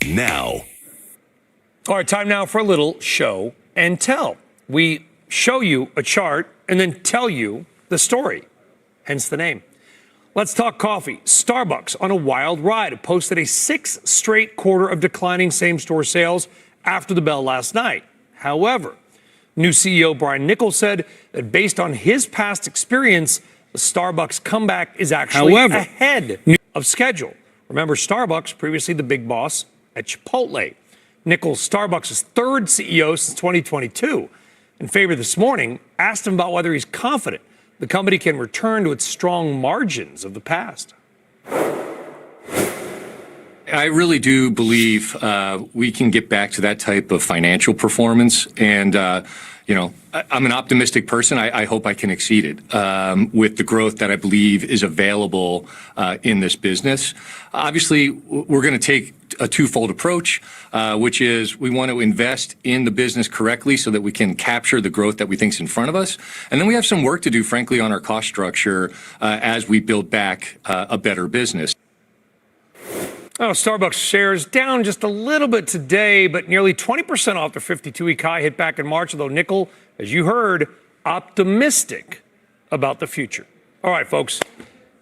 now. All right, time now for a little show and tell. We show you a chart and then tell you the story, hence the name. Let's talk coffee. Starbucks on a wild ride. It posted a sixth straight quarter of declining same-store sales after the bell last night. However, new CEO Brian Nichols said that based on his past experience, the Starbucks comeback is actually ahead of schedule. Remember, Starbucks, previously the big boss at Chipotle. Nichols, Starbucks' third CEO since 2022, in favor this morning, asked him about whether he's confident the company can return to its strong margins of the past. I really do believe we can get back to that type of financial performance. And, I'm an optimistic person. I hope I can exceed it with the growth that I believe is available in this business. Obviously, we're going to take a twofold approach, which is we want to invest in the business correctly so that we can capture the growth that we think is in front of us. And then we have some work to do, frankly, on our cost structure as we build back a better business. Oh, Starbucks shares down just a little bit today, but nearly 20% off their 52-week high hit back in March, although Nichols, as you heard, optimistic about the future. All right, folks,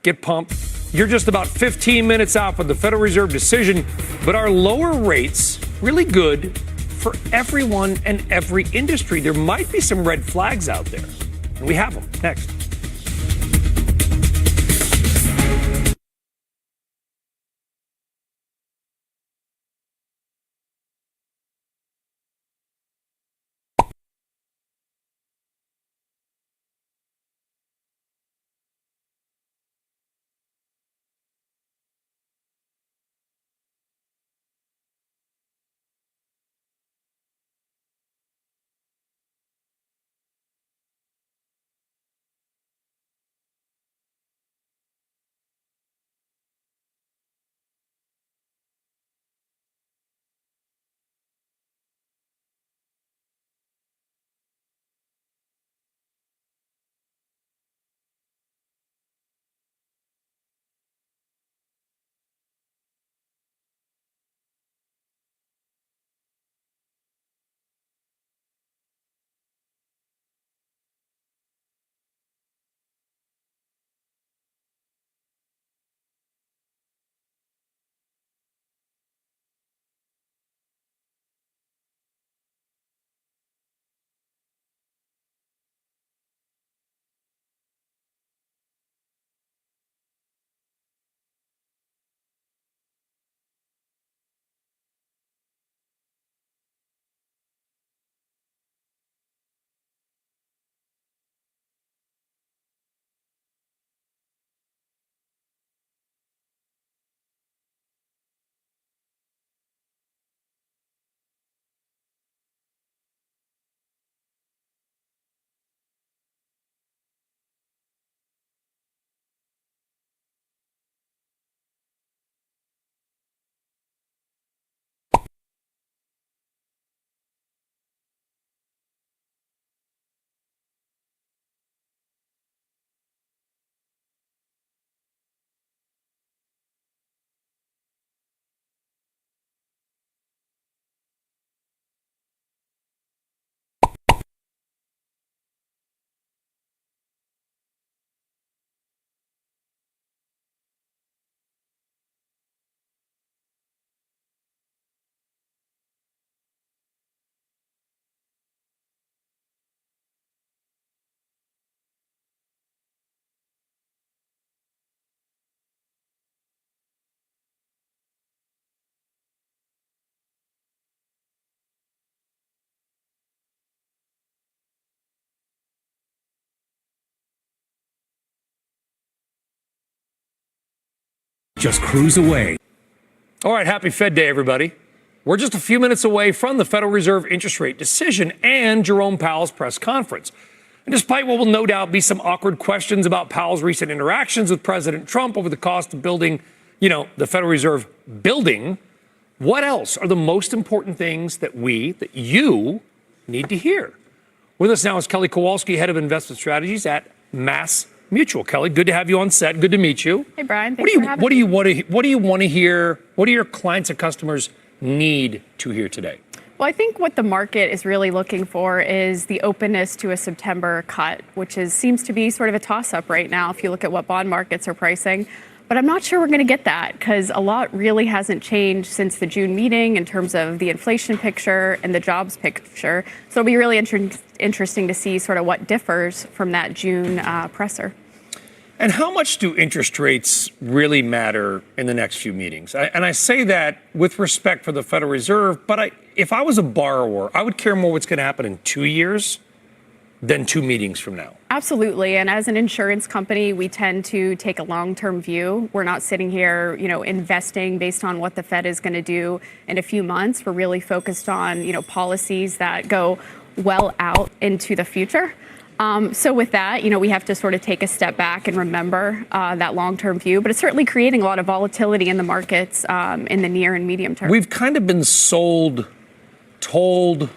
get pumped. You're just about 15 minutes out from the Federal Reserve decision, but are lower rates really good for everyone and every industry? There might be some red flags out there, and we have them next. Just cruise away. All right, happy Fed Day, everybody. We're just a few minutes away from the Federal Reserve interest rate decision and Jerome Powell's press conference. And despite what will no doubt be some awkward questions about Powell's recent interactions with President Trump over the cost of building, the Federal Reserve building, what else are the most important things that you need to hear? With us now is Kelly Kowalski, head of investment strategies at Mass Mutual. Kelly, good to have you on set. Good to meet you. Hey, Brian. Thanks for having me. What do you want to hear? What do your clients and customers need to hear today? Well, I think what the market is really looking for is the openness to a September cut, which seems to be sort of a toss-up right now if you look at what bond markets are pricing. But I'm not sure we're going to get that because a lot really hasn't changed since the June meeting in terms of the inflation picture and the jobs picture. So it'll be really interesting to see sort of what differs from that June presser. And how much do interest rates really matter in the next few meetings? And I say that with respect for the Federal Reserve, but if I was a borrower, I would care more what's going to happen in 2 years than 2 meetings from now. Absolutely. And as an insurance company, we tend to take a long-term view. We're not sitting here, investing based on what the Fed is going to do in a few months. We're really focused on, policies that go well out into the future. So with that, we have to sort of take a step back and remember that long-term view. But it's certainly creating a lot of volatility in the markets in the near and medium term. We've kind of been told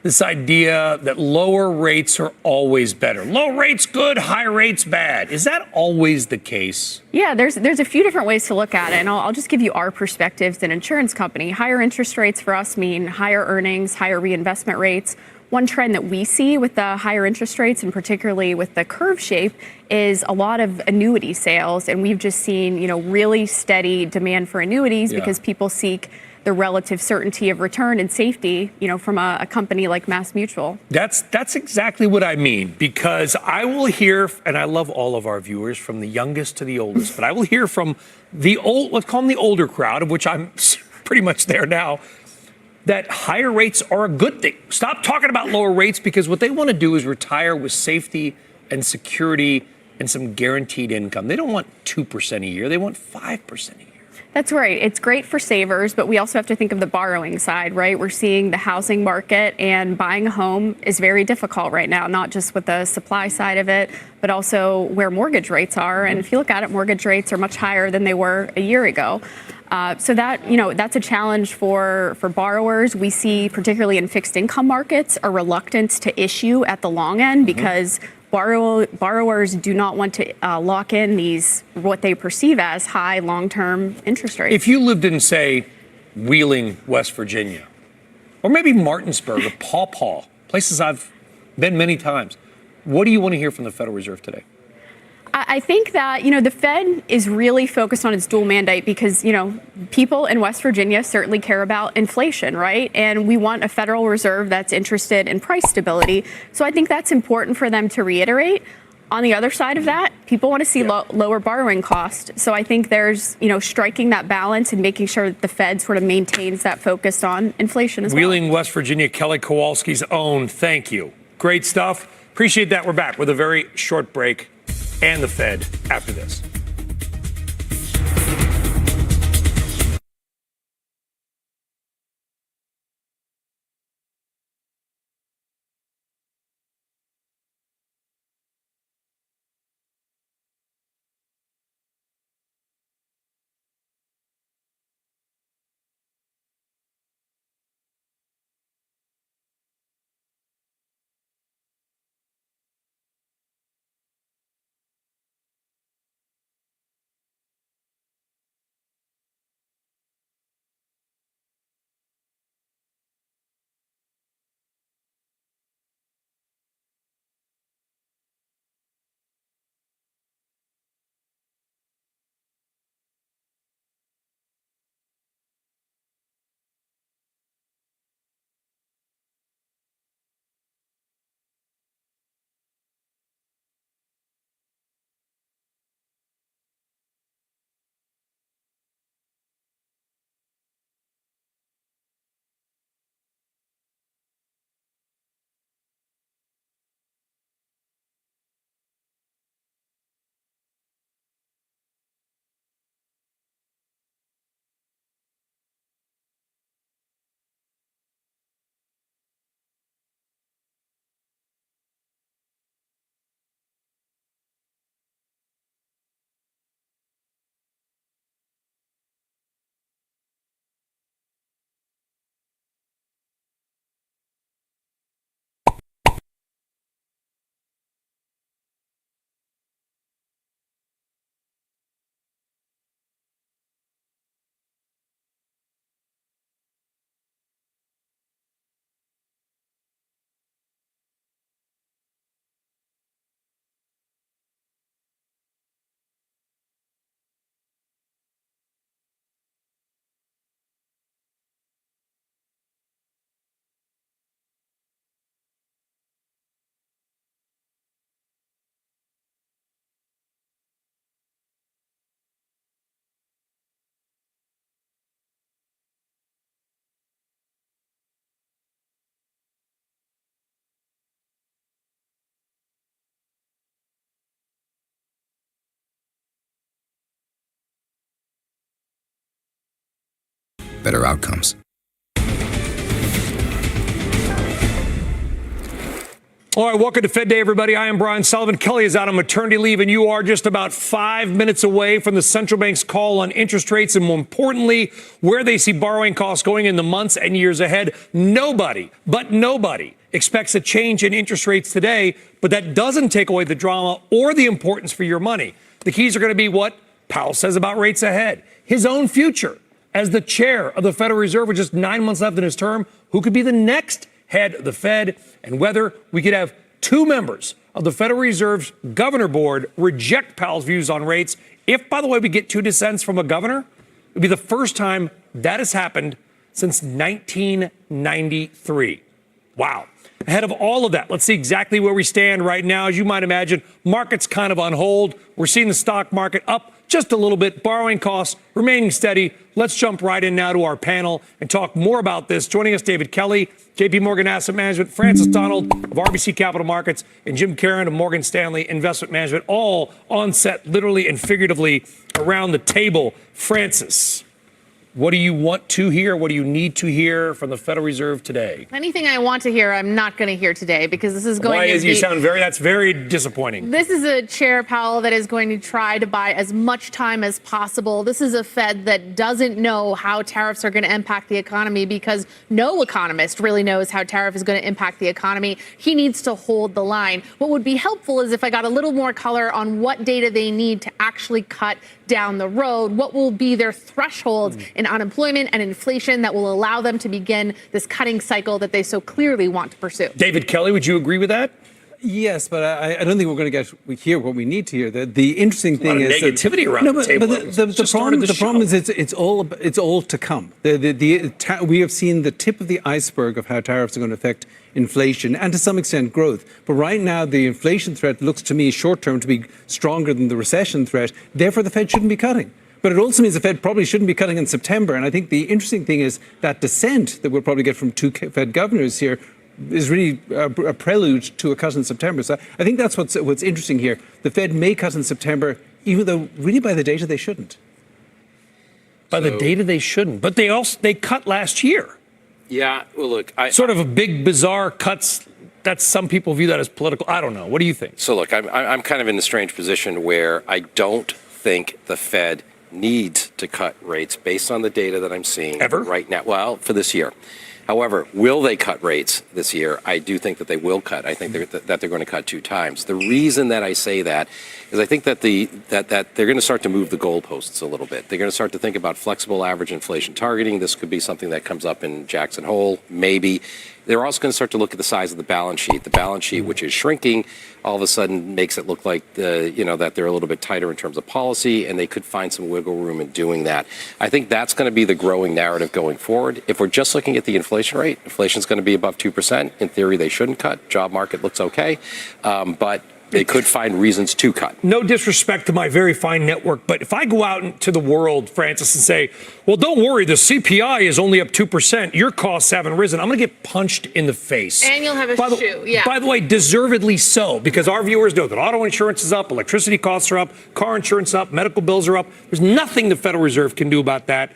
this idea that lower rates are always better. Low rates good, high rates bad. Is that always the case? Yeah, there's a few different ways to look at it, and I'll just give you our perspectives as an insurance company. Higher interest rates for us mean higher earnings, higher reinvestment rates. One trend that we see with the higher interest rates, and particularly with the curve shape, is a lot of annuity sales, and we've just seen really steady demand for annuities because people seek the relative certainty of return and safety, from a company like MassMutual. That's exactly what I mean, because I will hear, and I love all of our viewers from the youngest to the oldest, but I will hear from the let's call them the older crowd, of which I'm pretty much there now, that higher rates are a good thing. Stop talking about lower rates, because what they want to do is retire with safety and security and some guaranteed income. They don't want 2% a year. They want 5% a year. That's right. It's great for savers, but we also have to think of the borrowing side, right? We're seeing the housing market, and buying a home is very difficult right now, not just with the supply side of it, but also where mortgage rates are. And if you look at it, mortgage rates are much higher than they were a year ago. So that's a challenge for borrowers. We see, particularly in fixed income markets, a reluctance to issue at the long end because borrowers do not want to lock in these what they perceive as high long-term interest rates. If you lived in, say, Wheeling, West Virginia, or maybe Martinsburg or Paw Paw, places I've been many times, what do you want to hear from the Federal Reserve today? I think that, the Fed is really focused on its dual mandate because, people in West Virginia certainly care about inflation, right? And we want a Federal Reserve that's interested in price stability. So I think that's important for them to reiterate. On the other side of that, people want to see lower borrowing costs. So I think there's, striking that balance and making sure that the Fed sort of maintains that focus on inflation as well. Wheeling, West Virginia, Kelly Kowalski's own. Thank you. Great stuff. Appreciate that. We're back with a very short break and the Fed after this. better outcomes. All right, welcome to Fed Day, everybody. I am Brian Sullivan. Kelly is out on maternity leave, and you are just about 5 minutes away from the central bank's call on interest rates and, more importantly, where they see borrowing costs going in the months and years ahead. Nobody expects a change in interest rates today, but that doesn't take away the drama or the importance for your money. The keys are going to be what Powell says about rates ahead, his own future as the chair of the Federal Reserve with just 9 months left in his term, who could be the next head of the Fed, and whether we could have two members of the Federal Reserve's governor board reject Powell's views on rates. If, by the way, we get two dissents from a governor, it would be the first time that has happened since 1993. Wow. Ahead of all of that, let's see exactly where we stand right now. As you might imagine, market's kind of on hold. We're seeing the stock market up just a little bit, borrowing costs remaining steady. Let's jump right in now to our panel and talk more about this. Joining us, David Kelly, JP Morgan Asset Management, Francis Donald of RBC Capital Markets, and Jim Caron of Morgan Stanley Investment Management, all on set, literally and figuratively, around the table. Francis, what do you want to hear? What do you need to hear from the Federal Reserve today? Anything I want to hear, I'm not going to hear today because this is going to be... You sound that's very disappointing. This is a Chair Powell that is going to try to buy as much time as possible. This is a Fed that doesn't know how tariffs are going to impact the economy because no economist really knows how tariff is going to impact the economy. He needs to hold the line. What would be helpful is if I got a little more color on what data they need to actually cut down the road, what will be their thresholds in unemployment and inflation that will allow them to begin this cutting cycle that they so clearly want to pursue. David Kelly, would you agree with that? Yes, but I don't think we're going to hear what we need to hear. The interesting thing is negativity around the table. But the problem is it's all to come. We have seen the tip of the iceberg of how tariffs are going to affect inflation and to some extent growth. But right now, the inflation threat looks to me short term to be stronger than the recession threat. Therefore, the Fed shouldn't be cutting. But it also means the Fed probably shouldn't be cutting in September. And I think the interesting thing is that dissent that we'll probably get from two Fed governors here is really a prelude to a cut in September. So I think that's what's interesting here. The Fed may cut in September, even though really by the data they shouldn't. By the data they shouldn't. But they cut last year. Yeah, well, look, sort of a big, bizarre cuts. That's some people view that as political. I don't know. What do you think? So, look, I'm kind of in a strange position where I don't think the Fed needs to cut rates based on the data that I'm seeing right now. Well, for this year. However, will they cut rates this year? I do think that they will cut. I think that they're going to cut two times. The reason that I say that is I think that that they're going to start to move the goalposts a little bit. They're going to start to think about flexible average inflation targeting. This could be something that comes up in Jackson Hole, maybe. They're also going to start to look at the size of the balance sheet. The balance sheet, which is shrinking, all of a sudden makes it look like that they're a little bit tighter in terms of policy, and they could find some wiggle room in doing that. I think that's going to be the growing narrative going forward. If we're just looking at the inflation rate, inflation's going to be above 2%. In theory, they shouldn't cut. Job market looks okay, but they could find reasons to cut. No disrespect to my very fine network, but if I go out into the world, Francis, and say, well, don't worry, the CPI is only up 2%, your costs haven't risen, I'm going to get punched in the face. And you'll have a shoe, yeah. By the way, deservedly so, because our viewers know that auto insurance is up, electricity costs are up, car insurance up, medical bills are up. There's nothing the Federal Reserve can do about that.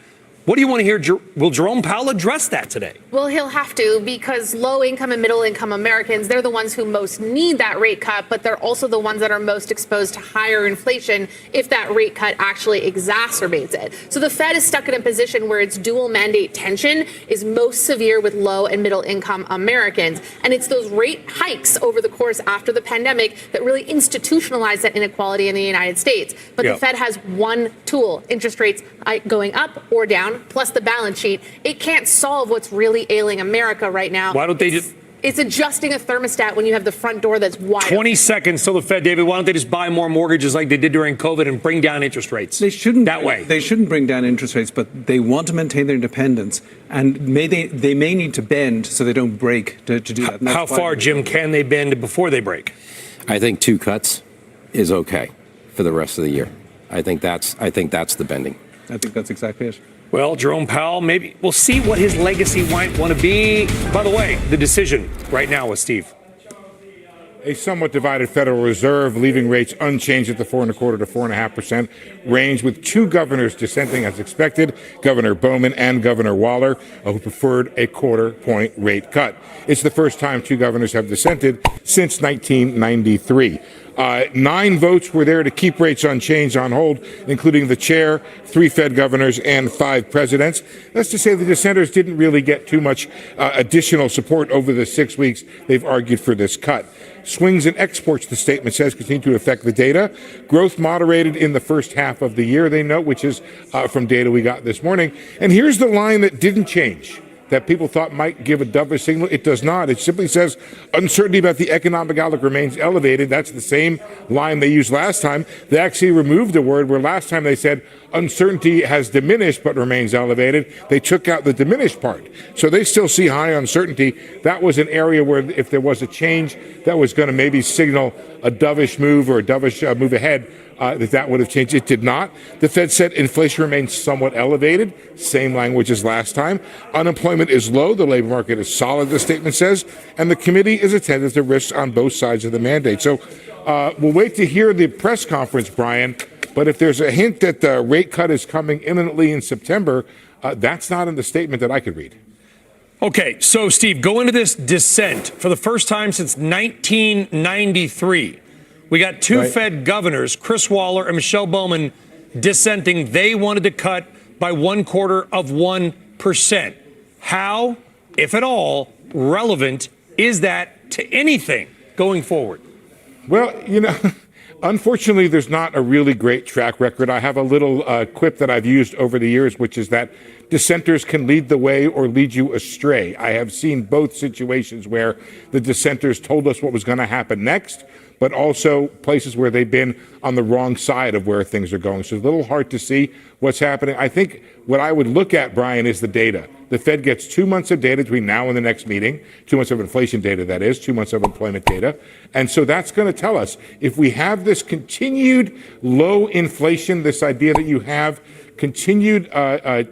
What do you want to hear? Will Jerome Powell address that today? Well, he'll have to, because low-income and middle-income Americans, they're the ones who most need that rate cut, but they're also the ones that are most exposed to higher inflation if that rate cut actually exacerbates it. So the Fed is stuck in a position where its dual mandate tension is most severe with low and middle-income Americans. And it's those rate hikes over the course after the pandemic that really institutionalized that inequality in the United States. But the Fed has one tool, interest rates going up or down, plus the balance sheet. It can't solve what's really ailing America right now. Why don't they just... It's adjusting a thermostat when you have the front door that's wide. 20 seconds till the Fed, David. Why don't they just buy more mortgages like they did during COVID and bring down interest rates? They shouldn't. That way. They shouldn't bring down interest rates, but they want to maintain their independence. And they may need to bend so they don't break to do that. How far, Jim, can they bend before they break? I think 2 cuts is okay for the rest of the year. I think that's the bending. I think that's exactly it. Well, Jerome Powell, maybe we'll see what his legacy might want to be. By the way, the decision right now with Steve. a somewhat divided Federal Reserve, leaving rates unchanged at the 4.25% to 4.5% range, with two governors dissenting as expected, Governor Bowman and Governor Waller, who preferred a quarter-point rate cut. It's the first time two governors have dissented since 1993. 9 votes were there to keep rates unchanged on hold, including the chair, 3 Fed governors, and 5 presidents. That's to say the dissenters didn't really get too much additional support over the 6 weeks they've argued for this cut. Swings in exports, the statement says, continue to affect the data. Growth moderated in the first half of the year, they note, which is from data we got this morning. And here's the line that didn't change, that people thought might give a dovish signal. It does not. It simply says uncertainty about the economic outlook remains elevated. That's the same line they used last time. They actually removed a word where last time they said uncertainty has diminished but remains elevated. They took out the diminished part. So they still see high uncertainty. That was an area where if there was a change that was going to maybe signal a dovish move or a dovish move ahead, that would have changed. It did not. The Fed said inflation remains somewhat elevated. Same language as last time. Unemployment is low. The labor market is solid, the statement says. And the committee is attentive to risks on both sides of the mandate. So we'll wait to hear the press conference, Brian. But if there's a hint that the rate cut is coming imminently in September, that's not in the statement that I could read. Okay, so Steve, go into this dissent for the first time since 1993. We got 2 Fed governors, Chris Waller and Michelle Bowman, dissenting. They wanted to cut by 0.25%. How, if at all, relevant is that to anything going forward? Well, unfortunately, there's not a really great track record. I have a little quip that I've used over the years, which is that dissenters can lead the way or lead you astray. I have seen both situations where the dissenters told us what was going to happen next, but also places where they've been on the wrong side of where things are going. So it's a little hard to see what's happening. I think what I would look at, Brian, is the data. The Fed gets 2 months of data between now and the next meeting, 2 months of inflation data, that is, 2 months of employment data. And so that's going to tell us if we have this continued low inflation, this idea that you have continued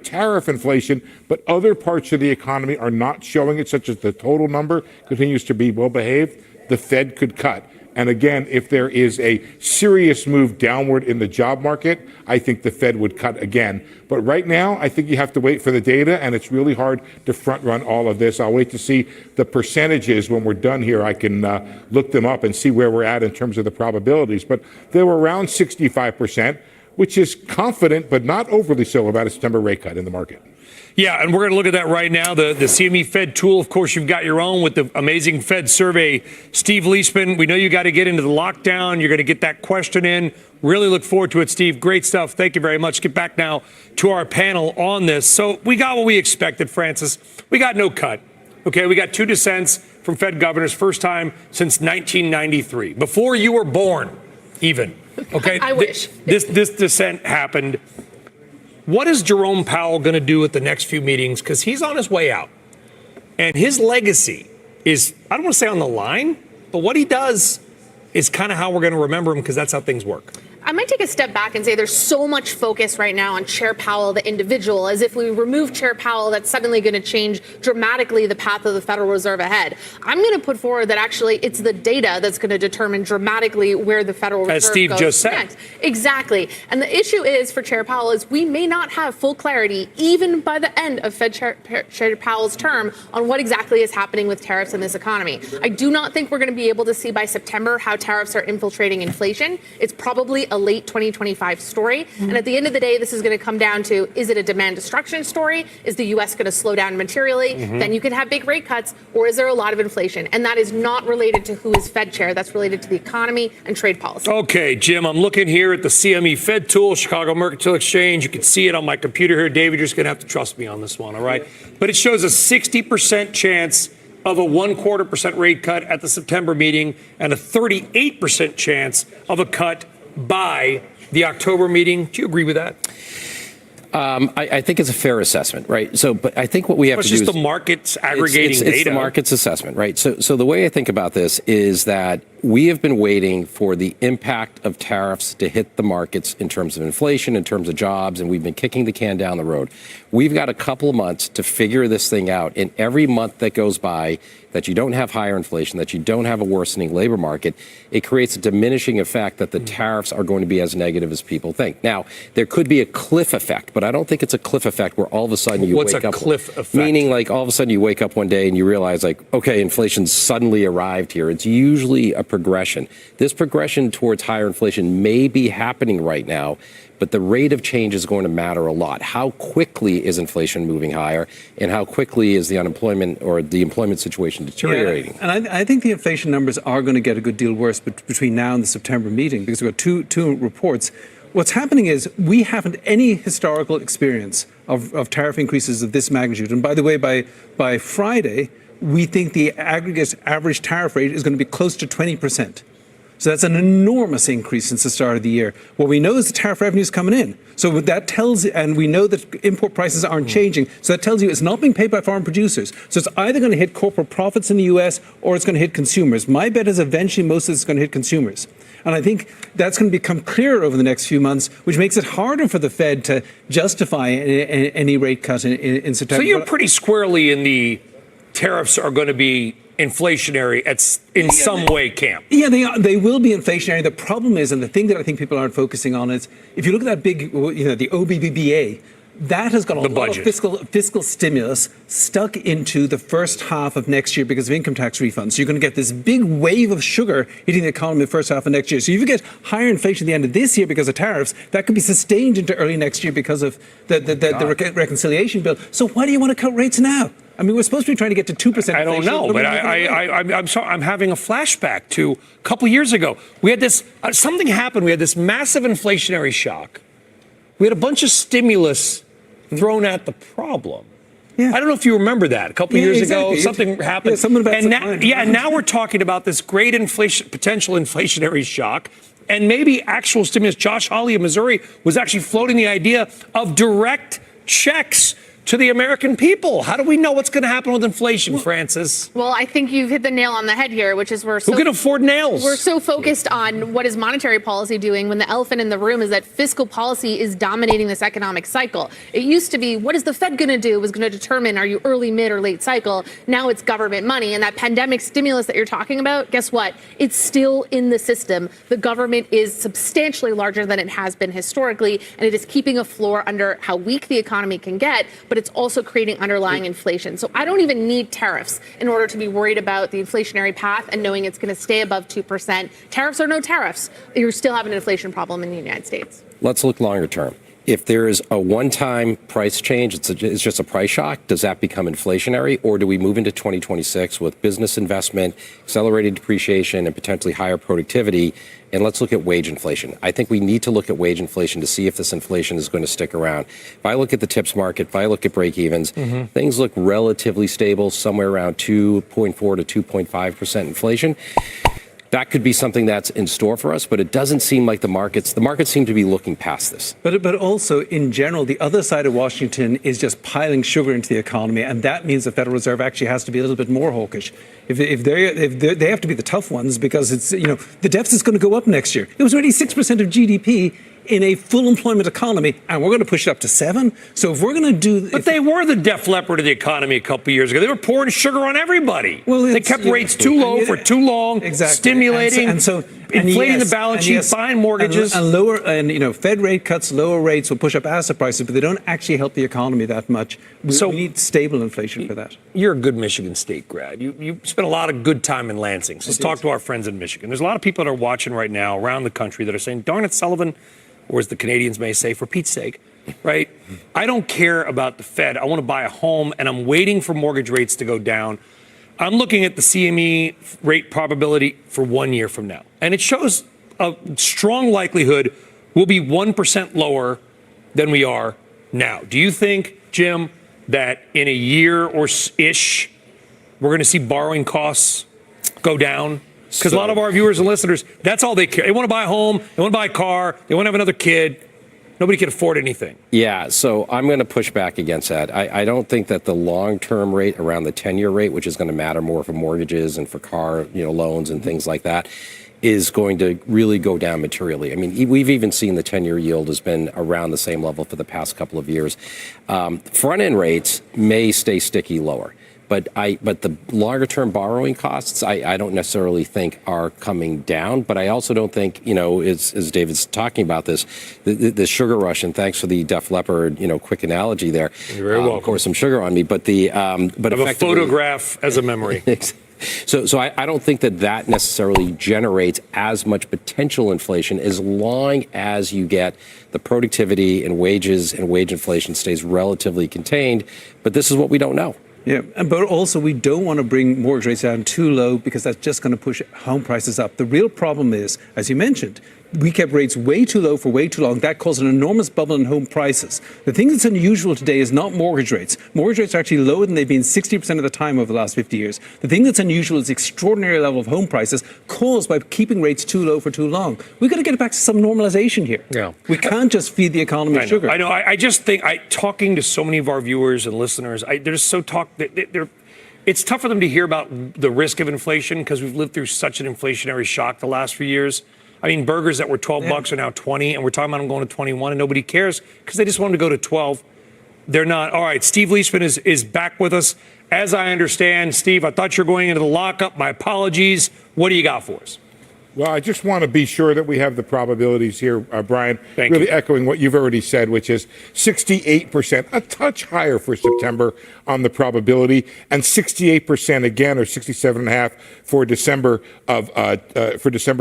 tariff inflation, but other parts of the economy are not showing it, such as the total number continues to be well behaved, the Fed could cut. And again, if there is a serious move downward in the job market, I think the Fed would cut again. But right now, I think you have to wait for the data, and it's really hard to front run all of this. I'll wait to see the percentages when we're done here. I can look them up and see where we're at in terms of the probabilities. But they were around 65%, which is confident, but not overly so about a September rate cut in the market. Yeah, and we're going to look at that right now. The CME Fed tool, of course, you've got your own with the amazing Fed survey. Steve Leisman, we know you got to get into the lockdown. You're going to get that question in. Really look forward to it, Steve. Great stuff. Thank you very much. Get back now to our panel on this. So we got what we expected, Francis. We got no cut. Okay, we got 2 dissents from Fed governors, first time since 1993, before you were born, even. Okay, I wish. This dissent happened. What is Jerome Powell going to do at the next few meetings? Because he's on his way out. And his legacy is, I don't want to say on the line, but what he does is kind of how we're going to remember him, because that's how things work. I might take a step back and say there's so much focus right now on Chair Powell, the individual, as if we remove Chair Powell, that's suddenly going to change dramatically the path of the Federal Reserve ahead. I'm going to put forward that actually it's the data that's going to determine dramatically where the Federal Reserve as Steve goes just said. Next. Exactly. And the issue is for Chair Powell is we may not have full clarity even by the end of Fed Chair Powell's term on what exactly is happening with tariffs in this economy. I do not think we're going to be able to see by September how tariffs are infiltrating inflation. It's probably a late 2025 story. And at the end of the day, this is going to come down to, is it a demand destruction story? Is the U.S. going to slow down materially? Then you can have big rate cuts. Or is there a lot of inflation? And that is not related to who is Fed chair. That's related to the economy and trade policy. Okay, Jim, I'm looking here at the CME Fed tool, Chicago Mercantile Exchange. You can see it on my computer here. David, you're just going to have to trust me on this one, all right? But it shows a 60% chance of a 0.25% rate cut at the September meeting and a 38% chance of a cut by the October meeting. Do you agree with that? I think it's a fair assessment, right? So, but I think what we have to do is... It's just the market's aggregating data. It's the market's assessment, right? So the way I think about this is that we have been waiting for the impact of tariffs to hit the markets in terms of inflation, in terms of jobs, and we've been kicking the can down the road. We've got a couple of months to figure this thing out. And every month that goes by that you don't have higher inflation, that you don't have a worsening labor market, it creates a diminishing effect that the tariffs are going to be as negative as people think. Now, there could be a cliff effect, but I don't think it's a cliff effect where all of a sudden you What's wake a up. cliff effect? Meaning, like, all of a sudden you wake up one day and you realize, like, okay, inflation suddenly arrived here. It's usually a progression. This progression towards higher inflation may be happening right now, but the rate of change is going to matter a lot. How quickly is inflation moving higher, and how quickly is the unemployment or the employment situation deteriorating? Yeah, and I think the inflation numbers are going to get a good deal worse between now and the September meeting, because we've got two reports. What's happening is we haven't any historical experience of tariff increases of this magnitude. And by the way, by Friday, we think the aggregate average tariff rate is going to be close to 20%. So that's an enormous increase since the start of the year. What we know is the tariff revenue is coming in. So what that tells, and we know that import prices aren't changing. So that tells you it's not being paid by foreign producers. So it's either going to hit corporate profits in the US or it's going to hit consumers. My bet is eventually most of it's going to hit consumers. And I think that's going to become clearer over the next few months, which makes it harder for the Fed to justify any rate cut in September. So you're pretty squarely in the tariffs are going to be inflationary in some way camp. Yeah, they will be inflationary. The problem is, and the thing that I think people aren't focusing on is, if you look at that big, the OBBBA, that has got a lot of fiscal stimulus stuck into the first half of next year because of income tax refunds. So you're going to get this big wave of sugar hitting the economy in the first half of next year. So if you get higher inflation at the end of this year because of tariffs, that could be sustained into early next year because of the reconciliation bill. So why do you want to cut rates now? I mean, we're supposed to be trying to get to 2%. I don't know, but I'm sorry. I'm having a flashback to a couple years ago. We had this, something happened. We had this massive inflationary shock. We had a bunch of stimulus thrown at the problem. Yeah. I don't know if you remember that. A couple years ago, something happened. Now we're talking about this great potential inflationary shock. And maybe actual stimulus. Josh Hawley of Missouri was actually floating the idea of direct checks to the American people. How do we know what's going to happen with inflation, Francis? Well, I think you've hit the nail on the head here, which is who can afford nails? We're so focused on what is monetary policy doing when the elephant in the room is that fiscal policy is dominating this economic cycle. It used to be, what is the Fed going to do was going to determine, are you early, mid, or late cycle? Now it's government money. And that pandemic stimulus that you're talking about, guess what? It's still in the system. The government is substantially larger than it has been historically, and it is keeping a floor under how weak the economy can get, but it's also creating underlying inflation. So I don't even need tariffs in order to be worried about the inflationary path and knowing it's going to stay above 2%. Tariffs or no tariffs, you're still having an inflation problem in the United States. Let's look longer term. If there is a one-time price change, it's just a price shock, does that become inflationary? Or do we move into 2026 with business investment, accelerated depreciation, and potentially higher productivity? And let's look at wage inflation. I think we need to look at wage inflation to see if this inflation is going to stick around. If I look at the tips market, if I look at break evens, things look relatively stable, somewhere around 2.4 to 2.5% inflation. That could be something that's in store for us, but it doesn't seem like the markets seem to be looking past this. But also, in general, the other side of Washington is just piling sugar into the economy, and that means the Federal Reserve actually has to be a little bit more hawkish. If they have to be the tough ones, because it's, the deficit's going to go up next year. It was already 6% of GDP in a full employment economy, and we're going to push it up to 7. So if we're going to do, but they were the def leopard of the economy a couple of years ago. They were pouring sugar on everybody. Well, they kept rates too low for too long, stimulating, inflating the balance sheet, buying mortgages, and Fed rate cuts, lower rates will push up asset prices, but they don't actually help the economy that much. We need stable inflation for that. You're a good Michigan State grad. You spent a lot of good time in Lansing. So let's talk to our friends in Michigan. There's a lot of people that are watching right now around the country that are saying, "Darn it, Sullivan," or as the Canadians may say, for Pete's sake, right? I don't care about the Fed. I want to buy a home, and I'm waiting for mortgage rates to go down. I'm looking at the CME rate probability for 1 year from now, and it shows a strong likelihood we'll be 1% lower than we are now. Do you think, Jim, that in a year or ish, we're going to see borrowing costs go down? Because a lot of our viewers and listeners, that's all they care. They want to buy a home, they want to buy a car, they want to have another kid. Nobody can afford anything. Yeah, so I'm going to push back against that. I don't think that the long-term rate around the 10-year rate, which is going to matter more for mortgages and for car, loans and things like that, is going to really go down materially. I mean, we've even seen the 10-year yield has been around the same level for the past couple of years. Front-end rates may stay sticky lower. But the longer-term borrowing costs, I don't necessarily think are coming down. But I also don't think, as David's talking about this, the sugar rush. And thanks for the Def Leppard, quick analogy there. You're very welcome. Of course, some sugar on me, but I have a photograph as a memory. So I don't think that necessarily generates as much potential inflation as long as you get the productivity and wages and wage inflation stays relatively contained. But this is what we don't know. Yeah, but also we don't want to bring mortgage rates down too low because that's just going to push home prices up. The real problem is, as you mentioned, we kept rates way too low for way too long. That caused an enormous bubble in home prices. The thing that's unusual today is not mortgage rates. Mortgage rates are actually lower than they've been 60% of the time over the last 50 years. The thing that's unusual is the extraordinary level of home prices caused by keeping rates too low for too long. We've got to get back to some normalization here. Yeah. We can't just feed the economy sugar. I know. I just think, talking to so many of our viewers and listeners, they're just so it's tough for them to hear about the risk of inflation because we've lived through such an inflationary shock the last few years. I mean, burgers that were $12 are now 20, and we're talking about them going to 21, and nobody cares because they just want them to go to 12. They're not. All right, Steve Leishman is back with us. As I understand, Steve, I thought you were going into the lockup. My apologies. What do you got for us? Well, I just want to be sure that we have the probabilities here, Brian. Thank really you. Echoing what you've already said, which is 68%, a touch higher for September on the probability, and 68% again, or 67.5 for December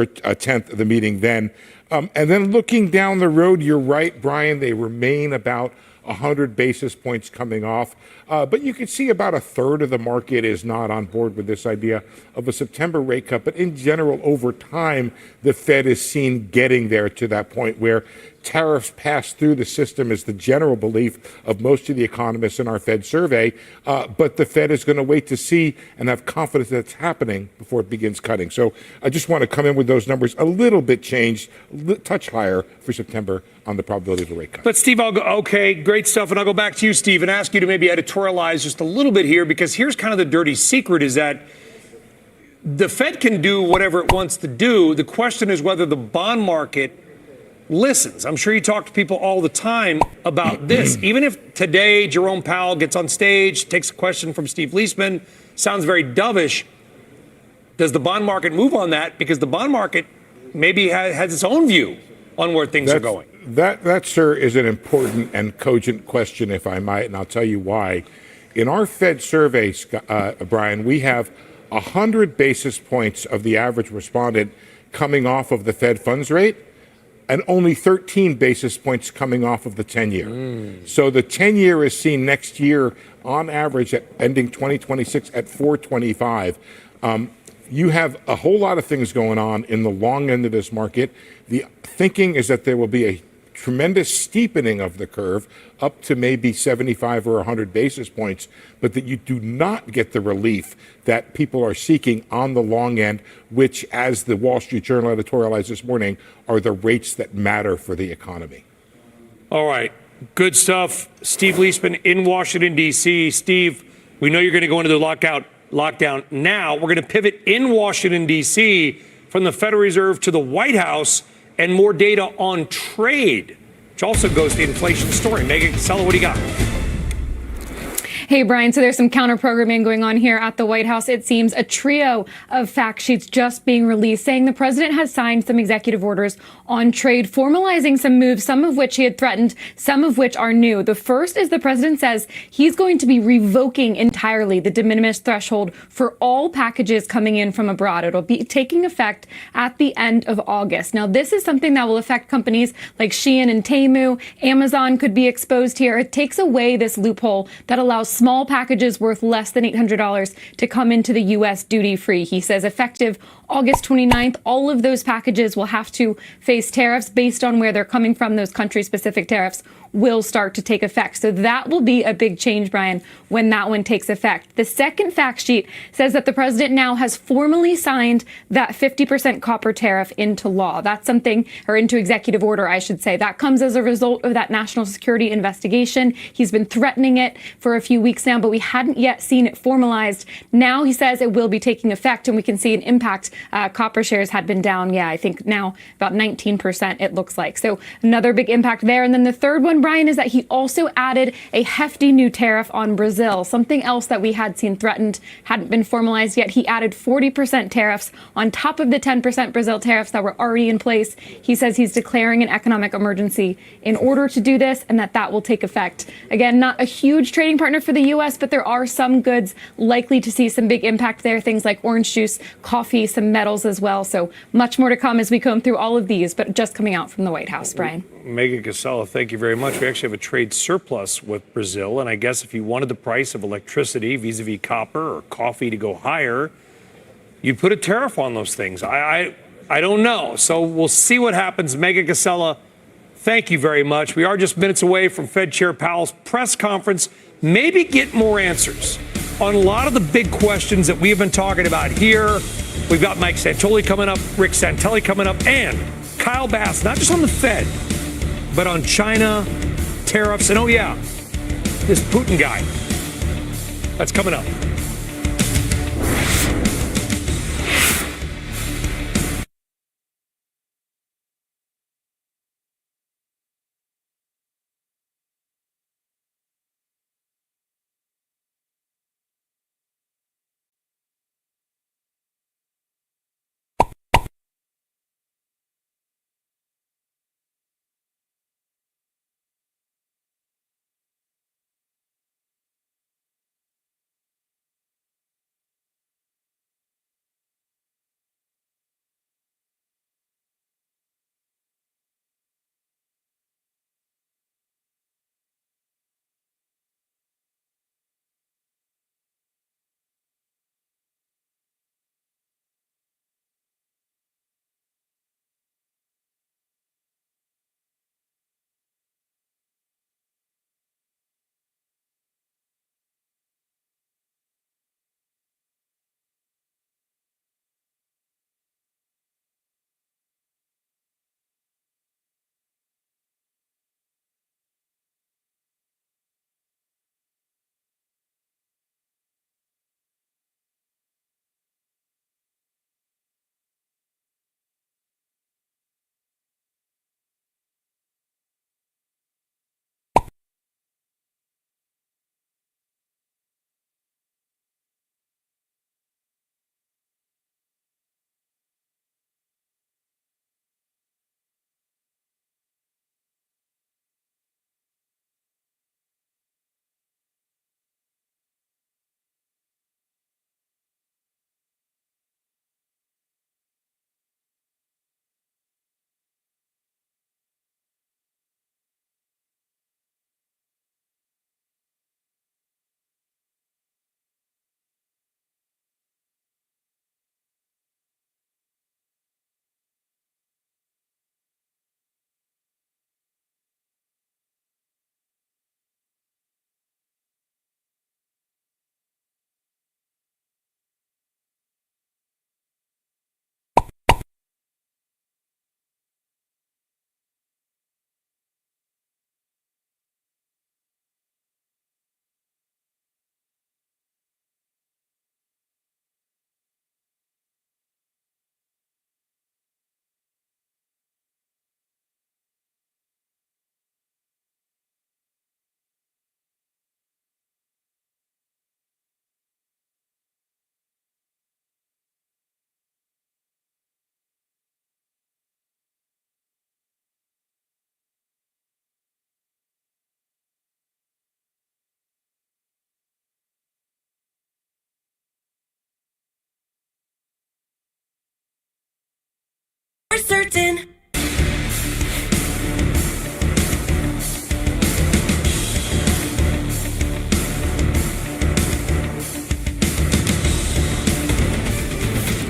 10th, the meeting then. And then looking down the road, you're right, Brian. They remain about 100 basis points coming off. But you can see about a third of the market is not on board with this idea of a September rate cut. But in general, over time, the Fed is seen getting there to that point where tariffs pass through the system is the general belief of most of the economists in our Fed survey. But the Fed is going to wait to see and have confidence that it's happening before it begins cutting. So I just want to come in with those numbers a little bit changed, touch higher for September on the probability of a rate cut. But Steve, I'll go, okay, great stuff. And I'll go back to you, Steve, and ask you to maybe editorialize just a little bit here, because here's kind of the dirty secret is that the Fed can do whatever it wants to do. The question is whether the bond market listens. I'm sure you talk to people all the time about this. Even if today Jerome Powell gets on stage, takes a question from Steve Leishman, sounds very dovish, does the bond market move on that? Because the bond market maybe has its own view on where things are going. That, sir, is an important and cogent question, if I might, and I'll tell you why. In our Fed survey, Brian, we have 100 basis points of the average respondent coming off of the Fed funds rate, and only 13 basis points coming off of the 10-year. So the 10-year is seen next year on average at ending 2026 at 425. You have a whole lot of things going on in the long end of this market. The thinking is that there will be a tremendous steepening of the curve up to maybe 75 or 100 basis points, but that you do not get the relief that people are seeking on the long end, which, as the Wall Street Journal editorialized this morning, are the rates that matter for the economy. All right. Good stuff. Steve Leishman in Washington, D.C. Steve, we know you're going to go into the lockdown now. We're going to pivot in Washington, D.C. from the Federal Reserve to the White House and more data on trade, which also goes to the inflation story. Megan Casella, what do you got? Hey, Brian, so there's some counter-programming going on here at the White House. It seems a trio of fact sheets just being released saying the president has signed some executive orders on trade, formalizing some moves, some of which he had threatened, some of which are new. The first is the president says he's going to be revoking entirely the de minimis threshold for all packages coming in from abroad. It'll be taking effect at the end of August. Now, this is something that will affect companies like Shein and Temu. Amazon could be exposed here. It takes away this loophole that allows small packages worth less than $800 to come into the U.S. duty-free. He says effective August 29th, all of those packages will have to face tariffs based on where they're coming from, those country-specific tariffs, will start to take effect. So that will be a big change, Brian, when that one takes effect. The second fact sheet says that the president now has formally signed that 50% copper tariff into law. That's something, or into executive order, I should say. That comes as a result of that national security investigation. He's been threatening it for a few weeks now, but we hadn't yet seen it formalized. Now he says it will be taking effect, and we can see an impact. Copper shares had been down, I think now about 19%, it looks like. So another big impact there. And then the third one, Brian, is that he also added a hefty new tariff on Brazil, something else that we had seen threatened, hadn't been formalized yet. He added 40% tariffs on top of the 10% Brazil tariffs that were already in place. He says he's declaring an economic emergency in order to do this, and that will take effect. Again, not a huge trading partner for the U.S., but there are some goods likely to see some big impact there, things like orange juice, coffee, some metals as well. So much more to come as we comb through all of these, but just coming out from the White House, Brian. Megan Casella, thank you very much. We actually have a trade surplus with Brazil, and I guess if you wanted the price of electricity vis-a-vis copper or coffee to go higher, you'd put a tariff on those things. I don't know. So we'll see what happens. Megan Casella, thank you very much. We are just minutes away from Fed Chair Powell's press conference. Maybe get more answers on a lot of the big questions that we have been talking about here. We've got Mike Santoli coming up, Rick Santelli coming up, and Kyle Bass, not just on the Fed, but on China, tariffs, and this Putin guy. That's coming up. For certain.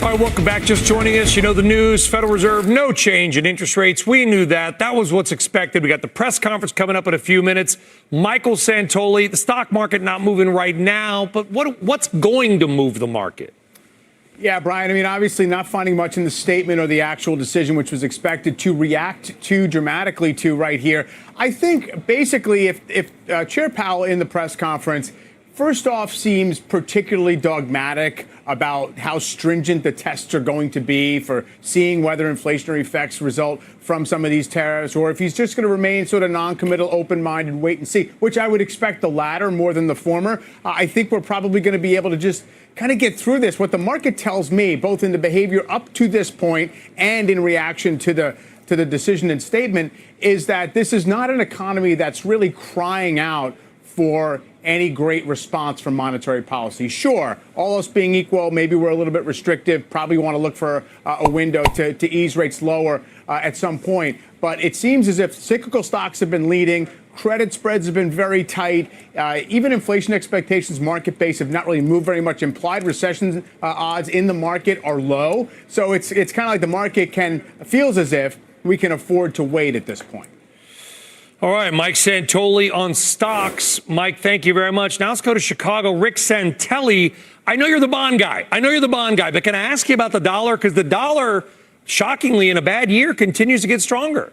All right, welcome back. Just joining us, you know the news. Federal Reserve, no change in interest rates. We knew that. That was what's expected. We got the press conference coming up in a few minutes. Michael Santoli, the stock market not moving right now, but what's going to move the market? Yeah, Brian, I mean, obviously not finding much in the statement or the actual decision, which was expected to react too dramatically to right here. I think basically if Chair Powell in the press conference, first off, seems particularly dogmatic about how stringent the tests are going to be for seeing whether inflationary effects result from some of these tariffs, or if he's just going to remain sort of non-committal, open-minded, wait and see, which I would expect the latter more than the former. I think we're probably going to be able to just kind of get through this. What the market tells me, both in the behavior up to this point and in reaction to the decision and statement, is that this is not an economy that's really crying out for any great response from monetary policy. Sure, all else being equal, maybe we're a little bit restrictive, probably want to look for a window to ease rates lower at some point. But it seems as if cyclical stocks have been leading. Credit spreads have been very tight. Even inflation expectations, market-based, have not really moved very much. Implied recession odds in the market are low. So it's kind of like the market feels as if we can afford to wait at this point. All right, Mike Santoli on stocks. Mike, thank you very much. Now let's go to Chicago. Rick Santelli, I know you're the bond guy. But can I ask you about the dollar? Because the dollar, shockingly, in a bad year, continues to get stronger.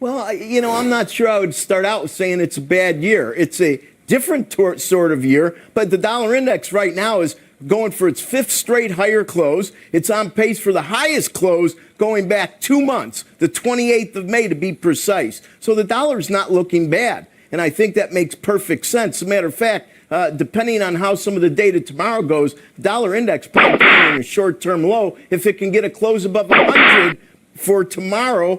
Well, I'm not sure I would start out saying it's a bad year. It's a different sort of year, but the dollar index right now is going for its fifth straight higher close. It's on pace for the highest close going back 2 months, the 28th of May to be precise. So the dollar's not looking bad, and I think that makes perfect sense. As a matter of fact, depending on how some of the data tomorrow goes, the dollar index probably in a short-term low if it can get a close above 100 for tomorrow,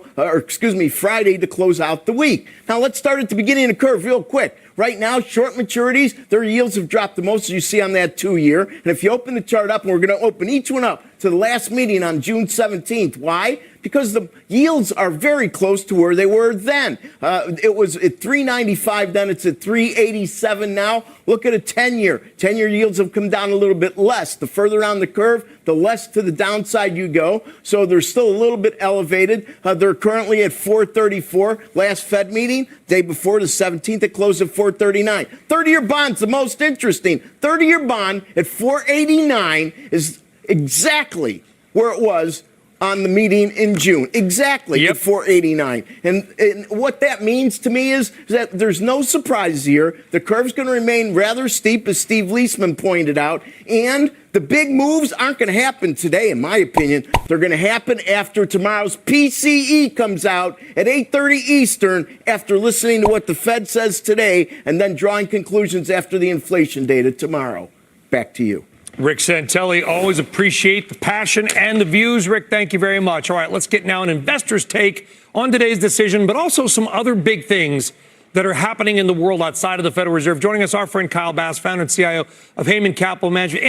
Friday to close out the week. Now, let's start at the beginning of the curve real quick. Right now, short maturities, their yields have dropped the most, as you see on that 2-year. And if you open the chart up, and we're going to open each one up to the last meeting on June 17th. Why? Because the yields are very close to where they were then. It was at 395 then. It's at 387 now. Look at a 10-year. 10-year yields have come down a little bit less. The further down the curve, the less to the downside you go. So they're still a little bit elevated. They're currently at 434. Last Fed meeting, day before the 17th, it closed at 439. 30-year bond's the most interesting. 30-year bond at 489 is exactly where it was on the meeting in June. Exactly at 489. And what that means to me is that there's no surprise here. The curve's going to remain rather steep, as Steve Leisman pointed out. And the big moves aren't going to happen today, in my opinion. They're going to happen after tomorrow's PCE comes out at 8:30 Eastern, after listening to what the Fed says today and then drawing conclusions after the inflation data tomorrow. Back to you. Rick Santelli, always appreciate the passion and the views. Rick, thank you very much. All right, let's get now an investor's take on today's decision, but also some other big things that are happening in the world outside of the Federal Reserve. Joining us, our friend Kyle Bass, founder and CIO of Heyman Capital Management.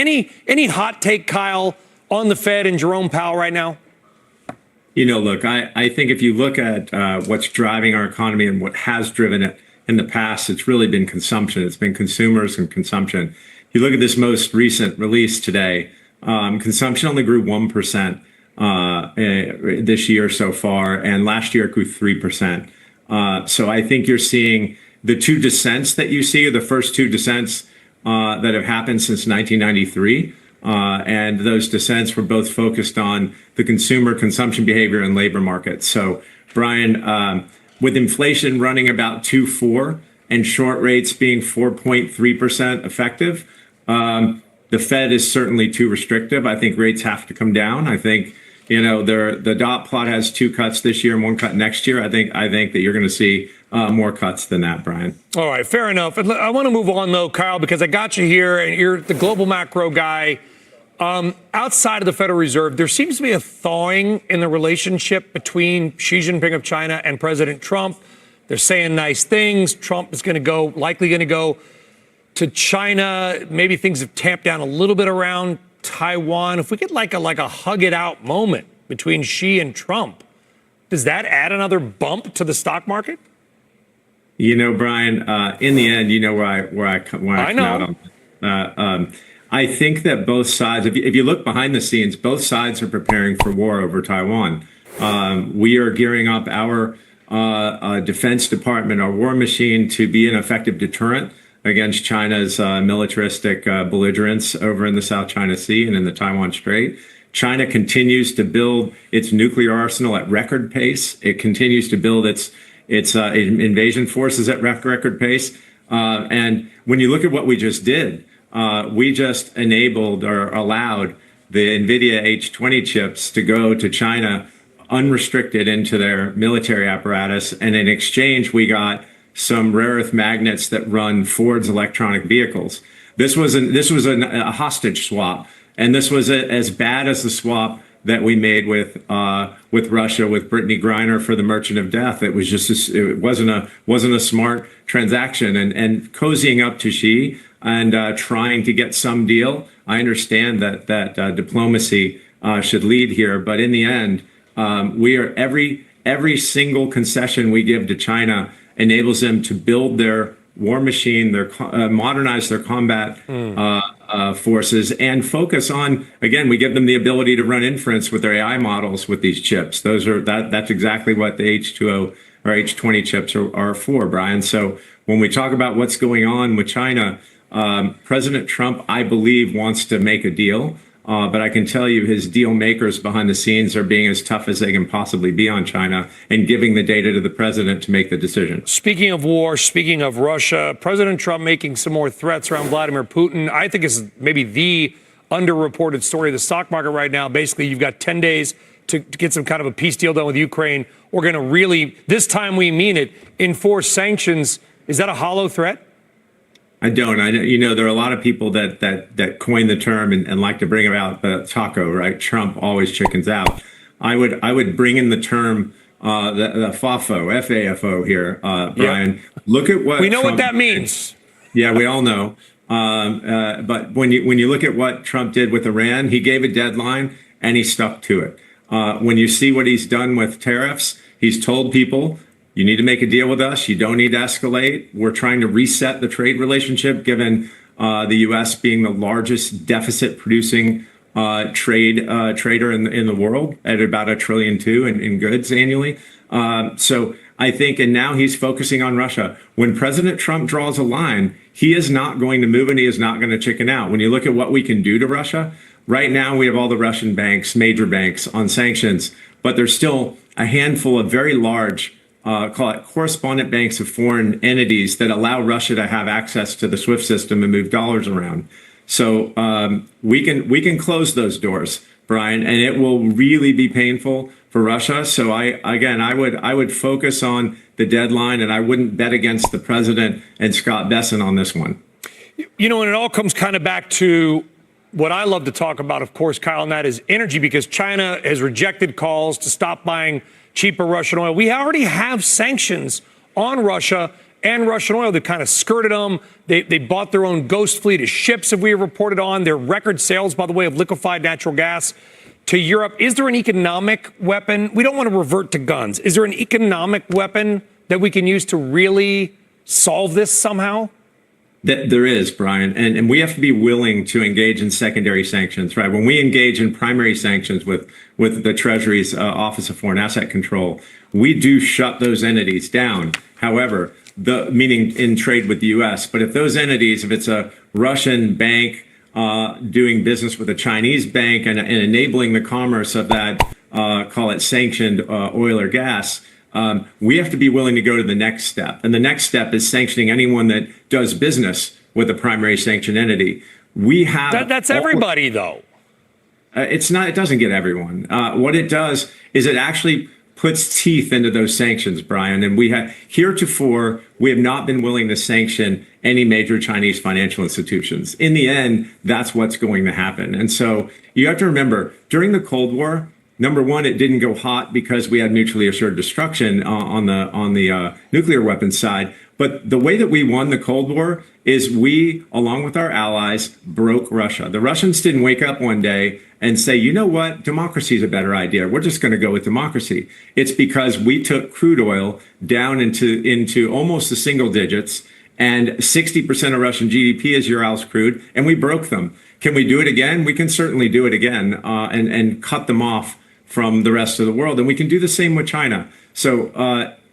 Any hot take, Kyle, on the Fed and Jerome Powell right now? Look, I think if you look at what's driving our economy and what has driven it in the past, it's really been consumption. It's been consumers and consumption. You look at this most recent release today, consumption only grew 1% this year so far, and last year it grew 3%. So I think you're seeing the two descents that you see are the first two descents that have happened since 1993. And those descents were both focused on the consumer consumption behavior and labor market. So, Brian, with inflation running about 2.4 and short rates being 4.3% effective, the Fed is certainly too restrictive. I think rates have to come down. I think, the dot plot has 2 cuts this year and 1 cut next year. I think that you're going to see more cuts than that, Brian. All right, fair enough. I want to move on, though, Kyle, because I got you here, and you're the global macro guy. Outside of the Federal Reserve, there seems to be a thawing in the relationship between Xi Jinping of China and President Trump. They're saying nice things. Trump is likely going to go to China. Maybe things have tamped down a little bit around Taiwan. If we get like a hug it out moment between Xi and Trump, does that add another bump to the stock market? Brian, in the end, where I come out on. I think that both sides, if you look behind the scenes, both sides are preparing for war over Taiwan. We are gearing up our Defense Department, our war machine, to be an effective deterrent against China's militaristic belligerence over in the South China Sea and in the Taiwan Strait. China continues to build its nuclear arsenal at record pace. It continues to build its invasion forces at record pace. And when you look at what we just did, we just enabled or allowed the NVIDIA H20 chips to go to China unrestricted into their military apparatus. And in exchange, we got some rare earth magnets that run Ford's electronic vehicles. This was a hostage swap. And this was as bad as the swap that we made with Russia, with Brittany Griner for the Merchant of Death. It was just it wasn't a smart transaction. And cozying up to Xi and trying to get some deal. I understand that diplomacy should lead here, but in the end, we are every single concession we give to China enables them to build their war machine, modernize their combat forces, and focus on, again, we give them the ability to run inference with their AI models with these chips. That's exactly what the H20 or H20 chips are for, Brian. So when we talk about what's going on with China, President Trump, I believe, wants to make a deal. But I can tell you his deal makers behind the scenes are being as tough as they can possibly be on China and giving the data to the president to make the decision. Speaking of war, speaking of Russia, President Trump making some more threats around Vladimir Putin, I think is maybe the underreported story of the stock market right now. Basically, you've got 10 days to get some kind of a peace deal done with Ukraine. We're going to really, this time we mean it, enforce sanctions. Is that a hollow threat? I don't. There are a lot of people that coin the term and like to bring about the taco, right? Trump always chickens out. I would bring in the term the FAFO, F-A-F-O here, Brian. Yeah. Look at what we know Trump what that means. Yeah, we all know. But when you look at what Trump did with Iran, he gave a deadline and he stuck to it. When you see what he's done with tariffs, he's told people, you need to make a deal with us. You don't need to escalate. We're trying to reset the trade relationship, given the U.S. being the largest deficit-producing trader in the world at about $1.2 trillion in goods annually. So I think, and now he's focusing on Russia. When President Trump draws a line, he is not going to move and he is not going to chicken out. When you look at what we can do to Russia, right now we have all the Russian banks, major banks, on sanctions, but there's still a handful of very large call it correspondent banks of foreign entities that allow Russia to have access to the SWIFT system and move dollars around. So we can close those doors, Brian, and it will really be painful for Russia. So I would focus on the deadline, and I wouldn't bet against the president and Scott Bessent on this one. And it all comes kind of back to what I love to talk about, of course, Kyle, and that is energy, because China has rejected calls to stop buying cheaper Russian oil. We already have sanctions on Russia and Russian oil. They kind of skirted them. They bought their own ghost fleet of ships, as we have reported on. Their record sales, by the way, of liquefied natural gas to Europe. Is there an economic weapon? We don't want to revert to guns. Is there an economic weapon that we can use to really solve this somehow? There is, Brian, and we have to be willing to engage in secondary sanctions, right? When we engage in primary sanctions with the Treasury's Office of Foreign Asset Control, we do shut those entities down. However, meaning in trade with the U.S., but if those entities, if it's a Russian bank doing business with a Chinese bank and enabling the commerce of that, call it sanctioned oil or gas, we have to be willing to go to the next step. And the next step is sanctioning anyone that does business with a primary sanctioned entity. We have that's everybody, though. It's not. It doesn't get everyone. What it does is it actually puts teeth into those sanctions, Brian. And we have heretofore, we have not been willing to sanction any major Chinese financial institutions. In the end, that's what's going to happen. And so you have to remember, during the Cold War, number one, it didn't go hot because we had mutually assured destruction on the nuclear weapons side. But the way that we won the Cold War is we, along with our allies, broke Russia. The Russians didn't wake up one day and say, you know what, democracy is a better idea. We're just going to go with democracy. It's because we took crude oil down into almost the single digits and 60% of Russian GDP is Urals crude, and we broke them. Can we do it again? We can certainly do it again and cut them off from the rest of the world. And we can do the same with China. So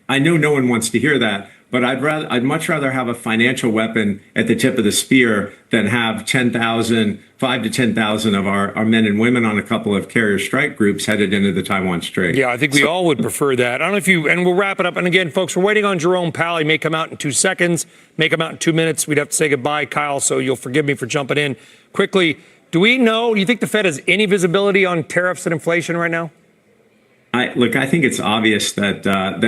I know no one wants to hear that, but I'd much rather have a financial weapon at the tip of the spear than have 5 to 10,000 of our men and women on a couple of carrier strike groups headed into the Taiwan Strait. Yeah, I think we all would prefer that. I don't know if you, and we'll wrap it up. And again, folks, we're waiting on Jerome Powell. He may come out in 2 seconds, may come out in 2 minutes. We'd have to say goodbye, Kyle, so you'll forgive me for jumping in quickly. Do you think the Fed has any visibility on tariffs and inflation right now? I think it's obvious that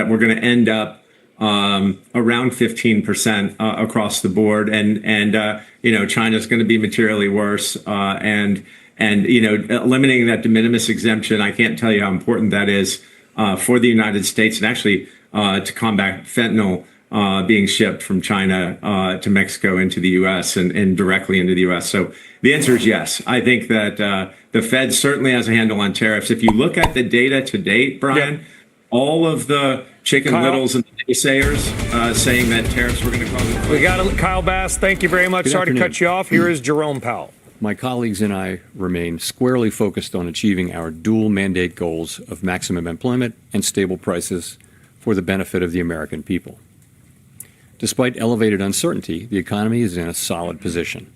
we're going to end up around 15% across the board, and China's going to be materially worse, and eliminating that de minimis exemption. I can't tell you how important that is for the United States, and actually to combat fentanyl being shipped from China to Mexico into the U.S. and directly into the U.S. So the answer is yes. I think that the Fed certainly has a handle on tariffs. If you look at the data to date, Brian, all of the chicken littles and the naysayers saying that tariffs were going to cause inflation. We got Kyle Bass. Thank you very much. Sorry to cut you off. Here is Jerome Powell. My colleagues and I remain squarely focused on achieving our dual mandate goals of maximum employment and stable prices for the benefit of the American people. Despite elevated uncertainty, the economy is in a solid position.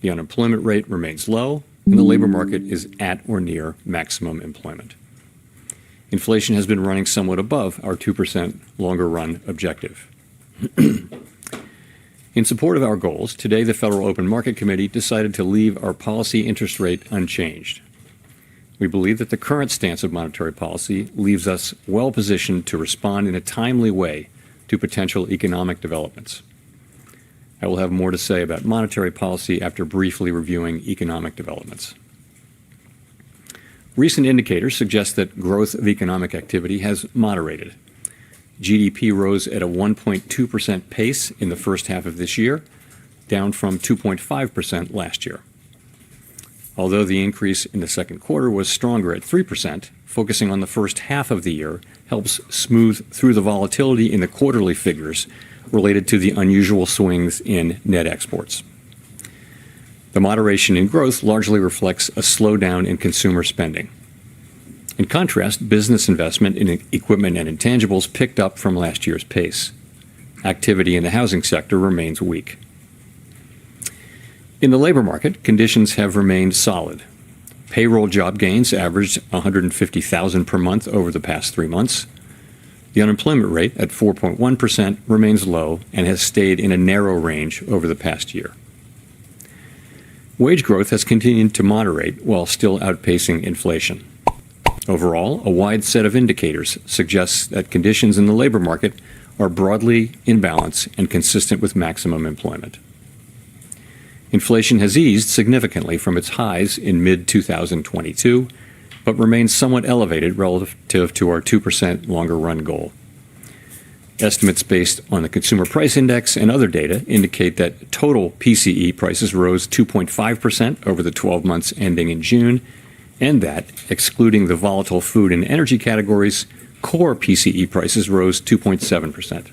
The unemployment rate remains low, and the labor market is at or near maximum employment. Inflation has been running somewhat above our 2% longer run objective. In support of our goals, today the Federal Open Market Committee decided to leave our policy interest rate unchanged. We believe that the current stance of monetary policy leaves us well positioned to respond in a timely way to potential economic developments. I will have more to say about monetary policy after briefly reviewing economic developments. Recent indicators suggest that growth of economic activity has moderated. GDP rose at a 1.2% pace in the first half of this year, down from 2.5% last year. Although the increase in the second quarter was stronger at 3%, focusing on the first half of the year helps smooth through the volatility in the quarterly figures related to the unusual swings in net exports. The moderation in growth largely reflects a slowdown in consumer spending. In contrast, business investment in equipment and intangibles picked up from last year's pace. Activity in the housing sector remains weak. In the labor market, conditions have remained solid. Payroll job gains averaged 150,000 per month over the past 3 months. The unemployment rate at 4.1% remains low and has stayed in a narrow range over the past year. Wage growth has continued to moderate while still outpacing inflation. Overall, a wide set of indicators suggests that conditions in the labor market are broadly in balance and consistent with maximum employment. Inflation has eased significantly from its highs in mid-2022, but remains somewhat elevated relative to our 2% longer run goal. Estimates based on the Consumer Price Index and other data indicate that total PCE prices rose 2.5% over the 12 months ending in June, and that, excluding the volatile food and energy categories, core PCE prices rose 2.7%.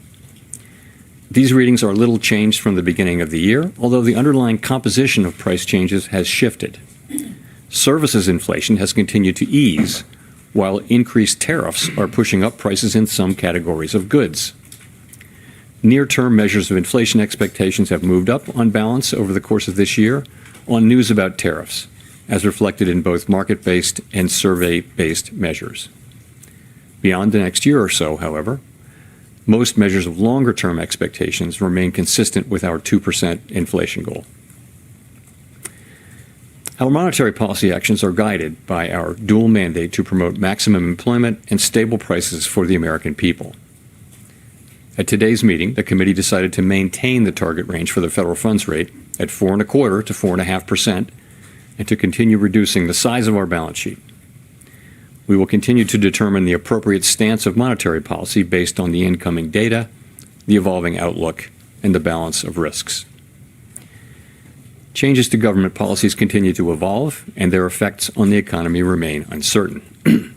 These readings are little changed from the beginning of the year, although the underlying composition of price changes has shifted. Services inflation has continued to ease, while increased tariffs are pushing up prices in some categories of goods. Near-term measures of inflation expectations have moved up on balance over the course of this year on news about tariffs, as reflected in both market-based and survey-based measures. Beyond the next year or so, however, most measures of longer-term expectations remain consistent with our 2% inflation goal. Our monetary policy actions are guided by our dual mandate to promote maximum employment and stable prices for the American people. At today's meeting, the committee decided to maintain the target range for the federal funds rate at 4.25% to 4.5% and to continue reducing the size of our balance sheet. We will continue to determine the appropriate stance of monetary policy based on the incoming data, the evolving outlook, and the balance of risks. Changes to government policies continue to evolve, and their effects on the economy remain uncertain.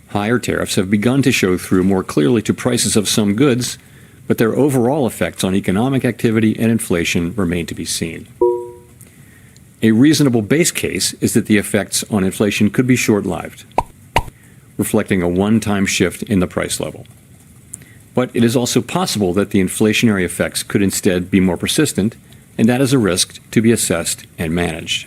Higher tariffs have begun to show through more clearly to prices of some goods, but their overall effects on economic activity and inflation remain to be seen. A reasonable base case is that the effects on inflation could be short-lived, reflecting a one-time shift in the price level. But it is also possible that the inflationary effects could instead be more persistent, and that is a risk to be assessed and managed.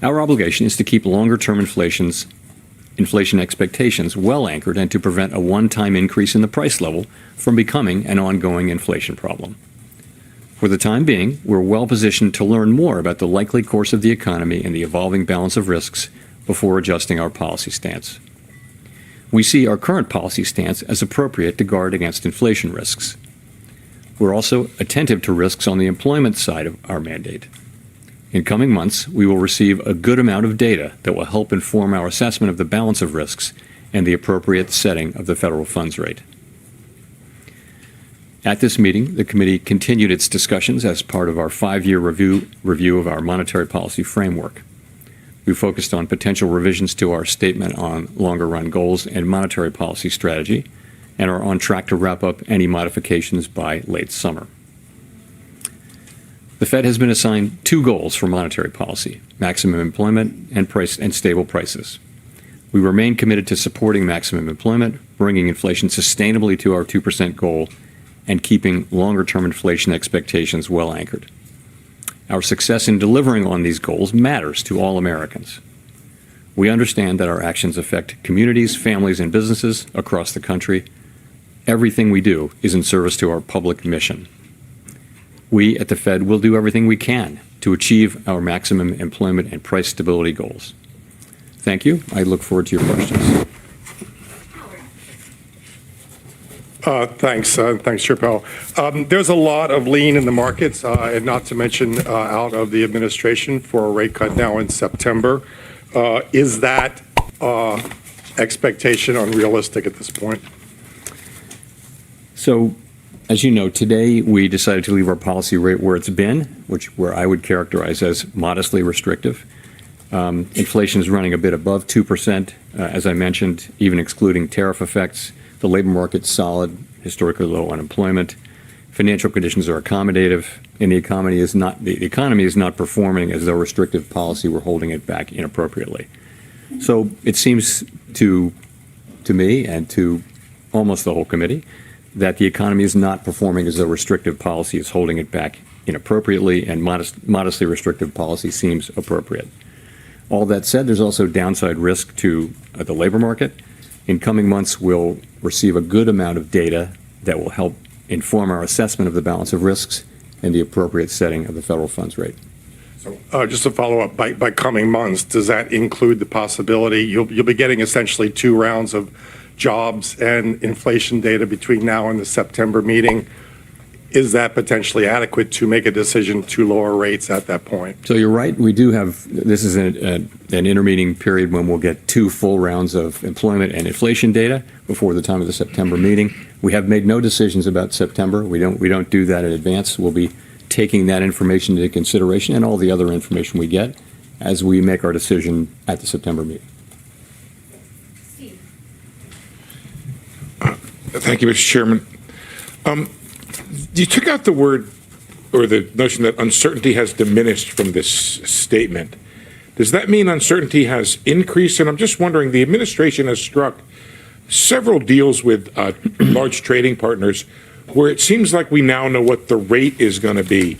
Our obligation is to keep longer-term inflation expectations well anchored and to prevent a one-time increase in the price level from becoming an ongoing inflation problem. For the time being, we're well positioned to learn more about the likely course of the economy and the evolving balance of risks before adjusting our policy stance. We see our current policy stance as appropriate to guard against inflation risks. We're also attentive to risks on the employment side of our mandate. In coming months, we will receive a good amount of data that will help inform our assessment of the balance of risks and the appropriate setting of the federal funds rate. At this meeting, the committee continued its discussions as part of our 5-year review of our monetary policy framework. We focused on potential revisions to our statement on longer-run goals and monetary policy strategy, and are on track to wrap up any modifications by late summer. The Fed has been assigned 2 goals for monetary policy: maximum employment and stable prices. We remain committed to supporting maximum employment, bringing inflation sustainably to our 2% goal, and keeping longer-term inflation expectations well anchored. Our success in delivering on these goals matters to all Americans. We understand that our actions affect communities, families, and businesses across the country. Everything we do is in service to our public mission. We at the Fed will do everything we can to achieve our maximum employment and price stability goals. Thank you. I look forward to your questions. Thanks, Chair Powell. There's a lot of lean in the markets, and not to mention out of the administration for a rate cut now in September. Is that expectation unrealistic at this point? So, as you know, today we decided to leave our policy rate where it's been, where I would characterize as modestly restrictive. Inflation is running a bit above 2%, as I mentioned, even excluding tariff effects. The labor market's solid, historically low unemployment. Financial conditions are accommodative, and the economy is not performing as though restrictive policy were holding it back inappropriately. So it seems to me and to almost the whole committee that the economy is not performing as though restrictive policy is holding it back inappropriately, and modestly restrictive policy seems appropriate. All that said, there's also downside risk to the labor market. In coming months, we'll receive a good amount of data that will help inform our assessment of the balance of risks and the appropriate setting of the federal funds rate. So just to follow up, by coming months, does that include the possibility you'll be getting essentially 2 rounds of jobs and inflation data between now and the September meeting? Is that potentially adequate to make a decision to lower rates at that point? So you're right. We do have, this is an intermeeting period when we'll get 2 full rounds of employment and inflation data before the time of the September meeting. We have made no decisions about September. We don't do that in advance. We'll be taking that information into consideration and all the other information we get as we make our decision at the September meeting. Thank you, Mr. Chairman. You took out the word or the notion that uncertainty has diminished from this statement. Does that mean uncertainty has increased? And I'm just wondering, the administration has struck several deals with large trading partners where it seems like we now know what the rate is going to be.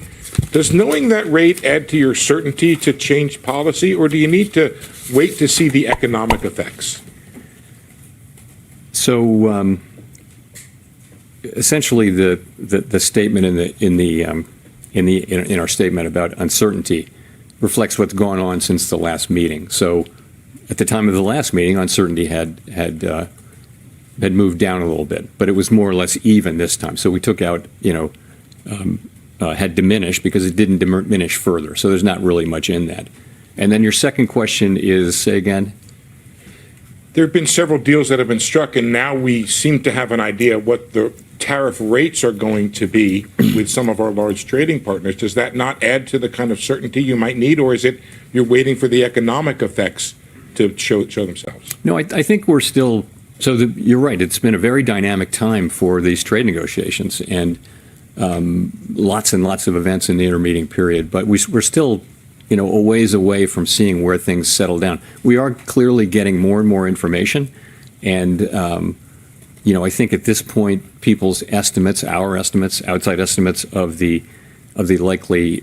Does knowing that rate add to your certainty to change policy, or do you need to wait to see the economic effects? So essentially, the statement in our statement about uncertainty reflects what's gone on since the last meeting. So at the time of the last meeting, uncertainty had moved down a little bit, but it was more or less even this time. So we took out, had diminished because it didn't diminish further. So there's not really much in that. And then your second question is, say again? There have been several deals that have been struck, and now we seem to have an idea what the tariff rates are going to be with some of our large trading partners. Does that not add to the kind of certainty you might need, or is it you're waiting for the economic effects to show themselves? No, I think we're still So you're right. It's been a very dynamic time for these trade negotiations, and lots and lots of events in the intermeeting period. But we're still, a ways away from seeing where things settle down. We are clearly getting more and more information, and I think at this point, people's estimates, our estimates, outside estimates of the likely,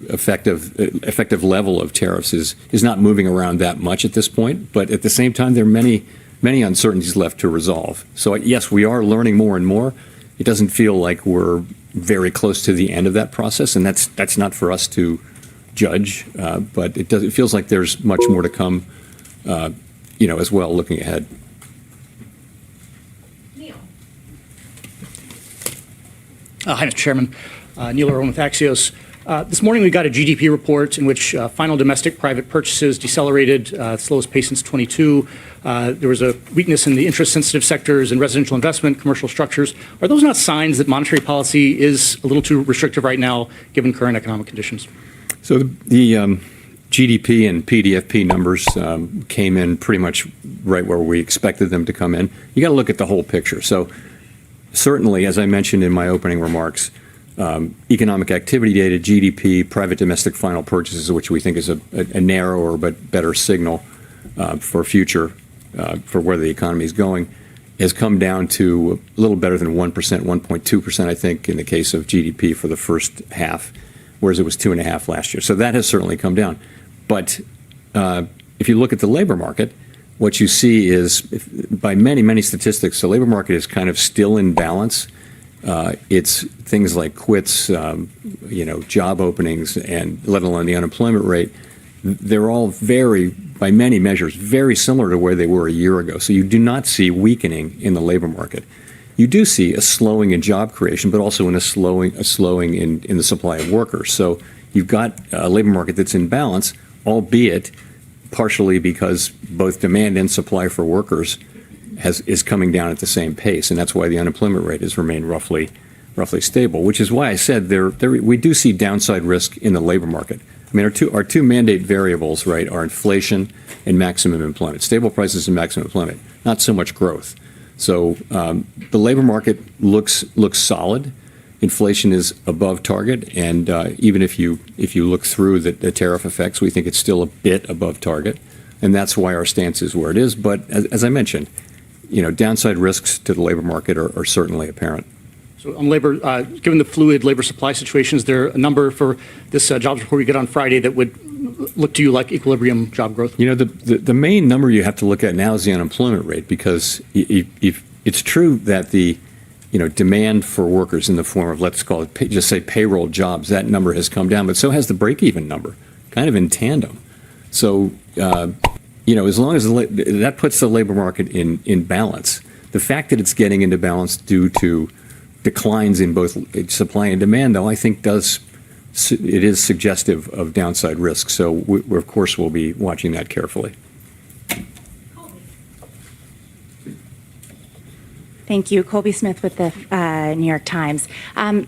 effective level of tariffs is not moving around that much at this point. But at the same time, there are many uncertainties left to resolve. So yes, we are learning more and more. It doesn't feel like we're very close to the end of that process, and that's not for us to judge. But it feels like there's much more to come, as well, looking ahead. Hi, Mr. Chairman. Neil Irwin with Axios. This morning we got a GDP report in which final domestic private purchases decelerated, slowest pace since 22. There was a weakness in the interest-sensitive sectors and residential investment, commercial structures. Are those not signs that monetary policy is a little too restrictive right now, given current economic conditions? So the GDP and PDFP numbers came in pretty much right where we expected them to come in. You got to look at the whole picture. So certainly, as I mentioned in my opening remarks, economic activity data, GDP, private domestic final purchases, which we think is a narrower but better signal for future, for where the economy is going, has come down to a little better than 1%, 1.2%, I think, in the case of GDP for the first half, whereas it was 2.5% last year. So that has certainly come down. But if you look at the labor market, what you see is, by many, many statistics, the labor market is kind of still in balance. It's things like quits, job openings, and let alone the unemployment rate. They're all by many measures, very similar to where they were a year ago. So you do not see weakening in the labor market. You do see a slowing in job creation, but also a slowing in the supply of workers. So you've got a labor market that's in balance, albeit partially because both demand and supply for workers is coming down at the same pace, and that's why the unemployment rate has remained roughly stable. Which is why I said we do see downside risk in the labor market. I mean, our two mandate variables, right, are inflation and maximum employment, stable prices and maximum employment, not so much growth. So the labor market looks solid. Inflation is above target, and even if you look through the tariff effects, we think it's still a bit above target, and that's why our stance is where it is. But as I mentioned, downside risks to the labor market are certainly apparent. So on labor, given the fluid labor supply situation, is there a number for this jobs report we get on Friday that would look to you like equilibrium job growth? The main number you have to look at now is the unemployment rate, because it's true that the demand for workers in the form of, let's call it, just say payroll jobs, that number has come down, but so has the break-even number, kind of in tandem. So, as long as that puts the labor market in balance, the fact that it's getting into balance due to declines in both supply and demand, though, I think it is suggestive of downside risk. So we of course, will be watching that carefully. Thank you. Colby Smith with the New York Times.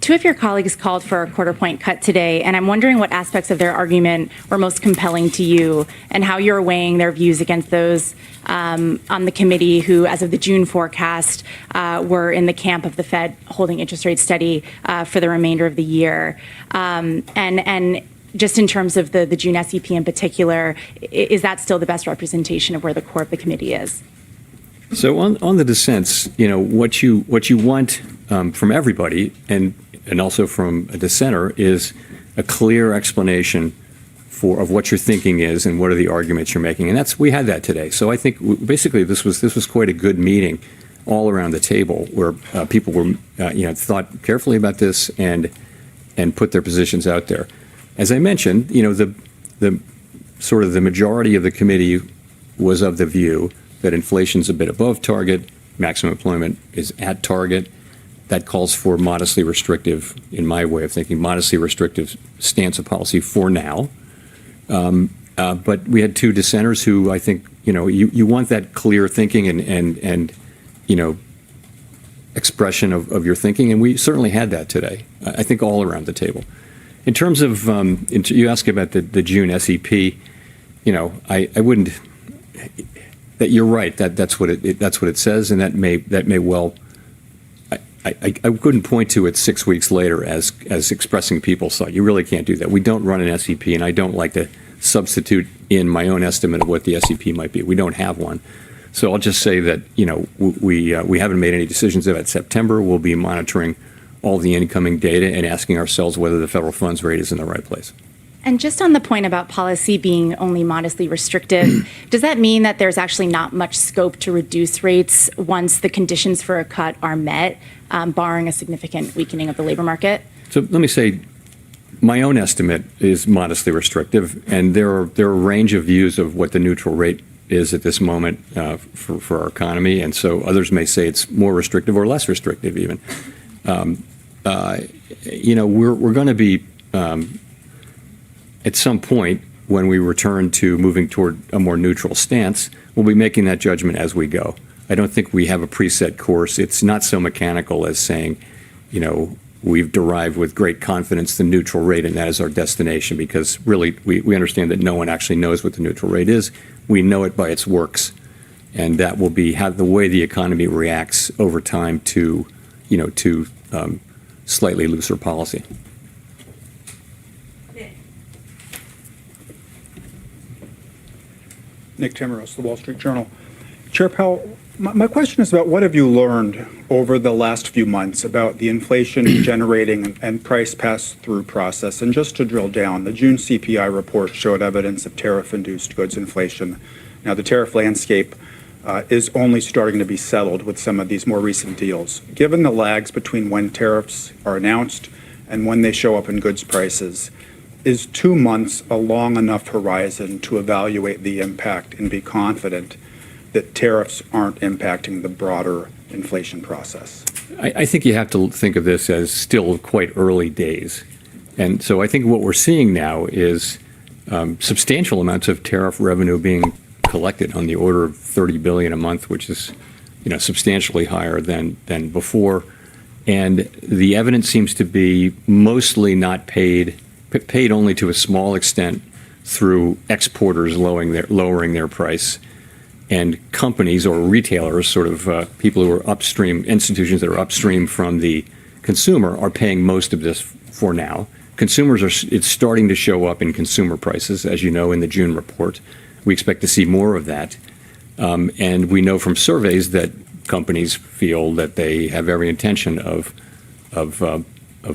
Two of your colleagues called for a quarter-point cut today, and I'm wondering what aspects of their argument were most compelling to you and how you're weighing their views against those on the committee who, as of the June forecast, were in the camp of the Fed holding interest rates steady for the remainder of the year. And just in terms of the June SEP in particular, is that still the best representation of where the core of the committee is? So on the dissents, what you want from everybody and also from a dissenter is a clear explanation of what your thinking is and what are the arguments you're making, and we had that today. So I think basically this was quite a good meeting all around the table where people were thought carefully about this and put their positions out there. As I mentioned, the sort of the majority of the committee was of the view that inflation's a bit above target, maximum employment is at target. That calls for modestly restrictive, in my way of thinking, modestly restrictive stance of policy for now. But we had two dissenters who I think, you want that clear thinking and expression of your thinking, and we certainly had that today, I think all around the table. In terms of, you ask about the June SEP, I wouldn't, that you're right. That's what it says, and that may well. I couldn't point to it 6 weeks later as expressing people's thought. You really can't do that. We don't run an SEP, and I don't like to substitute in my own estimate of what the SEP might be. We don't have one. So I'll just say that, we haven't made any decisions about September. We'll be monitoring all the incoming data and asking ourselves whether the federal funds rate is in the right place. And just on the point about policy being only modestly restrictive, does that mean that there's actually not much scope to reduce rates once the conditions for a cut are met, barring a significant weakening of the labor market? So let me say, my own estimate is modestly restrictive, and there are a range of views of what the neutral rate is at this moment for our economy, and so others may say it's more restrictive or less restrictive even. We're going to be at some point when we return to moving toward a more neutral stance, we'll be making that judgment as we go. I don't think we have a preset course. It's not so mechanical as saying, we've derived with great confidence the neutral rate and that is our destination, because really we understand that no one actually knows what the neutral rate is. We know it by its works, and that will be how the way the economy reacts over time to slightly looser policy. Nick Timmeros, The Wall Street Journal. Chair Powell, my question is about what have you learned over the last few months about the inflation generating and price pass-through process? And just to drill down, the June CPI report showed evidence of tariff-induced goods inflation. Now, the tariff landscape is only starting to be settled with some of these more recent deals. Given the lags between when tariffs are announced and when they show up in goods prices, is 2 months a long enough horizon to evaluate the impact and be confident that tariffs aren't impacting the broader inflation process? I think you have to think of this as still quite early days. And so I think what we're seeing now is substantial amounts of tariff revenue being collected on the order of $30 billion a month, which is substantially higher than before. And the evidence seems to be mostly not paid only to a small extent through exporters lowering their price, and companies or retailers, sort of people who are upstream, institutions that are upstream from the consumer, are paying most of this for now. It's starting to show up in consumer prices, as you know, in the June report. We expect to see more of that. And we know from surveys that companies feel that they have every intention of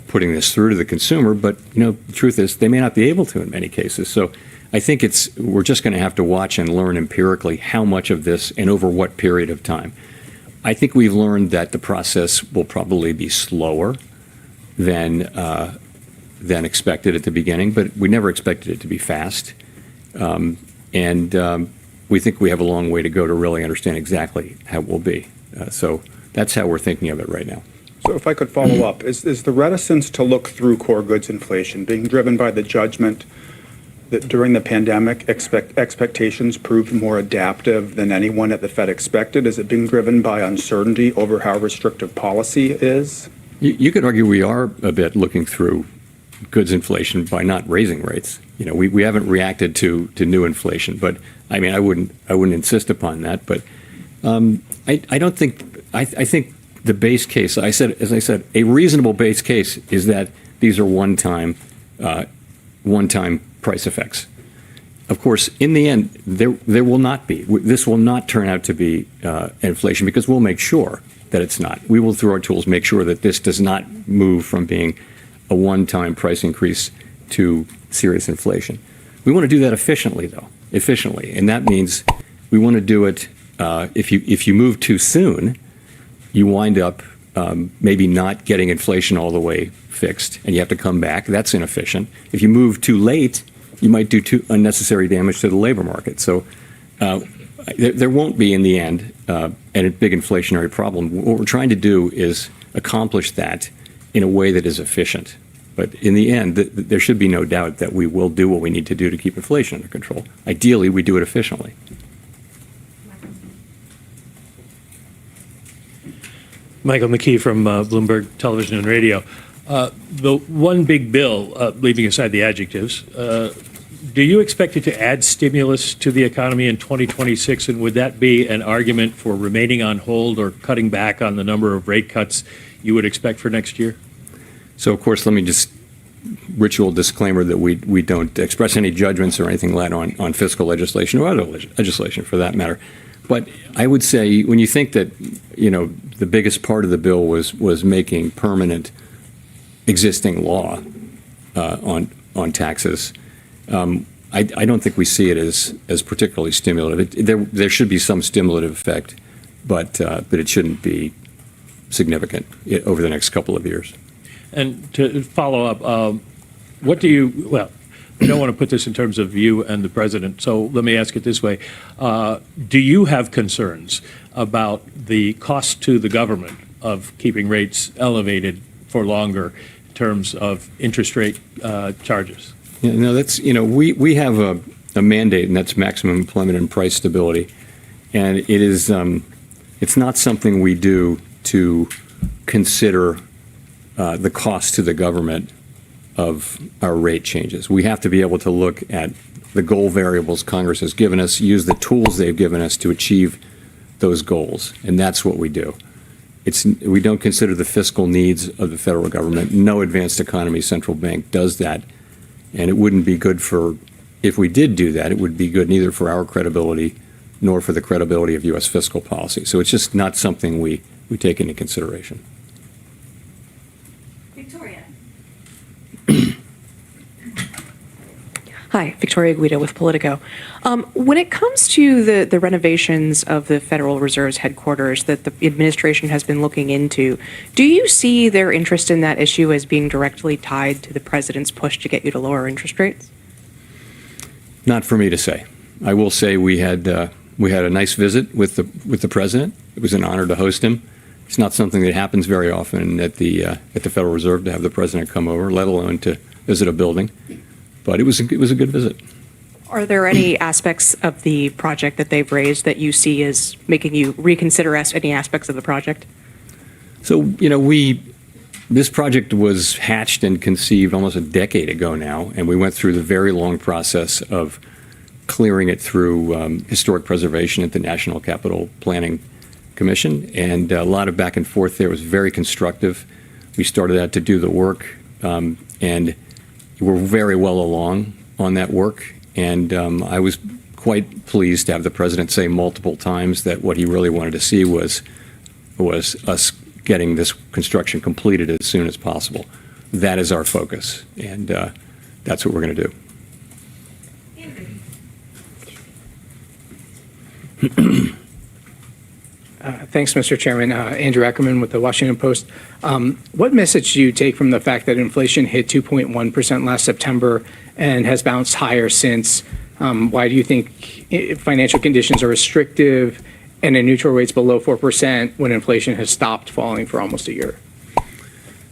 putting this through to the consumer, but the truth is they may not be able to in many cases. So I think we're just going to have to watch and learn empirically how much of this and over what period of time. I think we've learned that the process will probably be slower than expected at the beginning, but we never expected it to be fast. And we think we have a long way to go to really understand exactly how it will be. So that's how we're thinking of it right now. So if I could follow up, is the reticence to look through core goods inflation being driven by the judgment that during the pandemic expectations proved more adaptive than anyone at the Fed expected? Is it being driven by uncertainty over how restrictive policy is? You could argue we are a bit looking through goods inflation by not raising rates. We haven't reacted to new inflation, but I mean I wouldn't insist upon that. But I don't think I think the base case, as I said, a reasonable base case is that these are one-time price effects. Of course, in the end, there will not be. This will not turn out to be inflation, because we'll make sure that it's not. We will, through our tools, make sure that this does not move from being a one-time price increase to serious inflation. We want to do that efficiently, and that means we want to do it. If you move too soon, you wind up maybe not getting inflation all the way fixed, and you have to come back. That's inefficient. If you move too late, you might do unnecessary damage to the labor market. So there won't be, in the end, a big inflationary problem. What we're trying to do is accomplish that in a way that is efficient. But in the end, there should be no doubt that we will do what we need to do to keep inflation under control. Ideally, we do it efficiently. Michael McKee from Bloomberg Television and Radio. The one big bill, leaving aside the adjectives, Do you expect it to add stimulus to the economy in 2026? And would that be an argument for remaining on hold or cutting back on the number of rate cuts you would expect for next year? So, of course, let me just ritual disclaimer that we don't express any judgments or anything like that on fiscal legislation or other legislation for that matter. But I would say when you think that, the biggest part of the bill was making permanent existing law on taxes, I don't think we see it as particularly stimulative. There should be some stimulative effect, but it shouldn't be significant over the next couple of years. And to follow up, I don't want to put this in terms of you and the president, so let me ask it this way. Do you have concerns about the cost to the government of keeping rates elevated for longer in terms of interest rate charges? Yeah, no, that's, we have a mandate, and that's maximum employment and price stability. And it is, it's not something we do to consider the cost to the government of our rate changes. We have to be able to look at the goal variables Congress has given us, use the tools they've given us to achieve those goals, and that's what we do. We don't consider the fiscal needs of the federal government. No advanced economy central bank does that, and it wouldn't be good if we did do that, it would be good neither for our credibility nor for the credibility of U.S. fiscal policy. So it's just not something we take into consideration. Hi, Victoria Guido with Politico. When it comes to the renovations of the Federal Reserve's headquarters that the administration has been looking into, do you see their interest in that issue as being directly tied to the president's push to get you to lower interest rates? Not for me to say. I will say we had a nice visit with the president. It was an honor to host him. It's not something that happens very often at the Federal Reserve to have the president come over, let alone to visit a building. But it was a good visit. Are there any aspects of the project that they've raised that you see as making you reconsider any aspects of the project? So, this project was hatched and conceived almost a decade ago now, and we went through the very long process of clearing it through historic preservation at the National Capital Planning Commission, and a lot of back and forth there. It was very constructive. We started out to do the work, and we're very well along on that work, and I was quite pleased to have the president say multiple times that what he really wanted to see was us getting this construction completed as soon as possible. That is our focus, and that's what we're going to do. Thanks, Mr. Chairman. Andrew Ackerman with the Washington Post. What message do you take from the fact that inflation hit 2.1% last September and has bounced higher since? Why do you think financial conditions are restrictive and a neutral rate's below 4% when inflation has stopped falling for almost a year?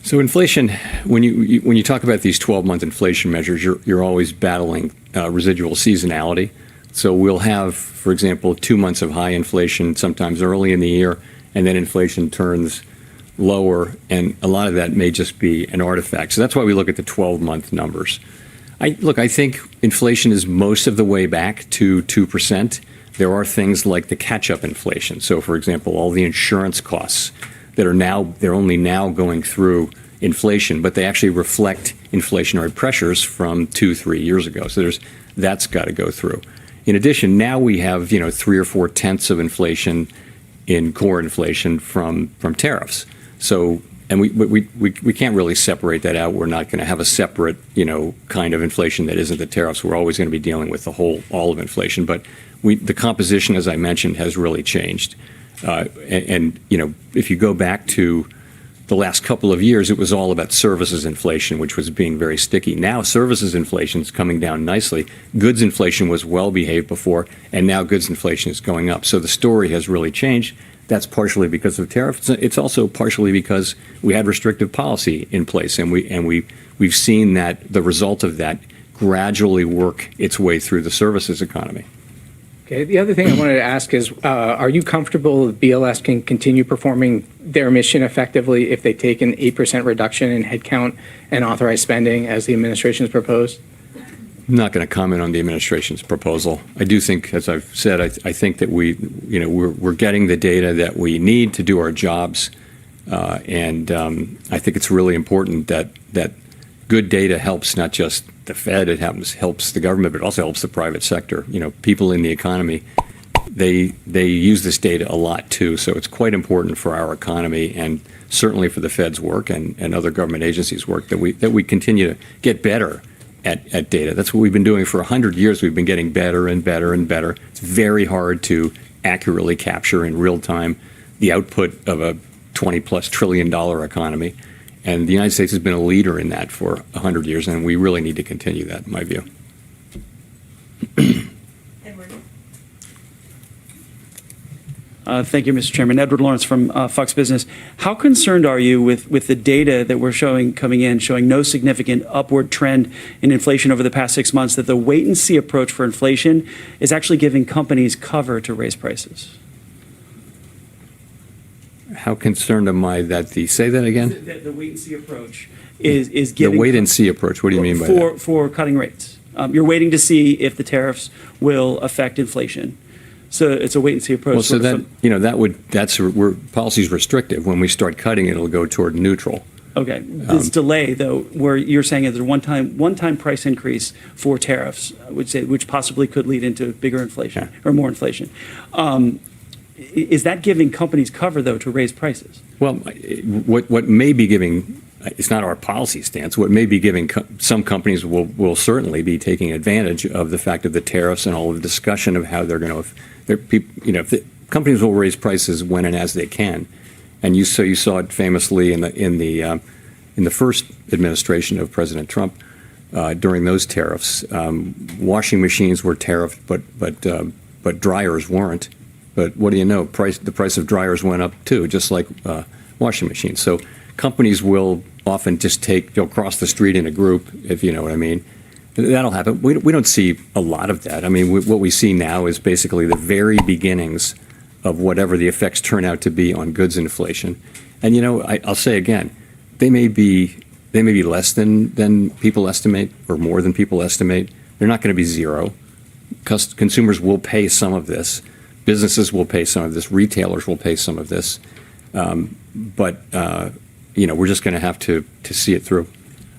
So inflation, when you talk about these 12-month inflation measures, you're always battling residual seasonality. So we'll have, for example, 2 months of high inflation sometimes early in the year, and then inflation turns lower, and a lot of that may just be an artifact. So that's why we look at the 12-month numbers. I think inflation is most of the way back to 2%. There are things like the catch-up inflation. So, for example, all the insurance costs that they're only now going through inflation, but they actually reflect inflationary pressures from 2-3 years ago. So that's got to go through. In addition, now we have 3 or 4 tenths of inflation in core inflation from tariffs. So, and we can't really separate that out. We're not going to have a separate kind of inflation that isn't the tariffs. We're always going to be dealing with all of inflation. But the composition, as I mentioned, has really changed. And if you go back to the last couple of years, it was all about services inflation, which was being very sticky. Now services inflation is coming down nicely. Goods inflation was well behaved before, and now goods inflation is going up. So the story has really changed. That's partially because of tariffs. It's also partially because we had restrictive policy in place, and we've seen that the result of that gradually work its way through the services economy. Okay. The other thing I wanted to ask is, are you comfortable that BLS can continue performing their mission effectively if they take an 8% reduction in headcount and authorized spending as the administration has proposed? I'm not going to comment on the administration's proposal. I do think, as I've said, I think that we're getting the data that we need to do our jobs, and I think it's really important that good data helps not just the Fed, it helps the government, but it also helps the private sector. People in the economy, they use this data a lot too. So it's quite important for our economy and certainly for the Fed's work and other government agencies' work that we continue to get better at data. That's what we've been doing for 100 years. We've been getting better and better and better. It's very hard to accurately capture in real time the output of a $20+ trillion economy. And the United States has been a leader in that for 100 years, and we really need to continue that, in my view. Thank you, Mr. Chairman. Edward Lawrence from Fox Business. How concerned are you with the data that we're coming in, showing no significant upward trend in inflation over the past 6 months, that the wait-and-see approach for inflation is actually giving companies cover to raise prices? How concerned am I that say that again? The wait-and-see approach is giving... The wait-and-see approach, what do you mean by that? For cutting rates. You're waiting to see if the tariffs will affect inflation. So it's a wait-and-see approach. Well, so that's where policy's restrictive. When we start cutting, it'll go toward neutral. Okay. This delay, though, where you're saying there's a one-time price increase for tariffs, which possibly could lead into bigger inflation or more inflation. Is that giving companies cover, though, to raise prices? Well, what may be giving, it's not our policy stance, what may be giving some companies will certainly be taking advantage of the fact of the tariffs and all of the discussion of how they're going to, companies will raise prices when and as they can. And you saw it famously in the first administration of President Trump during those tariffs. Washing machines were tariffed, but dryers weren't. But what do you know? The price of dryers went up too, just like washing machines. So companies will often just they'll cross the street in a group, if you know what I mean. That'll happen. We don't see a lot of that. I mean, what we see now is basically the very beginnings of whatever the effects turn out to be on goods inflation. And I'll say again, they may be less than people estimate or more than people estimate. They're not going to be zero. Consumers will pay some of this. Businesses will pay some of this. Retailers will pay some of this. But we're just going to have to see it through.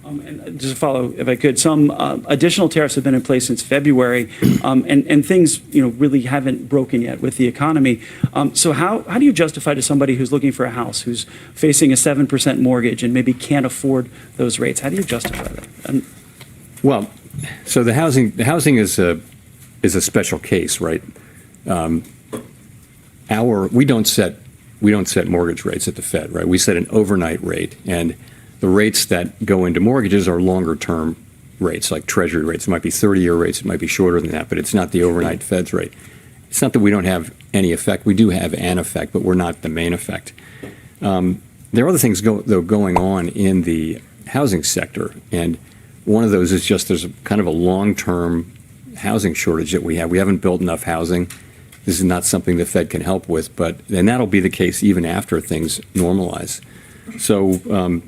And just to follow, if I could, some additional tariffs have been in place since February, and things really haven't broken yet with the economy. So how do you justify to somebody who's looking for a house, who's facing a 7% mortgage and maybe can't afford those rates? How do you justify that? Well, so the housing is a special case, right? We don't set mortgage rates at the Fed, right? We set an overnight rate, and the rates that go into mortgages are longer term rates, like Treasury rates. It might be 30-year rates, it might be shorter than that, but it's not the overnight Fed's rate. It's not that we don't have any effect. We do have an effect, but we're not the main effect. There are other things going on in the housing sector, and one of those is just there's kind of a long-term housing shortage that we have. We haven't built enough housing. This is not something the Fed can help with, and that'll be the case even after things normalize. So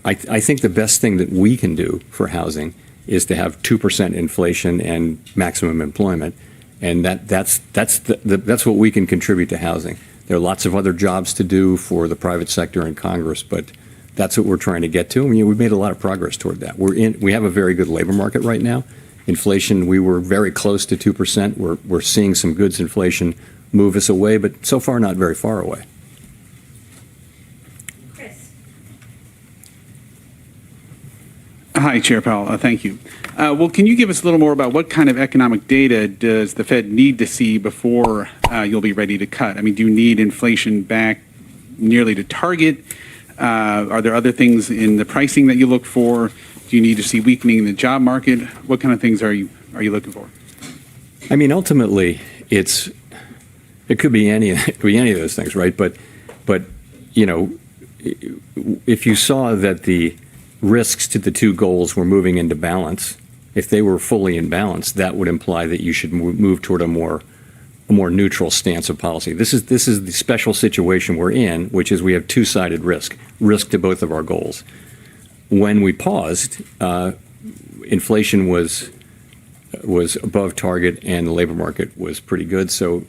I think the best thing that we can do for housing is to have 2% inflation and maximum employment, and that's what we can contribute to housing. There are lots of other jobs to do for the private sector and Congress, but that's what we're trying to get to. I mean, we've made a lot of progress toward that. We have a very good labor market right now. Inflation, we were very close to 2%. We're seeing some goods inflation move us away, but so far not very far away. Hi, Chair Powell. Thank you. Well, can you give us a little more about what kind of economic data does the Fed need to see before you'll be ready to cut? I mean, do you need inflation back nearly to target? Are there other things in the pricing that you look for? Do you need to see weakening in the job market? What kind of things are you looking for? I mean, ultimately, it could be any of those things, right? But if you saw that the risks to the two goals were moving into balance, if they were fully in balance, that would imply that you should move toward a more neutral stance of policy. This is the special situation we're in, which is we have two-sided risk to both of our goals. When we paused, inflation was was above target and the labor market was pretty good. So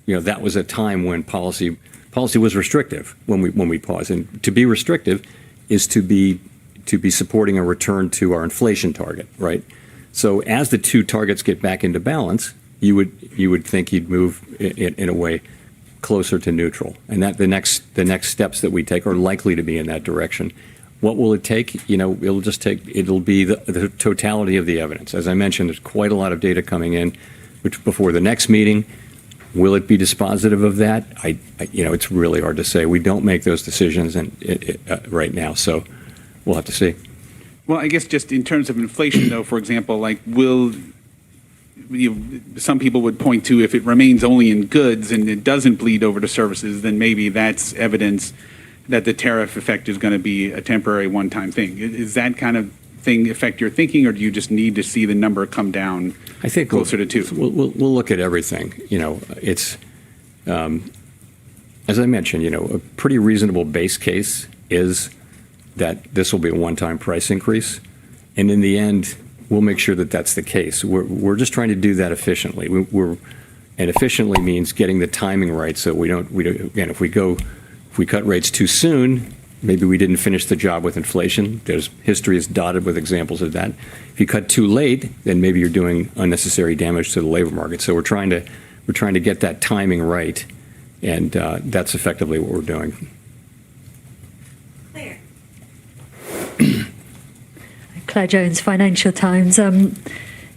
that was a time when policy was restrictive when we paused. And to be restrictive is to be supporting a return to our inflation target, right? So as the two targets get back into balance, you would think you'd move in a way closer to neutral, and that the next steps that we take are likely to be in that direction. What will it take? It'll be the totality of the evidence. As I mentioned, there's quite a lot of data coming in, which before the next meeting. Will it be dispositive of that? It's really hard to say. We don't make those decisions right now, so we'll have to see. Well, I guess just in terms of inflation, though, for example, some people would point to if it remains only in goods and it doesn't bleed over to services, then maybe that's evidence that the tariff effect is going to be a temporary one-time thing. Is that kind of thing affect your thinking, or do you just need to see the number come down I think closer to 2? We'll look at everything. It's, as I mentioned, a pretty reasonable base case is that this will be a one-time price increase. And in the end, we'll make sure that that's the case. We're just trying to do that efficiently. And efficiently means getting the timing right so we don't again, if we cut rates too soon, maybe we didn't finish the job with inflation. History is dotted with examples of that. If you cut too late, then maybe you're doing unnecessary damage to the labor market. So we're trying to get that timing right, and that's effectively what we're doing. Claire Jones, Financial Times.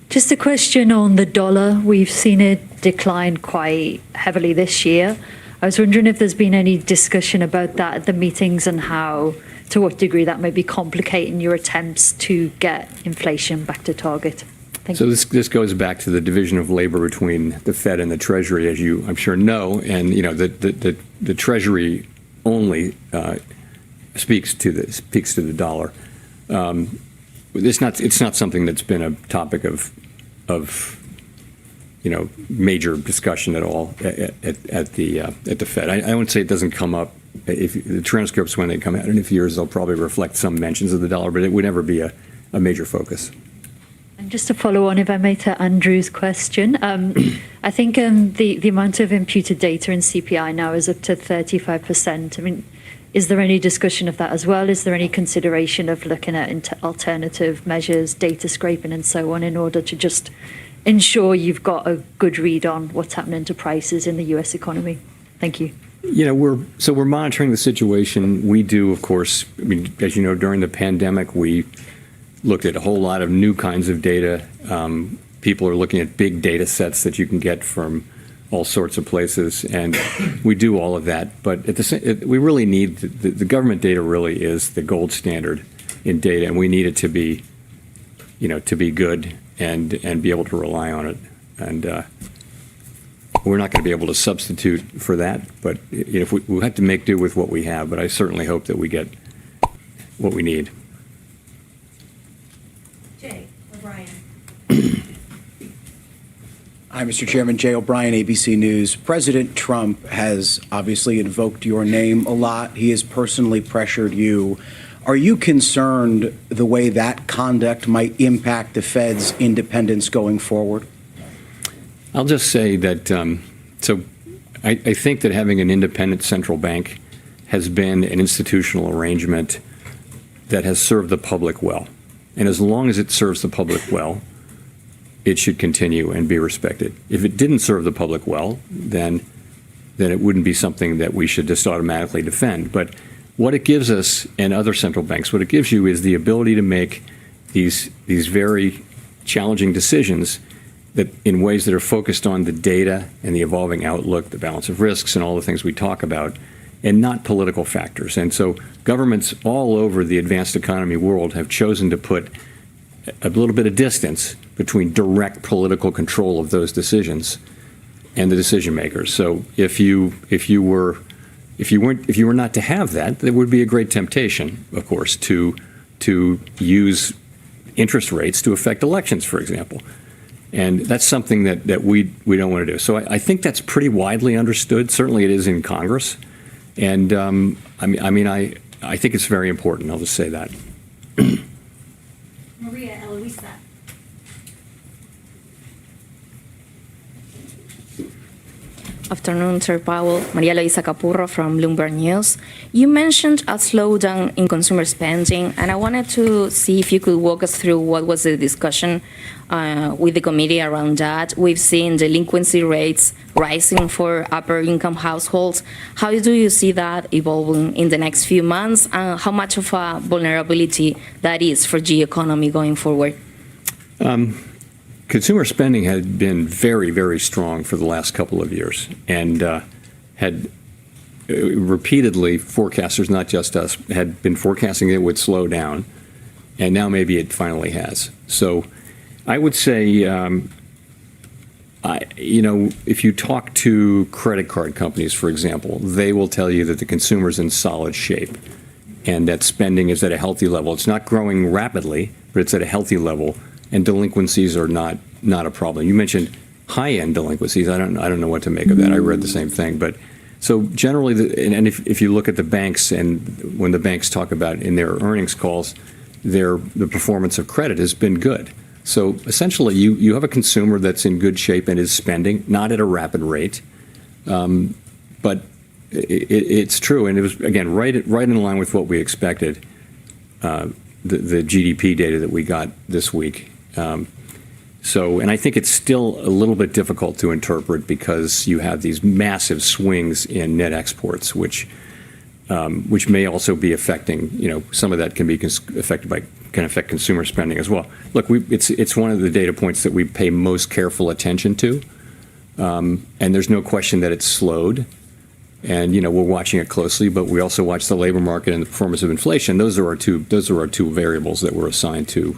Just a question on the dollar. We've seen it decline quite heavily this year. I was wondering if there's been any discussion about that at the meetings and to what degree that may be complicating your attempts to get inflation back to target. Thank you. This goes back to the division of labor between the Fed and the Treasury, as you I'm sure know, and the Treasury only speaks to the dollar. It's not something that's been a topic of major discussion at all at the Fed. I won't say it doesn't come up. If the transcripts, when they come out in a few years, they'll probably reflect some mentions of the dollar, but it would never be a major focus. And just to follow on, if I may, to Andrew's question, I think the amount of imputed data in CPI now is up to 35%. I mean, is there any discussion of that as well? Is there any consideration of looking at alternative measures, data scraping and so on, in order to just ensure you've got a good read on what's happening to prices in the U.S. economy? Thank you. We're monitoring the situation. We do, of course, as you know, during the pandemic, we looked at a whole lot of new kinds of data. People are looking at big data sets that you can get from all sorts of places, and we do all of that. But we really need the government data. Really is the gold standard in data, and we need it to be, to be good and be able to rely on it. And we're not going to be able to substitute for that, but if we have to make do with what we have. But I certainly hope that we get what we need. Jay O'Brien. Hi, Mr. Chairman. Jay O'Brien, ABC News. President Trump has obviously invoked your name a lot. He has personally pressured you. Are you concerned the way that conduct might impact the Fed's independence going forward? I'll just say that, I think that having an independent central bank has been an institutional arrangement that has served the public well. And as long as it serves the public well, it should continue and be respected. If it didn't serve the public well, then it wouldn't be something that we should just automatically defend. But what it gives us and other central banks, what it gives you is the ability to make these very challenging decisions that in ways that are focused on the data and the evolving outlook, the balance of risks and all the things we talk about, and not political factors. And so governments all over the advanced economy world have chosen to put a little bit of distance between direct political control of those decisions and the decision makers. So if you were not to have that, there would be a great temptation, of course, to use interest rates to affect elections, for example. And that's something that we don't want to do. So I think that's pretty widely understood. Certainly it is in Congress. And I think it's very important. I'll just say that. Maria Eloisa. Afternoon, Chair Powell. Maria Luisa Capurro from Bloomberg News. You mentioned a slowdown in consumer spending, and I wanted to see if you could walk us through what was the discussion with the committee around that. We've seen delinquency rates rising for upper income households. How do you see that evolving in the next few months? How much of a vulnerability that is for the economy going forward? Consumer spending had been very, very strong for the last couple of years, and had repeatedly, forecasters, not just us, had been forecasting it would slow down, and now maybe it finally has. So I would say, if you talk to credit card companies, for example, they will tell you that the consumer's in solid shape and that spending is at a healthy level. It's not growing rapidly, but it's at a healthy level. And delinquencies are not a problem. You mentioned high-end delinquencies. I don't know what to make of that. I read the same thing. But so generally, if you look at the banks, and when the banks talk about in their earnings calls, the performance of credit has been good. So essentially, you have a consumer that's in good shape and is spending, not at a rapid rate. But it's true, and it was, again, right in line with what we expected, the GDP data that we got this week. And I think it's still a little bit difficult to interpret because you have these massive swings in net exports, which may also be affecting, some of that can affect consumer spending as well. Look, it's one of the data points that we pay most careful attention to, and there's no question that it's slowed. And we're watching it closely, but we also watch the labor market and the performance of inflation. Those are our two variables that we're assigned to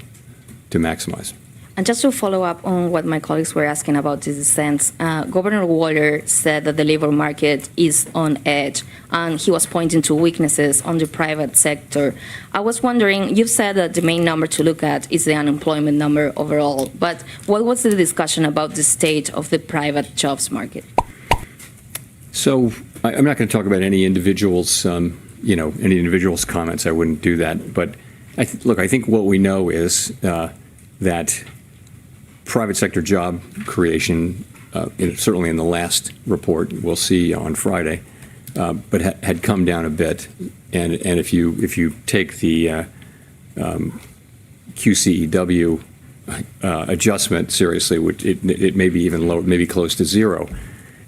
maximize. And just to follow up on what my colleagues were asking about this dissent, Governor Waller said that the labor market is on edge, and he was pointing to weaknesses on the private sector. I was wondering, you've said that the main number to look at is the unemployment number overall, but what was the discussion about the state of the private jobs market? So I'm not going to talk about any individual's comments. I wouldn't do that. But I think what we know is that private sector job creation, certainly in the last report, we'll see on Friday, but had come down a bit. And if you take the QCEW adjustment seriously, it may be even lower, maybe close to zero.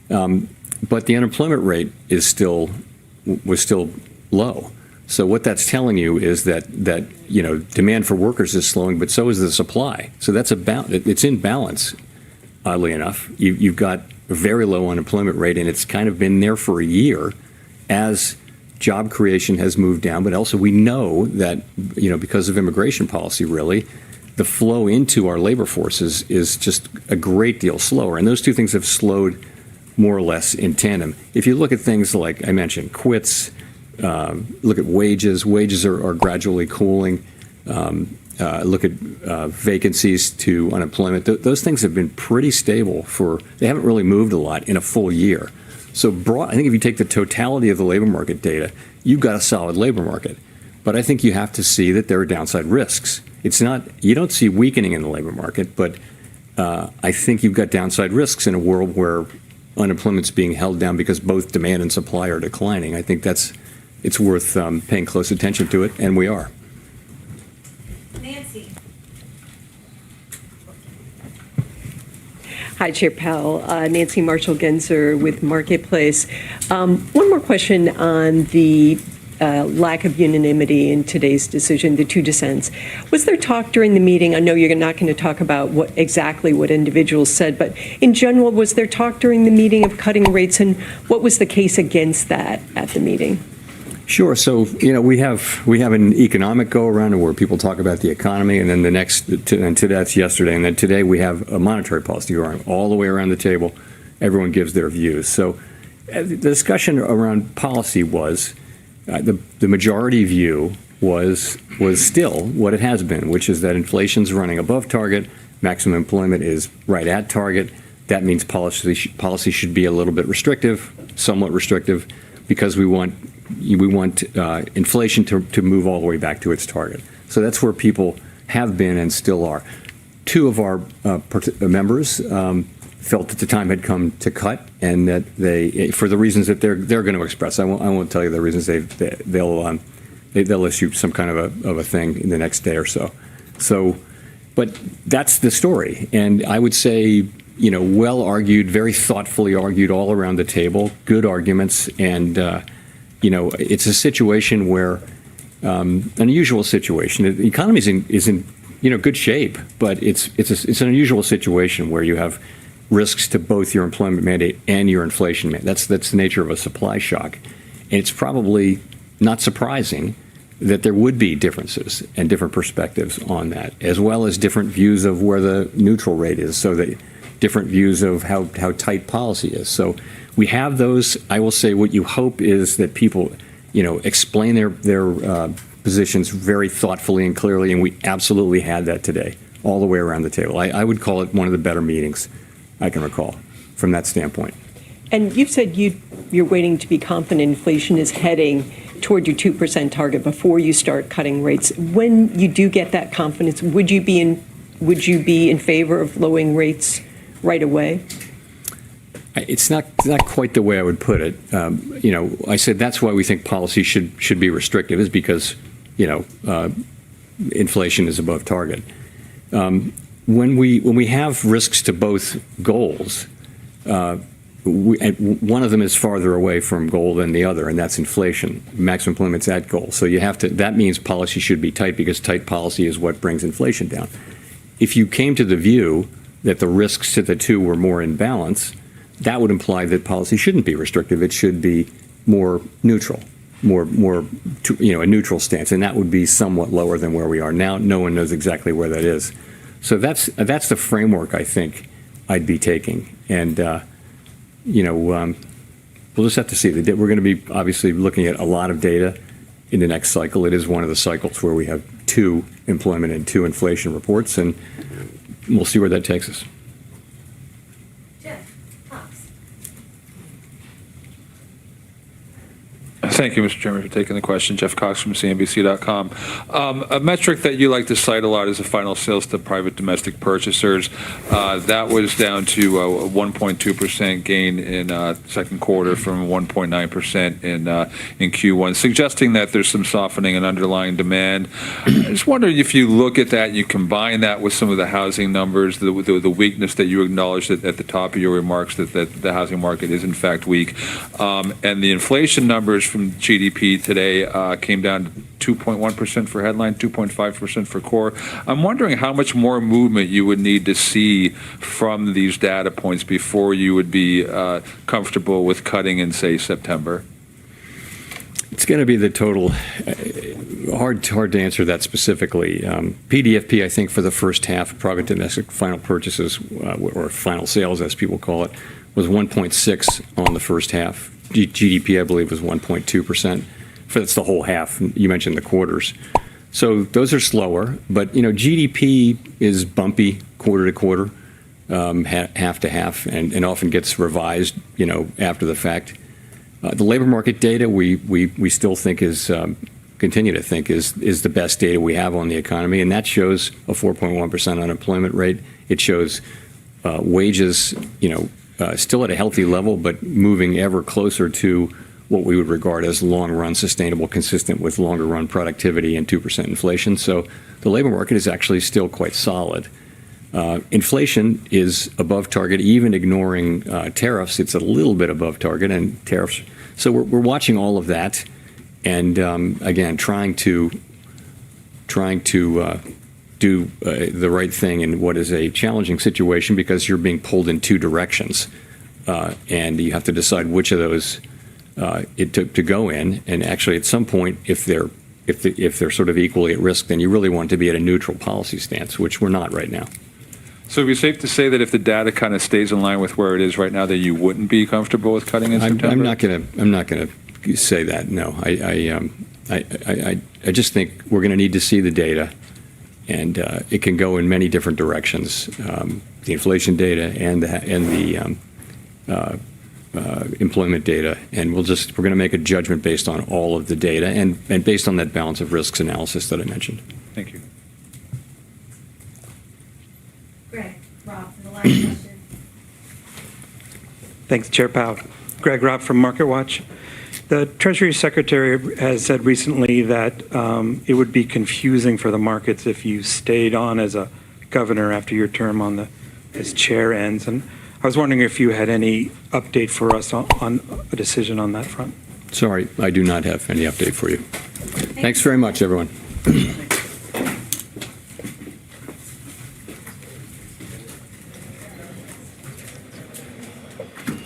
But the unemployment rate was still low. So what that's telling you is that demand for workers is slowing, but so is the supply. So it's in balance. Oddly enough, you've got a very low unemployment rate, and it's kind of been there for a year as job creation has moved down. But also we know that because of immigration policy, really, the flow into our labor forces is just a great deal slower, and those two things have slowed more or less in tandem. If you look at things like I mentioned, quits. Look at wages. Wages are gradually cooling. Look at vacancies to unemployment. Those things have been pretty stable they haven't really moved a lot in a full year. So I think if you take the totality of the labor market data, you've got a solid labor market. But I think you have to see that there are downside risks. You don't see weakening in the labor market, but I think you've got downside risks in a world where unemployment's being held down because both demand and supply are declining. I think it's worth paying close attention to it, and we are. Nancy. Hi, Chair Powell. Nancy Marshall-Genzer with Marketplace. One more question on the lack of unanimity in today's decision, the two dissents. Was there talk during the meeting? I know you're not going to talk about what individuals said, but in general, was there talk during the meeting of cutting rates, and what was the case against that at the meeting? Sure. So, we have an economic go-around where people talk about the economy, and then that's yesterday, and then today we have a monetary policy go-around all the way around the table. Everyone gives their views. So the discussion around policy was the majority view was still what it has been, which is that inflation's running above target, maximum employment is right at target. That means policy should be a little bit restrictive, somewhat restrictive, because we want inflation to move all the way back to its target. So that's where people have been and still are. Two of our members felt that the time had come to cut, and that they, for the reasons that they're going to express. I won't tell you the reasons they'll issue some kind of a thing in the next day or so. So, but that's the story, and I would say, well argued, very thoughtfully argued all around the table, good arguments, and it's a situation where an unusual situation. The economy is in good shape, but it's an unusual situation where you have risks to both your employment mandate and your inflation mandate. That's the nature of a supply shock, and it's probably not surprising that there would be differences and different perspectives on that, as well as different views of where the neutral rate is, so that different views of how tight policy is. So we have those. I will say what you hope is that people, explain their positions very thoughtfully and clearly, and we absolutely had that today, all the way around the table. I would call it one of the better meetings I can recall from that standpoint. And you've said you're waiting to be confident inflation is heading toward your 2% target before you start cutting rates. When you do get that confidence, would you be in favor of lowering rates right away? It's not quite the way I would put it. I said that's why we think policy should be restrictive, is because inflation is above target. When we have risks to both goals, one of them is farther away from goal than the other, and that's inflation. Maximum employment's at goal, so you have to. That means policy should be tight, because tight policy is what brings inflation down. If you came to the view that the risks to the two were more in balance, that would imply that policy shouldn't be restrictive. It should be more neutral, more a neutral stance, and that would be somewhat lower than where we are now. No one knows exactly where that is. So that's the framework I think I'd be taking, and we'll just have to see. We're going to be obviously looking at a lot of data in the next cycle. It is one of the cycles where we have 2 employment and 2 inflation reports, and we'll see where that takes us. Thank you, Mr. Chairman, for taking the question. Jeff Cox from CNBC.com. A metric that you like to cite a lot is the final sales to private domestic purchasers. That was down to a 1.2% gain in second quarter from 1.9% in Q1, suggesting that there's some softening in underlying demand. I just wondering if you look at that and you combine that with some of the housing numbers, the weakness that you acknowledged at the top of your remarks, that the housing market is in fact weak, and the inflation numbers from GDP today came down to 2.1% for headline, 2.5% for core. I'm wondering how much more movement you would need to see from these data points before you would be comfortable with cutting in, say, September. It's going to be the total. Hard to answer that specifically. PDFP, I think, for the first half, private domestic final purchases, or final sales, as people call it, was 1.6 on the first half. GDP, I believe, was 1.2%. That's the whole half. You mentioned the quarters. So those are slower, but GDP is bumpy quarter to quarter, half to half, and often gets revised, after the fact. The labor market data we still think continue to think is the best data we have on the economy, and that shows a 4.1% unemployment rate. It shows wages, still at a healthy level, but moving ever closer to what we would regard as long-run sustainable, consistent with longer-run productivity and 2% inflation. So the labor market is actually still quite solid. Inflation is above target, even ignoring tariffs. It's a little bit above target, and tariffs. So we're watching all of that, and again, trying to do the right thing in what is a challenging situation, because you're being pulled in 2 directions, and you have to decide which of those to go in. And actually, at some point, if they're sort of equally at risk, then you really want to be at a neutral policy stance, which we're not right now. So it'd be safe to say that if the data kind of stays in line with where it is right now, that you wouldn't be comfortable with cutting in September? I'm not going to say that. No, I just think we're going to need to see the data. And it can go in many different directions, the inflation data and the employment data. And we're going to make a judgment based on all of the data and based on that balance of risks analysis that I mentioned. Thank you. Greg, Rob, for the last question. Thanks, Chair Powell. Greg Robb from MarketWatch. The Treasury Secretary has said recently that it would be confusing for the markets if you stayed on as a governor after your term as chair ends. And I was wondering if you had any update for us on a decision on that front. Sorry, I do not have any update for you. Thanks very much, everyone.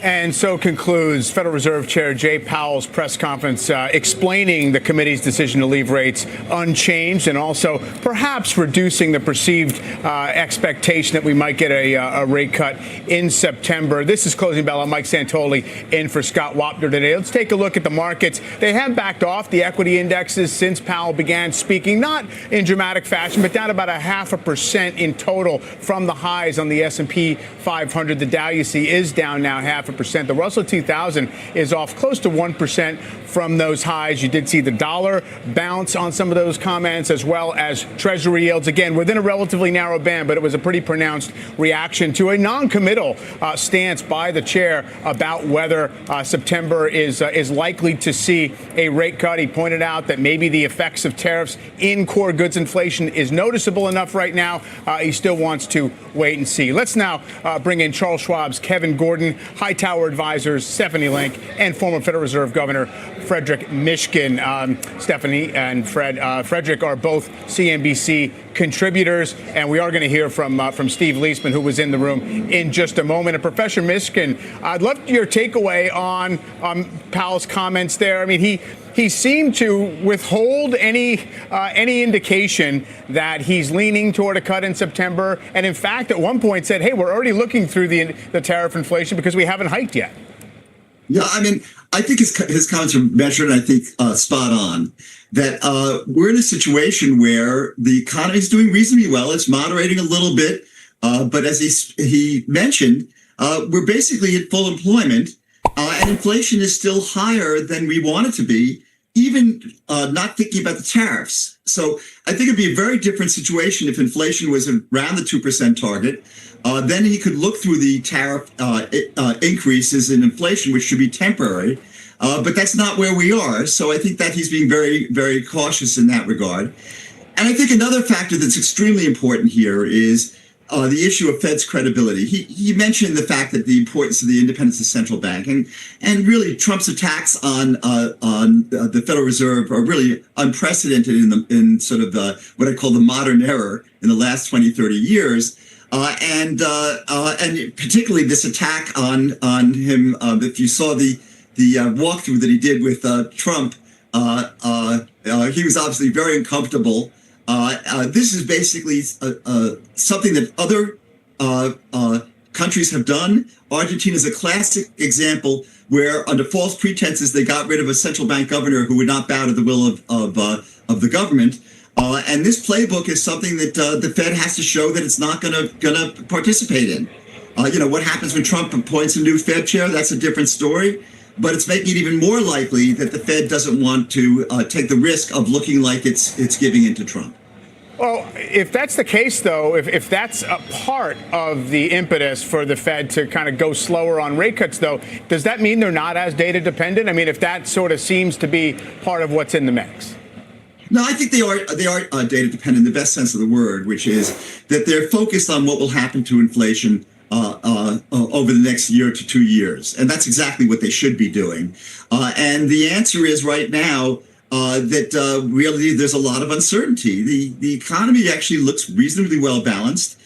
And so concludes Federal Reserve Chair Jay Powell's press conference explaining the committee's decision to leave rates unchanged and also perhaps reducing the perceived expectation that we might get a rate cut in September. This is Closing Bell. I'm Mike Santoli in for Scott Wapner today. Let's take a look at the markets. They have backed off the equity indexes since Powell began speaking, not in dramatic fashion, but down about 0.5% in total from the highs on the S&P 500. The Dow, you see, is down now 0.5%. The Russell 2000 is off close to 1% from those highs. You did see the dollar bounce on some of those comments, as well as Treasury yields. Again, within a relatively narrow band, but it was a pretty pronounced reaction to a non-committal stance by the chair about whether September is likely to see a rate cut. He pointed out that maybe the effects of tariffs in core goods inflation is noticeable enough right now. He still wants to wait and see. Let's now bring in Charles Schwab's Kevin Gordon, Hightower Advisors Stephanie Link, and former Federal Reserve Governor Frederick Mishkin. Stephanie and Frederick are both CNBC contributors, and we are going to hear from Steve Leisman, who was in the room, in just a moment. And Professor Mishkin, I'd love your takeaway on Powell's comments there. I mean, he seemed to withhold any indication that he's leaning toward a cut in September, and in fact, at one point said, "Hey, we're already looking through the tariff inflation because we haven't hiked yet." Yeah, I mean, I think his comments are measured, and I think spot on. That we're in a situation where the economy is doing reasonably well. It's moderating a little bit, but as he mentioned, we're basically at full employment, and inflation is still higher than we want it to be, even not thinking about the tariffs. So I think it'd be a very different situation if inflation was around the 2% target. Then he could look through the tariff increases in inflation, which should be temporary. But that's not where we are. So I think that he's being very, very cautious in that regard. And I think another factor that's extremely important here is the issue of Fed's credibility. He mentioned the fact that the importance of the independence of the central bank, and really Trump's attacks on the Federal Reserve are really unprecedented in sort of what I call the modern era in the last 20, 30 years. And particularly this attack on him. If you saw the walkthrough that he did with Trump, he was obviously very uncomfortable. This is basically something that other countries have done. Argentina is a classic example where, under false pretenses, they got rid of a central bank governor who would not bow to the will of the government. And this playbook is something that the Fed has to show that it's not going to participate in. What happens when Trump appoints a new Fed chair? That's a different story. But it's making it even more likely that the Fed doesn't want to take the risk of looking like it's giving in to Trump. Well, if that's the case, though, if that's a part of the impetus for the Fed to kind of go slower on rate cuts, though, does that mean they're not as data dependent? I mean, if that sort of seems to be part of what's in the mix. No, I think they are data dependent in the best sense of the word, which is that they're focused on what will happen to inflation over the next year to 2 years. And that's exactly what they should be doing. And the answer is right now that really there's a lot of uncertainty. The economy actually looks reasonably well balanced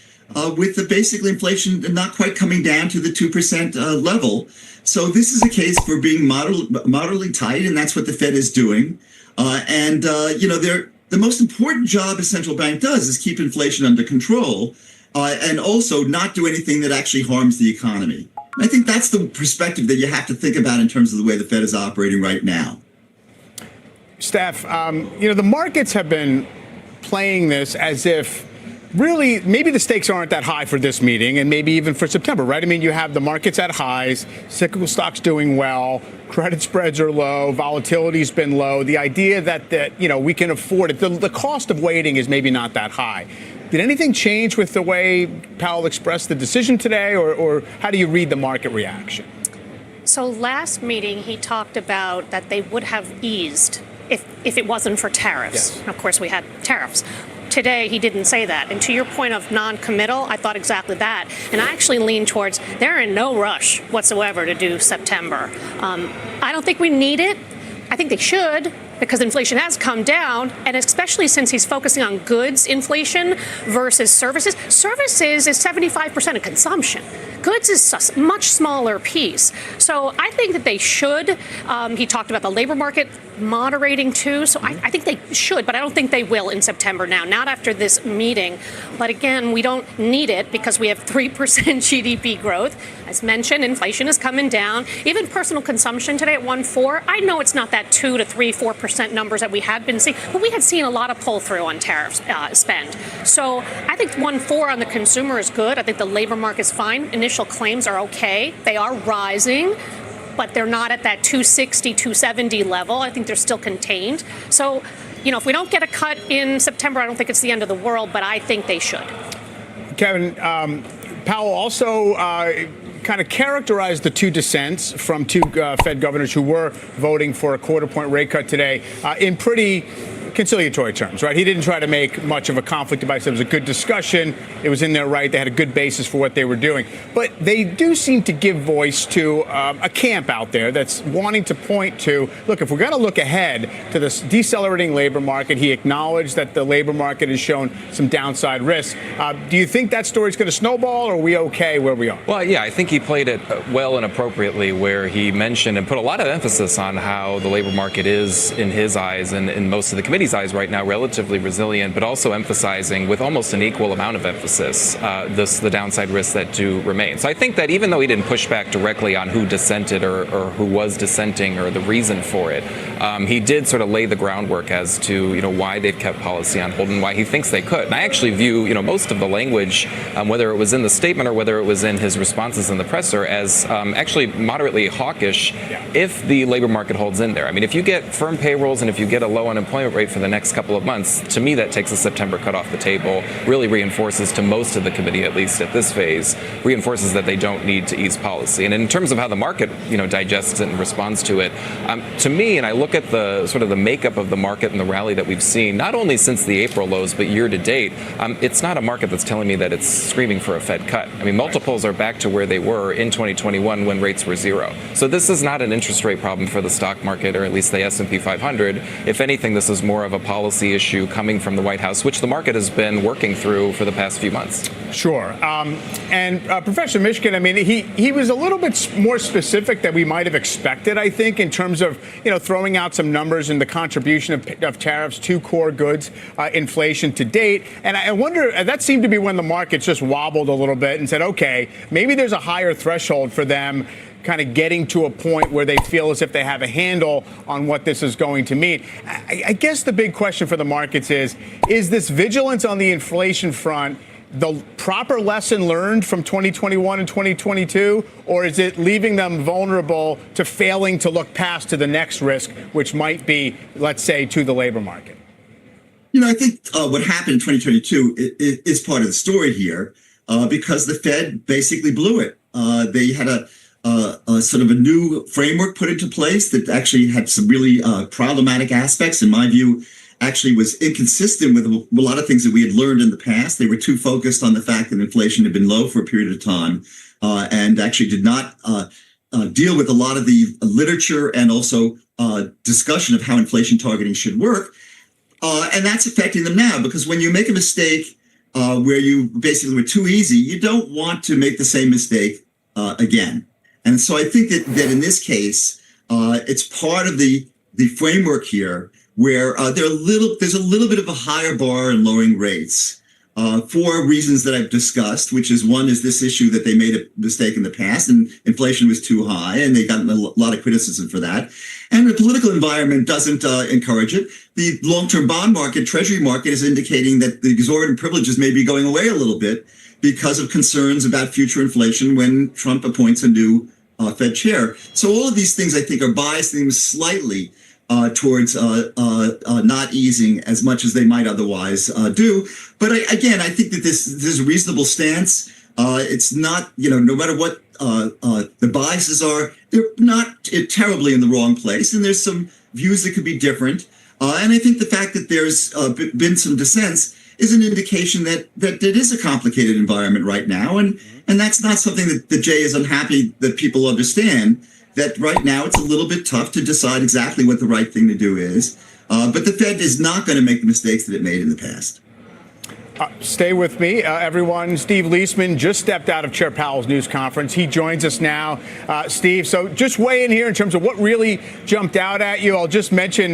with the basic inflation not quite coming down to the 2% level. So this is a case for being moderately tight, and that's what the Fed is doing. The most important job a central bank does is keep inflation under control. And also not do anything that actually harms the economy. I think that's the perspective that you have to think about in terms of the way the Fed is operating right now. Steph, the markets have been playing this as if really maybe the stakes aren't that high for this meeting and maybe even for September, right? I mean, you have the markets at highs, cyclical stocks doing well, credit spreads are low, volatility's been low. The idea that we can afford it, the cost of waiting is maybe not that high. Did anything change with the way Powell expressed the decision today, or how do you read the market reaction? So last meeting, he talked about that they would have eased if it wasn't for tariffs. Yes. Of course, we had tariffs. Today, he didn't say that. And to your point of non-committal, I thought exactly that. And I actually lean towards they're in no rush whatsoever to do September. I don't think we need it. I think they should, because inflation has come down, and especially since he's focusing on goods inflation versus services. Services is 75% of consumption. Goods is a much smaller piece. So I think that they should. He talked about the labor market moderating too. So I think they should, but I don't think they will in September now, not after this meeting. But again, we don't need it because we have 3% GDP growth. As mentioned, inflation is coming down. Even personal consumption today at 1.4. I know it's not that 2 to 3, 4% numbers that we had been seeing, but we had seen a lot of pull through on tariffs spend. So I think 1.4 on the consumer is good. I think the labor market is fine. Initial claims are okay. They are rising, but they're not at that 260, 270 level. I think they're still contained. So, if we don't get a cut in September, I don't think it's the end of the world, but I think they should. Kevin, Powell also kind of characterized the two dissents from two Fed governors who were voting for a quarter-point rate cut today in pretty conciliatory terms, right? He didn't try to make much of a conflict about it. It was a good discussion. It was in their right. They had a good basis for what they were doing. But they do seem to give voice to a camp out there that's wanting to point to, look, if we're going to look ahead to this decelerating labor market, he acknowledged that the labor market has shown some downside risks. Do you think that story's going to snowball, or are we okay where we are? Well, yeah, I think he played it well and appropriately, where he mentioned and put a lot of emphasis on how the labor market is, in his eyes and in most of the committee's eyes right now, relatively resilient, but also emphasizing with almost an equal amount of emphasis the downside risks that do remain. So I think that even though he didn't push back directly on who dissented or who was dissenting or the reason for it, he did sort of lay the groundwork as to why they've kept policy on hold and why he thinks they could. And I actually view most of the language, whether it was in the statement or whether it was in his responses in the presser, as actually moderately hawkish if the labor market holds in there. I mean, if you get firm payrolls and if you get a low unemployment rate for the next couple of months, to me that takes the September cut off the table, really reinforces to most of the committee, at least at this phase, reinforces that they don't need to ease policy. And in terms of how the market digests it and responds to it, to me, and I look at the sort of the makeup of the market and the rally that we've seen, not only since the April lows, but year to date, it's not a market that's telling me that it's screaming for a Fed cut. I mean, multiples are back to where they were in 2021 when rates were zero. So this is not an interest rate problem for the stock market, or at least the S&P 500. If anything, this is more of a policy issue coming from the White House, which the market has been working through for the past few months. Sure. And Professor Mishkin, I mean, he was a little bit more specific than we might have expected, I think, in terms of, throwing out some numbers and the contribution of tariffs to core goods inflation to date. And I wonder, that seemed to be when the markets just wobbled a little bit and said, okay, maybe there's a higher threshold for them kind of getting to a point where they feel as if they have a handle on what this is going to mean. I guess the big question for the markets is this vigilance on the inflation front the proper lesson learned from 2021 and 2022, or is it leaving them vulnerable to failing to look past to the next risk, which might be, let's say, to the labor market? I think what happened in 2022 is part of the story here because the Fed basically blew it. They had a sort of a new framework put into place that actually had some really problematic aspects, in my view. Actually was inconsistent with a lot of things that we had learned in the past. They were too focused on the fact that inflation had been low for a period of time and actually did not deal with a lot of the literature and also discussion of how inflation targeting should work. And that's affecting them now, because when you make a mistake where you basically were too easy, you don't want to make the same mistake again. And so I think that in this case, it's part of the framework here where there's a little bit of a higher bar in lowering rates for reasons that I've discussed, which is one is this issue that they made a mistake in the past and inflation was too high and they got a lot of criticism for that. And the political environment doesn't encourage it. The long-term bond market, treasury market is indicating that the exorbitant privileges may be going away a little bit because of concerns about future inflation when Trump appoints a new Fed chair. So all of these things, I think, are biasing them slightly towards not easing as much as they might otherwise do. But I think that this is a reasonable stance. It's not, no matter what the biases are, they're not terribly in the wrong place. And there's some views that could be different. And I think the fact that there's been some dissents is an indication that it is a complicated environment right now. And that's not something that Jay is unhappy that people understand, that right now it's a little bit tough to decide exactly what the right thing to do is. But the Fed is not going to make the mistakes that it made in the past. Stay with me, everyone. Steve Leisman just stepped out of Chair Powell's news conference. He joins us now. Steve, so just weigh in here in terms of what really jumped out at you. I'll just mention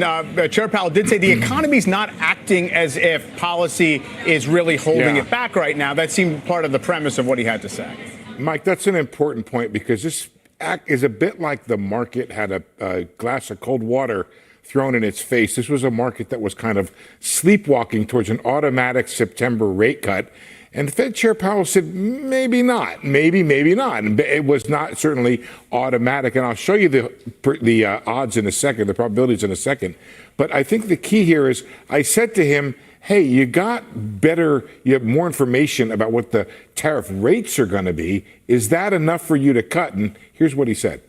Chair Powell did say the economy's not acting as if policy is really holding it back right now. That seemed part of the premise of what he had to say. Mike, that's an important point, because this act is a bit like the market had a glass of cold water thrown in its face. This was a market that was kind of sleepwalking towards an automatic September rate cut. And Fed Chair Powell said, maybe not, maybe not. And it was not certainly automatic. And I'll show you the odds in a second, the probabilities in a second. But I think the key here is, I said to him, hey, you have more information about what the tariff rates are going to be. Is that enough for you to cut? And here's what he said.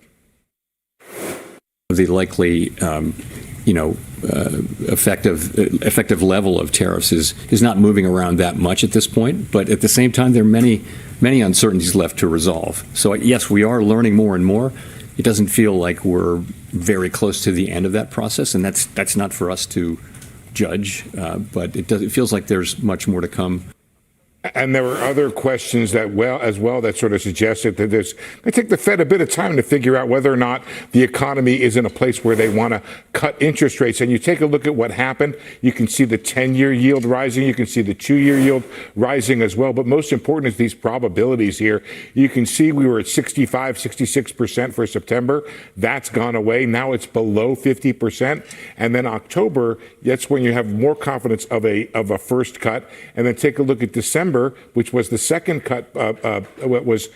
The likely effective level of tariffs is not moving around that much at this point. But at the same time, there are many uncertainties left to resolve. So yes, we are learning more and more. It doesn't feel like we're very close to the end of that process, and that's not for us to judge. But it feels like there's much more to come. And there were other questions that that sort of suggested that it's going to take the Fed a bit of time to figure out whether or not the economy is in a place where they want to cut interest rates. And you take a look at what happened. You can see the 10-year yield rising. You can see the 2-year yield rising as well. But most important is these probabilities here. You can see we were at 65, 66% for September. That's gone away. Now it's below 50%. And then October, that's when you have more confidence of a first cut. And then take a look at December, which was the second cut was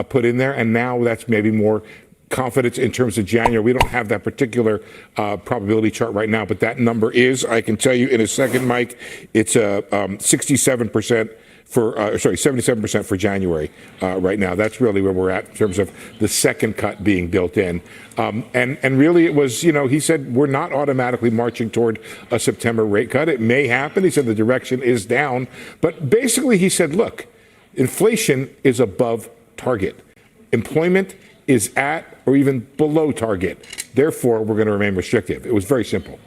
put in there, and now that's maybe more confidence in terms of January. We don't have that particular probability chart right now, but that number is, I can tell you in a second, Mike, it's 67% for 77% for January right now. That's really where we're at in terms of the second cut being built in. And really it was, he said we're not automatically marching toward a September rate cut. It may happen. He said the direction is down. But basically he said, look, inflation is above target. Employment is at or even below target. Therefore, we're going to remain restrictive. It was very simple.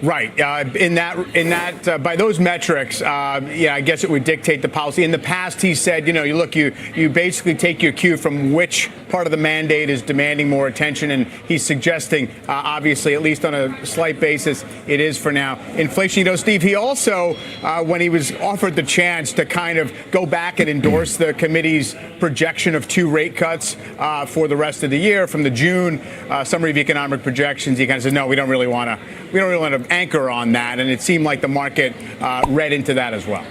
Right. In that, by those metrics, I guess it would dictate the policy. In the past, he said, you basically take your cue from which part of the mandate is demanding more attention. And he's suggesting, obviously, at least on a slight basis, it is for now. Inflation, Steve, he also, when he was offered the chance to kind of go back and endorse the committee's projection of 2 rate cuts for the rest of the year from the June summary of economic projections, he kind of said, no, we don't really want to anchor on that, and it seemed like the market read into that as well.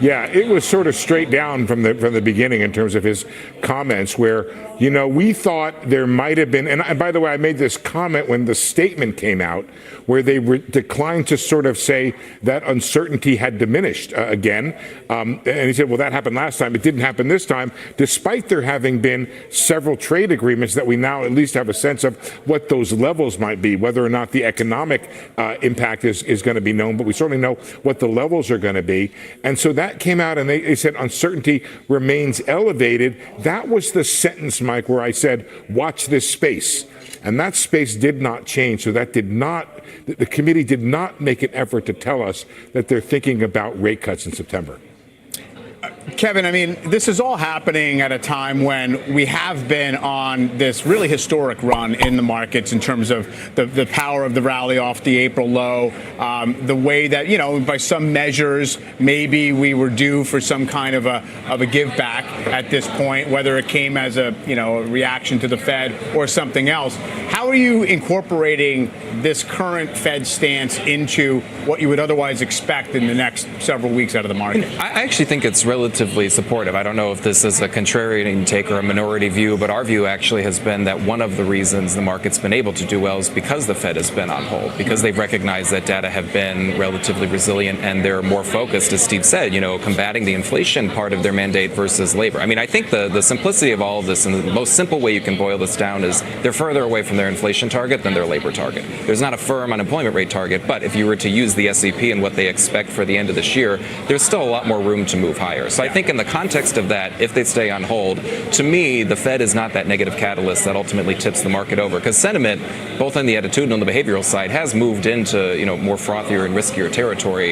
Yeah, it was sort of straight down from the beginning in terms of his comments where, we thought there might have been, and by the way, I made this comment when the statement came out where they declined to sort of say that uncertainty had diminished again. And he said, well, that happened last time. It didn't happen this time, despite there having been several trade agreements that we now at least have a sense of what those levels might be, whether or not the economic impact is going to be known, but we certainly know what the levels are going to be. And so that came out and they said uncertainty remains elevated. That was the sentence, Mike, where I said, watch this space. And that space did not change. So that the committee did not make an effort to tell us that they're thinking about rate cuts in September. Kevin, this is all happening at a time when we have been on this really historic run in the markets in terms of the power of the rally off the April low, the way that, by some measures, maybe we were due for some kind of a give back at this point, whether it came as a reaction to the Fed or something else. How are you incorporating this current Fed stance into what you would otherwise expect in the next several weeks out of the market? I actually think it's relatively relatively supportive. I don't know if this is a contrarian take or a minority view, but our view actually has been that one of the reasons the market's been able to do well is because the Fed has been on hold, because they've recognized that data have been relatively resilient and they're more focused, as Steve said, combating the inflation part of their mandate versus labor. I mean, I think the simplicity of all of this, and the most simple way you can boil this down, is they're further away from their inflation target than their labor target. There's not a firm unemployment rate target, but if you were to use the SEP and what they expect for the end of this year, there's still a lot more room to move higher. So I think in the context of that, if they stay on hold, to me, the Fed is not that negative catalyst that ultimately tips the market over, because sentiment, both on the attitudinal and the behavioral side, has moved into more frothier and riskier territory.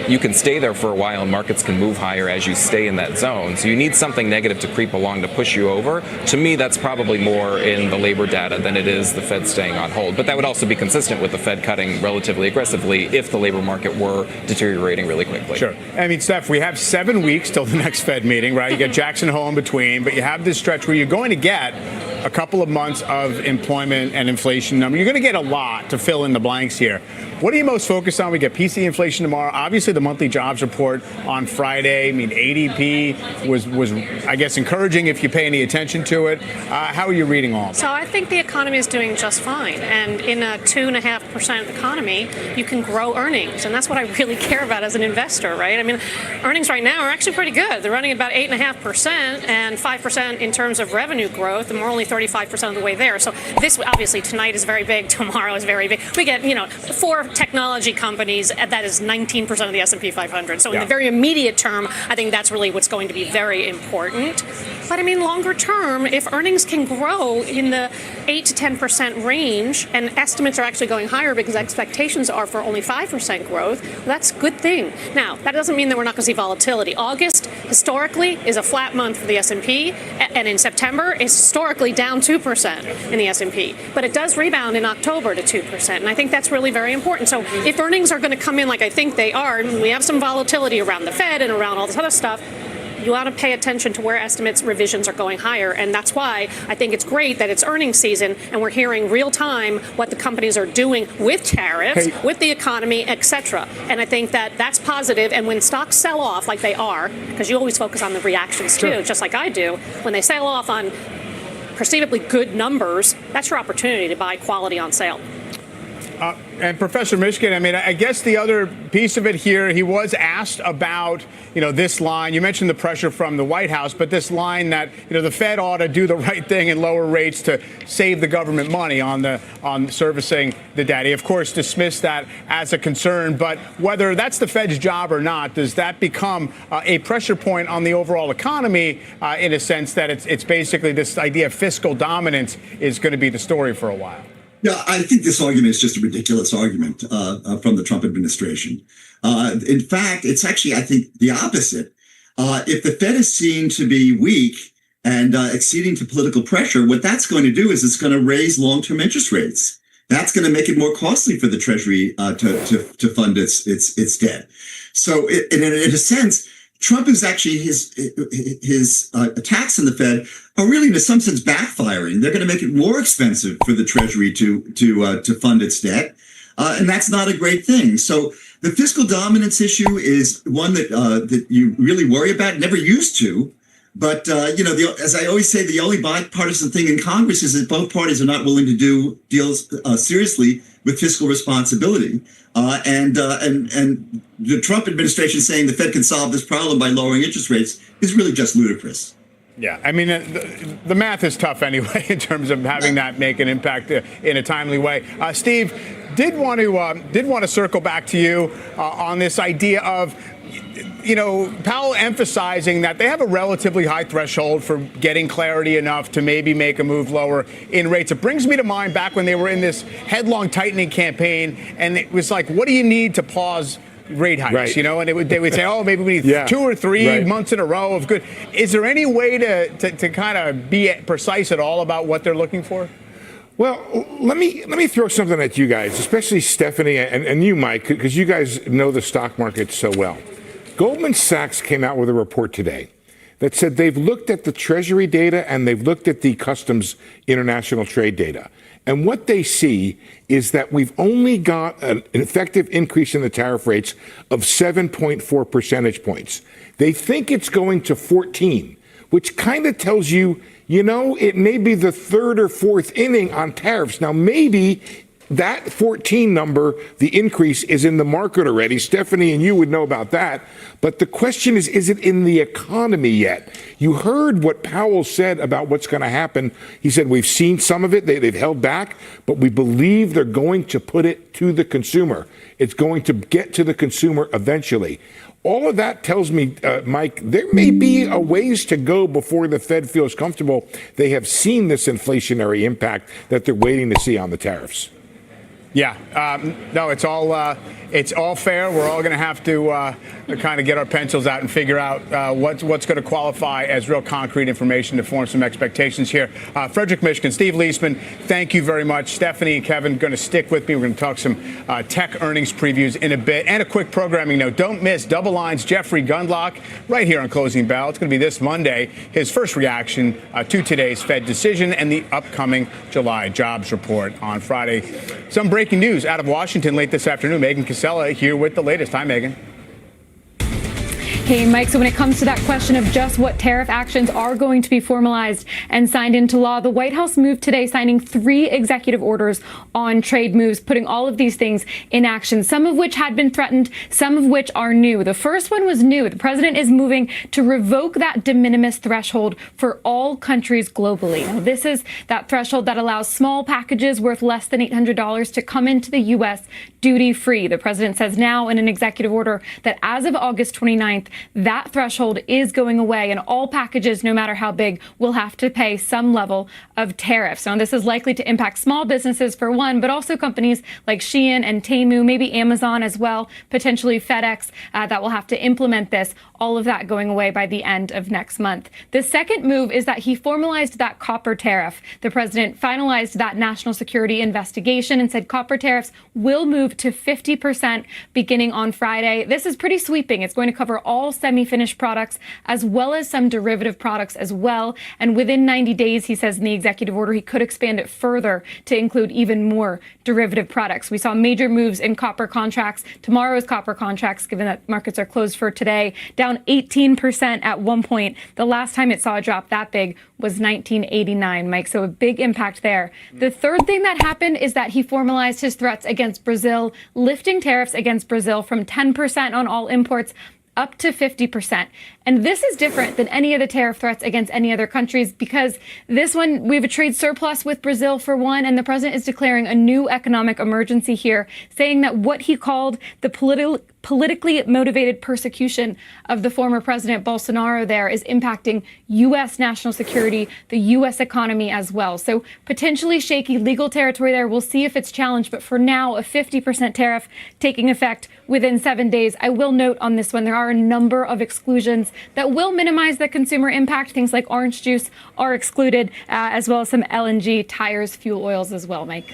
You can stay there for a while and markets can move higher as you stay in that zone. So you need something negative to creep along to push you over. To me, that's probably more in the labor data than it is the Fed staying on hold. But that would also be consistent with the Fed cutting relatively aggressively if the labor market were deteriorating really quickly. Sure. I mean, Steph, we have 7 weeks till the next Fed meeting, right? You get Jackson Hole in between, but you have this stretch where you're going to get a couple of months of employment and inflation number. You're going to get a lot to fill in the blanks here. What are you most focused on? We get PC inflation tomorrow. Obviously, the monthly jobs report on Friday. I mean, ADP was I guess, encouraging if you pay any attention to it. How are you reading all of that? So I think the economy is doing just fine. And in a 2.5% economy, you can grow earnings. And that's what I really care about as an investor, right? I mean, earnings right now are actually pretty good. They're running about 8.5% and 5% in terms of revenue growth. And we're only 35% of the way there. So this, obviously, tonight is very big. Tomorrow is very big. We get, 4 technology companies. That is 19% of the S&P 500. So in the very immediate term, I think that's really what's going to be very important. But I mean, longer term, if earnings can grow in the 8 to 10% range, and estimates are actually going higher because expectations are for only 5% growth, well, that's a good thing. Now, that doesn't mean that we're not going to see volatility. August, historically, is a flat month for the S&P, and in September, is historically down 2% in the S&P. But it does rebound in October to 2%, and I think that's really very important. So if earnings are going to come in like I think they are, and we have some volatility around the Fed and around all this other stuff, you ought to pay attention to where estimates revisions are going higher. And that's why I think it's great that it's earnings season and we're hearing real time what the companies are doing with tariffs, with the economy, et cetera. And I think that that's positive. And when stocks sell off like they are, because you always focus on the reactions too, just like I do, when they sell off on perceivably good numbers, that's your opportunity to buy quality on sale. And Professor Mishkin, I mean, I guess the other piece of it here, he was asked about, this line. You mentioned the pressure from the White House, but this line that, the Fed ought to do the right thing and lower rates to save the government money on servicing the debt. He, of course, dismissed that as a concern. But whether that's the Fed's job or not, does that become a pressure point on the overall economy in a sense that it's basically this idea of fiscal dominance is going to be the story for a while? Yeah, I think this argument is just a ridiculous argument from the Trump administration. In fact, it's actually, I think, the opposite. If the Fed is seen to be weak and acceding to political pressure, what that's going to do is it's going to raise long-term interest rates. That's going to make it more costly for the Treasury to fund its debt. So, in a sense, Trump is actually his attacks on the Fed are really, in some sense, backfiring. They're going to make it more expensive for the Treasury to fund its debt, and that's not a great thing. So the fiscal dominance issue is one that you really worry about. Never used to, but as I always say, the only bipartisan thing in Congress is that both parties are not willing to do deals seriously with fiscal responsibility. And the Trump administration saying the Fed can solve this problem by lowering interest rates is really just ludicrous. Yeah, I mean, the math is tough anyway in terms of having that make an impact in a timely way. Steve, did want to circle back to you on this idea of, Powell emphasizing that they have a relatively high threshold for getting clarity enough to maybe make a move lower in rates. It brings me to mind back when they were in this headlong tightening campaign, and it was like, what do you need to pause rate hikes, right. And they would say, oh, maybe we need 2 or 3 months in a row of good. Is there any way to kind of be precise at all about what they're looking for? Well, let me throw something at you guys, especially Stephanie and you, Mike, because you guys know the stock market so well. Goldman Sachs came out with a report today that said they've looked at the Treasury data and they've looked at the customs international trade data. And what they see is that we've only got an effective increase in the tariff rates of 7.4 percentage points. They think it's going to 14, which kind of tells you, it may be the third or fourth inning on tariffs. Now, maybe that 14 number, the increase, is in the market already. Stephanie and you would know about that. But the question is it in the economy yet? You heard what Powell said about what's going to happen. He said, we've seen some of it. They've held back, but we believe they're going to put it to the consumer. It's going to get to the consumer eventually. All of that tells me, Mike, there may be a ways to go before the Fed feels comfortable they have seen this inflationary impact that they're waiting to see on the tariffs. Yeah, no, it's all fair. We're all going to have to kind of get our pencils out and figure out what's going to qualify as real concrete information to form some expectations here. Frederick, Michigan, Steve Leisman, thank you very much. Stephanie and Kevin going to stick with me. We're going to talk some tech earnings previews in a bit. And a quick programming note, don't miss Double Line's Jeffrey Gundlach right here on Closing Bell. It's going to be this Monday, his first reaction to today's Fed decision and the upcoming July jobs report on Friday. Some breaking news out of Washington late this afternoon. Megan Casella here with the latest. Hi, Megan. Hey, Mike, so when it comes to that question of just what tariff actions are going to be formalized and signed into law, the White House moved today, signing 3 executive orders on trade moves, putting all of these things in action, some of which had been threatened, some of which are new. The first one was new. The president is moving to revoke that de minimis threshold for all countries globally. Now, this is that threshold that allows small packages worth less than $800 to come into the U.S. duty-free. The president says now in an executive order that as of August 29th, that threshold is going away, and all packages, no matter how big, will have to pay some level of tariffs. Now, this is likely to impact small businesses for one, but also companies like Shein and Temu, maybe Amazon as well, potentially FedEx, that will have to implement this. All of that going away by the end of next month. The second move is that he formalized that copper tariff. The president finalized that national security investigation and said copper tariffs will move to 50% beginning on Friday. This is pretty sweeping. It's going to cover all semi-finished products as well as some derivative products as well. And within 90 days, he says in the executive order, he could expand it further to include even more derivative products. We saw major moves in copper contracts, tomorrow's copper contracts, given that markets are closed for today, down 18% at one point. The last time it saw a drop that big was 1989, Mike. So a big impact there. The third thing that happened is that he formalized his threats against Brazil, lifting tariffs against Brazil from 10% on all imports up to 50%. And this is different than any of the tariff threats against any other countries because this one, we have a trade surplus with Brazil for one, and the president is declaring a new economic emergency here, saying that what he called the politically motivated persecution of the former President Bolsonaro there is impacting U.S. national security, the U.S. economy as well. So potentially shaky legal territory there. We'll see if it's challenged. But for now, a 50% tariff taking effect within 7 days. I will note on this one, there are a number of exclusions that will minimize the consumer impact. Things like orange juice are excluded, as well as some LNG, tires, fuel oils as well, Mike.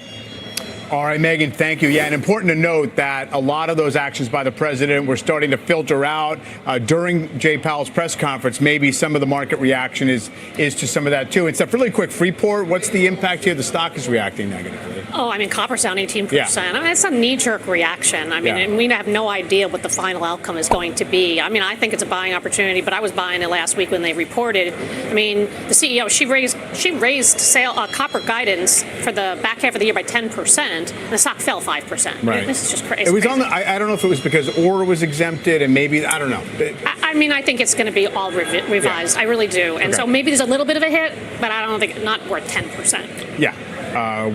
All right, Megan, thank you. Yeah, and important to note that a lot of those actions by the president were starting to filter out during Jay Powell's press conference. Maybe some of the market reaction is to some of that, too. And stuff really quick, Freeport, what's the impact here? The stock is reacting negatively. Oh, I mean, copper's down 18%. Yeah. I mean, it's a knee-jerk reaction. I mean, and we have no idea what the final outcome is going to be. I mean, I think it's a buying opportunity, but I was buying it last week when they reported. I mean, the CEO, she raised copper guidance for the back half of the year by 10%, and the stock fell 5%. Right. This is just crazy. It was on the, I don't know if it was because ore was exempted and maybe, I don't know. I mean, I think it's going to be all revised. I really do. And so maybe there's a little bit of a hit, but I don't think not worth 10%. Yeah.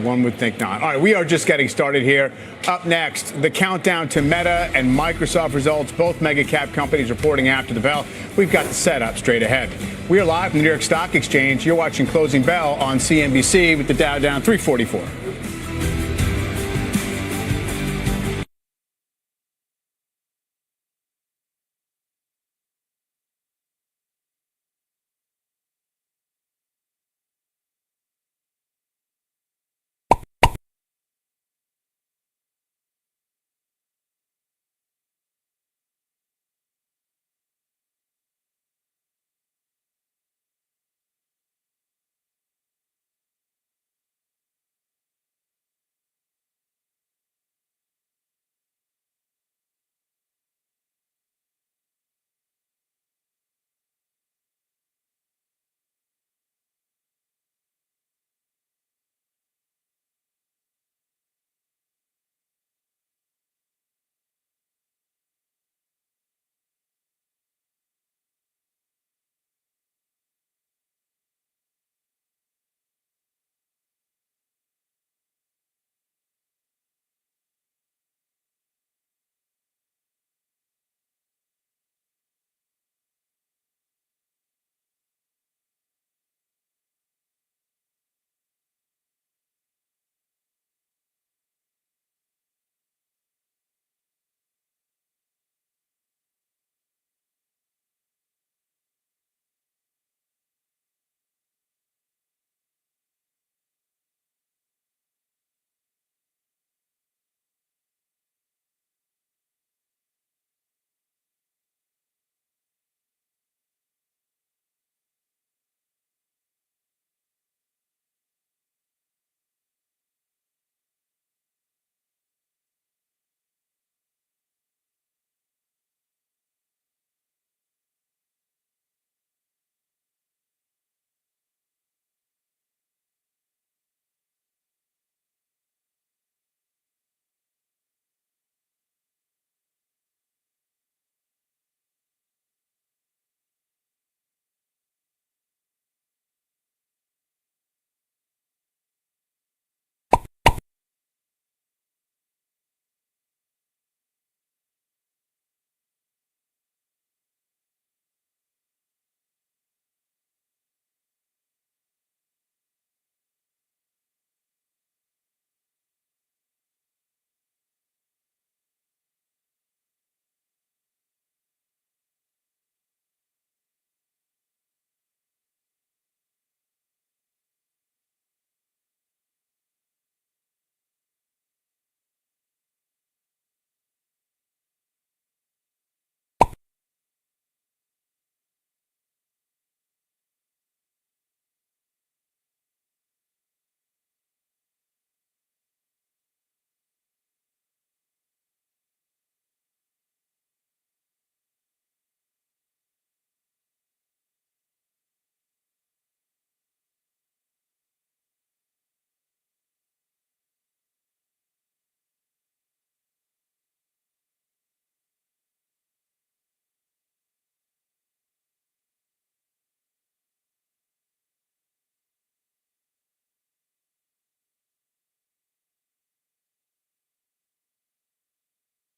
One would think not. All right, we are just getting started here. Up next, the countdown to Meta and Microsoft results, both mega cap companies reporting after the bell. We've got the setup straight ahead. We are live from the New York Stock Exchange. You're watching Closing Bell on CNBC with the Dow down 344.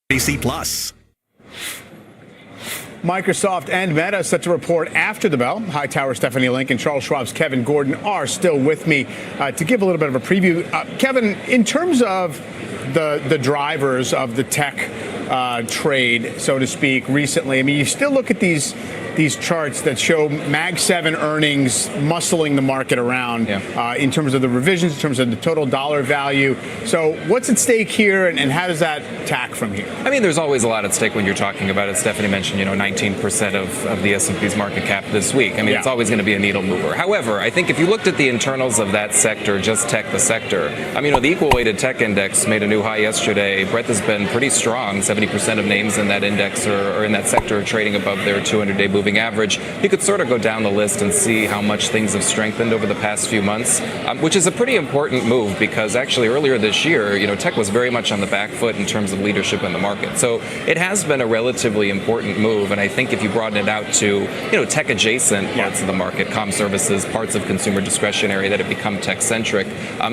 ABC Plus. Microsoft and Meta set to report after the bell. Hightower Stephanie Link and Charles Schwab's Kevin Gordon are still with me to give a little bit of a preview. Kevin, in terms of the drivers of the tech trade, so to speak, recently, I mean, you still look at these charts that show Mag 7 earnings muscling the market around in terms of the revisions, in terms of the total dollar value. So what's at stake here, and how does that tack from here? I mean, there's always a lot at stake when you're talking about it. Stephanie mentioned, 19% of the S&P's market cap this week. I mean, it's always going to be a needle mover. However, I think if you looked at the internals of that sector, just tech, the sector, I mean, the equal weighted tech index made a new high yesterday. Breadth has been pretty strong. 70% of names in that index or in that sector are trading above their 200-day moving average. You could sort of go down the list and see how much things have strengthened over the past few months, which is a pretty important move because actually earlier this year, tech was very much on the back foot in terms of leadership in the market. So it has been a relatively important move, and I think if you broaden it out to, tech adjacent parts of the market, comm services, parts of consumer discretionary that have become tech centric,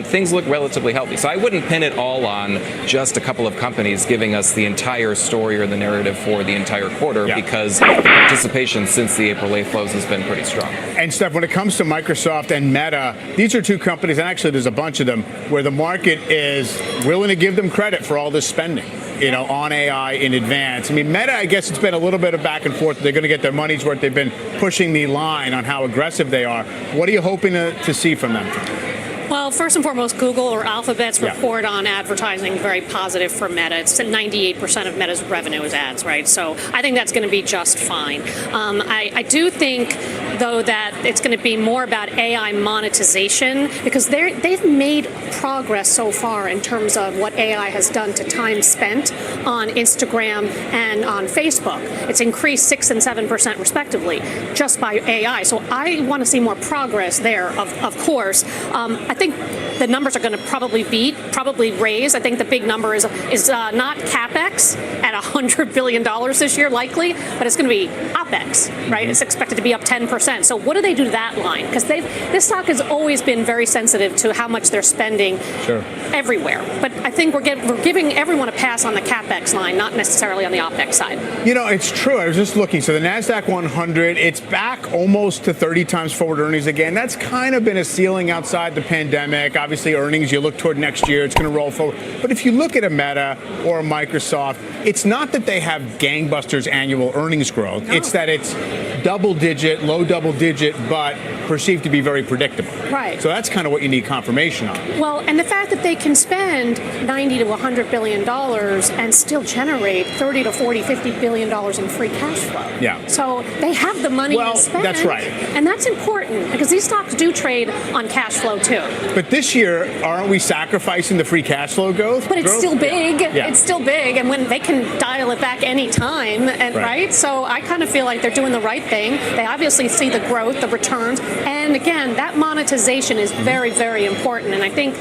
things look relatively healthy. So I wouldn't pin it all on just a couple of companies giving us the entire story or the narrative for the entire quarter because the participation since the April 8th close has been pretty strong. And Steph, when it comes to Microsoft and Meta, these are two companies, and actually there's a bunch of them, where the market is willing to give them credit for all this spending, on AI in advance. I mean, Meta, I guess it's been a little bit of back and forth. They're going to get their money's worth. They've been pushing the line on how aggressive they are. What are you hoping to see from them? Well, first and foremost, Google or Alphabet's report on advertising very positive for Meta. It's 98% of Meta's revenue is ads, right? So I think that's going to be just fine. I do think, though, that it's going to be more about AI monetization because they've made progress so far in terms of what AI has done to time spent on Instagram and on Facebook. It's increased 6% and 7% respectively just by AI. So I want to see more progress there, of course. I think the numbers are going to probably raise. I think the big number is not CapEx at $100 billion this year, likely, but it's going to be OpEx, right? It's expected to be up 10%. So what do they do to that line? Because this stock has always been very sensitive to how much they're spending everywhere. But I think we're giving everyone a pass on the CapEx line, not necessarily on the OpEx side. It's true. I was just looking. So the NASDAQ 100, it's back almost to 30 times forward earnings again. That's kind of been a ceiling outside the pandemic. Obviously, earnings, you look toward next year, it's going to roll forward. But if you look at a Meta or a Microsoft, it's not that they have gangbusters annual earnings growth. No. It's that it's low double digit, but perceived to be very predictable. Right. So that's kind of what you need confirmation on. Well, and the fact that they can spend $90 to $100 billion and still generate $30 to $40, $50 billion in free cash flow. Yeah. So they have the money to spend. That's right. And that's important because these stocks do trade on cash flow too. But this year, aren't we sacrificing the free cash flow growth? But it's still big. Yeah. It's still big. And when they can dial it back any time, and right? So I kind of feel like they're doing the right thing. They obviously see the growth, the returns. And again, that monetization is very, very important. And I think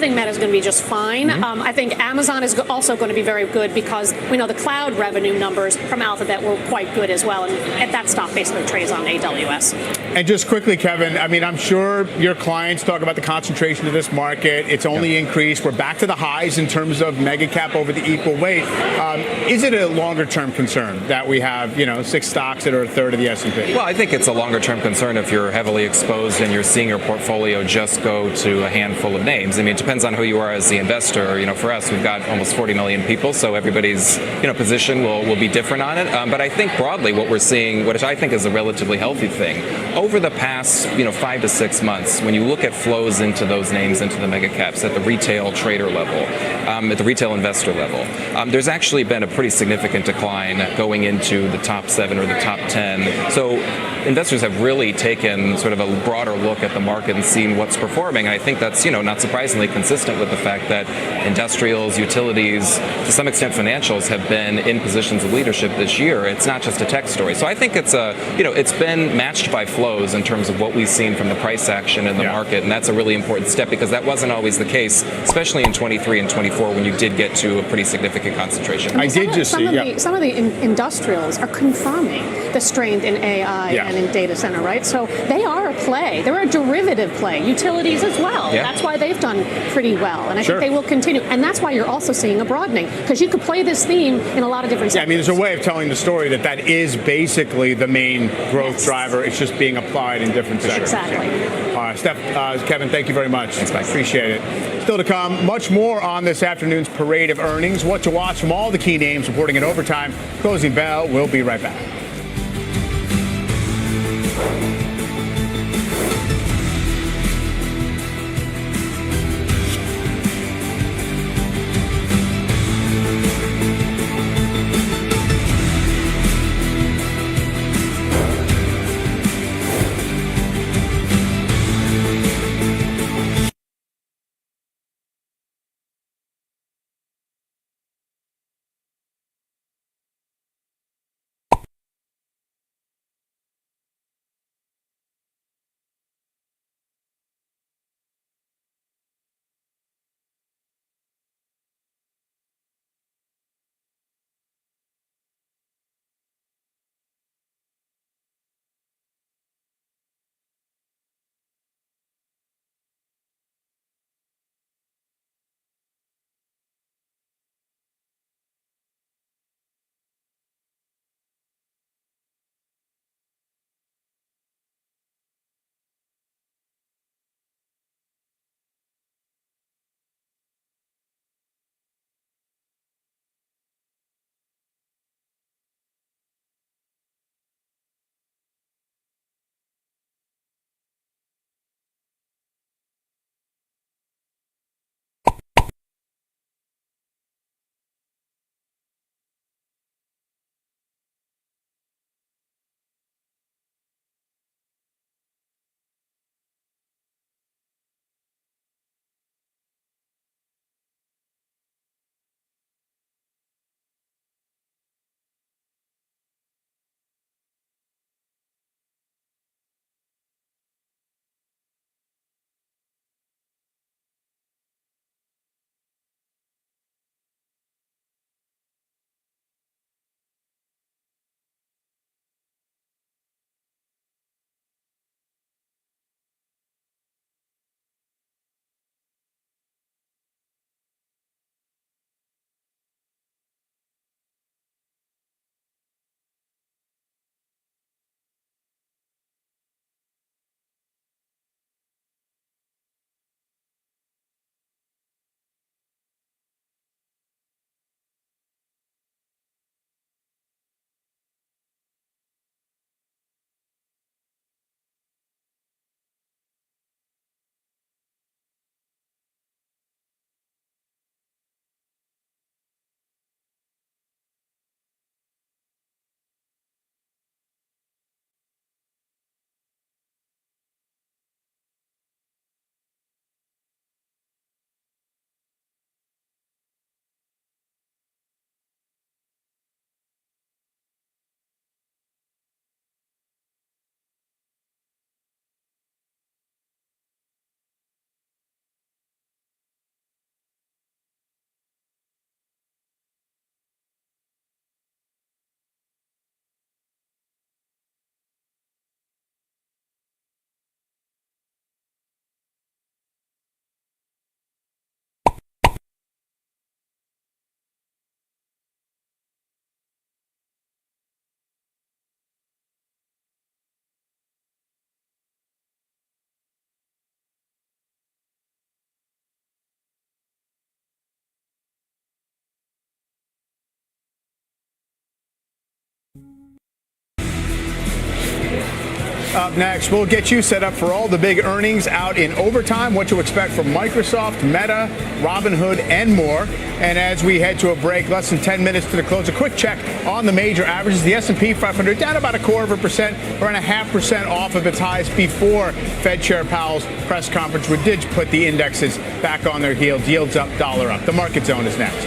Meta is going to be just fine. I think Amazon is also going to be very good because we know the cloud revenue numbers from Alphabet were quite good as well. And that stock basically trades on AWS. And just quickly, Kevin, I mean, I'm sure your clients talk about the concentration of this market. It's only increased. We're back to the highs in terms of mega cap over the equal weight. Is it a longer term concern that we have, 6 stocks that are a third of the S&P? Well, I think it's a longer term concern if you're heavily exposed and you're seeing your portfolio just go to a handful of names. I mean, it depends on who you are as the investor. For us, we've got almost 40 million people, so everybody's position will be different on it. But I think broadly what we're seeing, which I think is a relatively healthy thing, over the past 5 to 6 months, when you look at flows into those names, into the mega caps at the retail trader level, at the retail investor level, there's actually been a pretty significant decline going into the top 7 or the top 10. So investors have really taken sort of a broader look at the market and seen what's performing. And I think that's, not surprisingly consistent with the fact that industrials, utilities, to some extent financials have been in positions of leadership this year. It's not just a tech story. So I think it's it's been matched by flows in terms of what we've seen from the price action in the market. And that's a really important step because that wasn't always the case, especially in 23 and 24 when you did get to a pretty significant concentration. Some of the industrials are confirming the strength in AI again in data center, right? So they are a play. They're a derivative play. Utilities as well. Yeah. That's why they've done pretty well. And I Sure. think they will continue. And that's why you're also seeing a broadening, because you could play this theme in a lot of different Yeah, I mean, sectors. there's a way of telling the story that is basically the main growth driver. It's just being applied in different sectors. Exactly. Kevin, thank you very much. Thanks, Mike. Appreciate it. Still to come, much more on this afternoon's parade of earnings. What to watch from all the key names reporting in overtime. Closing bell. We'll be right back. Up next, we'll get you set up for all the big earnings out in overtime, what to expect from Microsoft, Meta, Robinhood, and more. And as we head to a break, less than 10 minutes to the close, a quick check on the major averages. The S&P 500 down about 0.25%, around 0.5% off of its highs before Fed Chair Powell's press conference, which did put the indexes back on their heels. Yields up, dollar up. The Market Zone is next.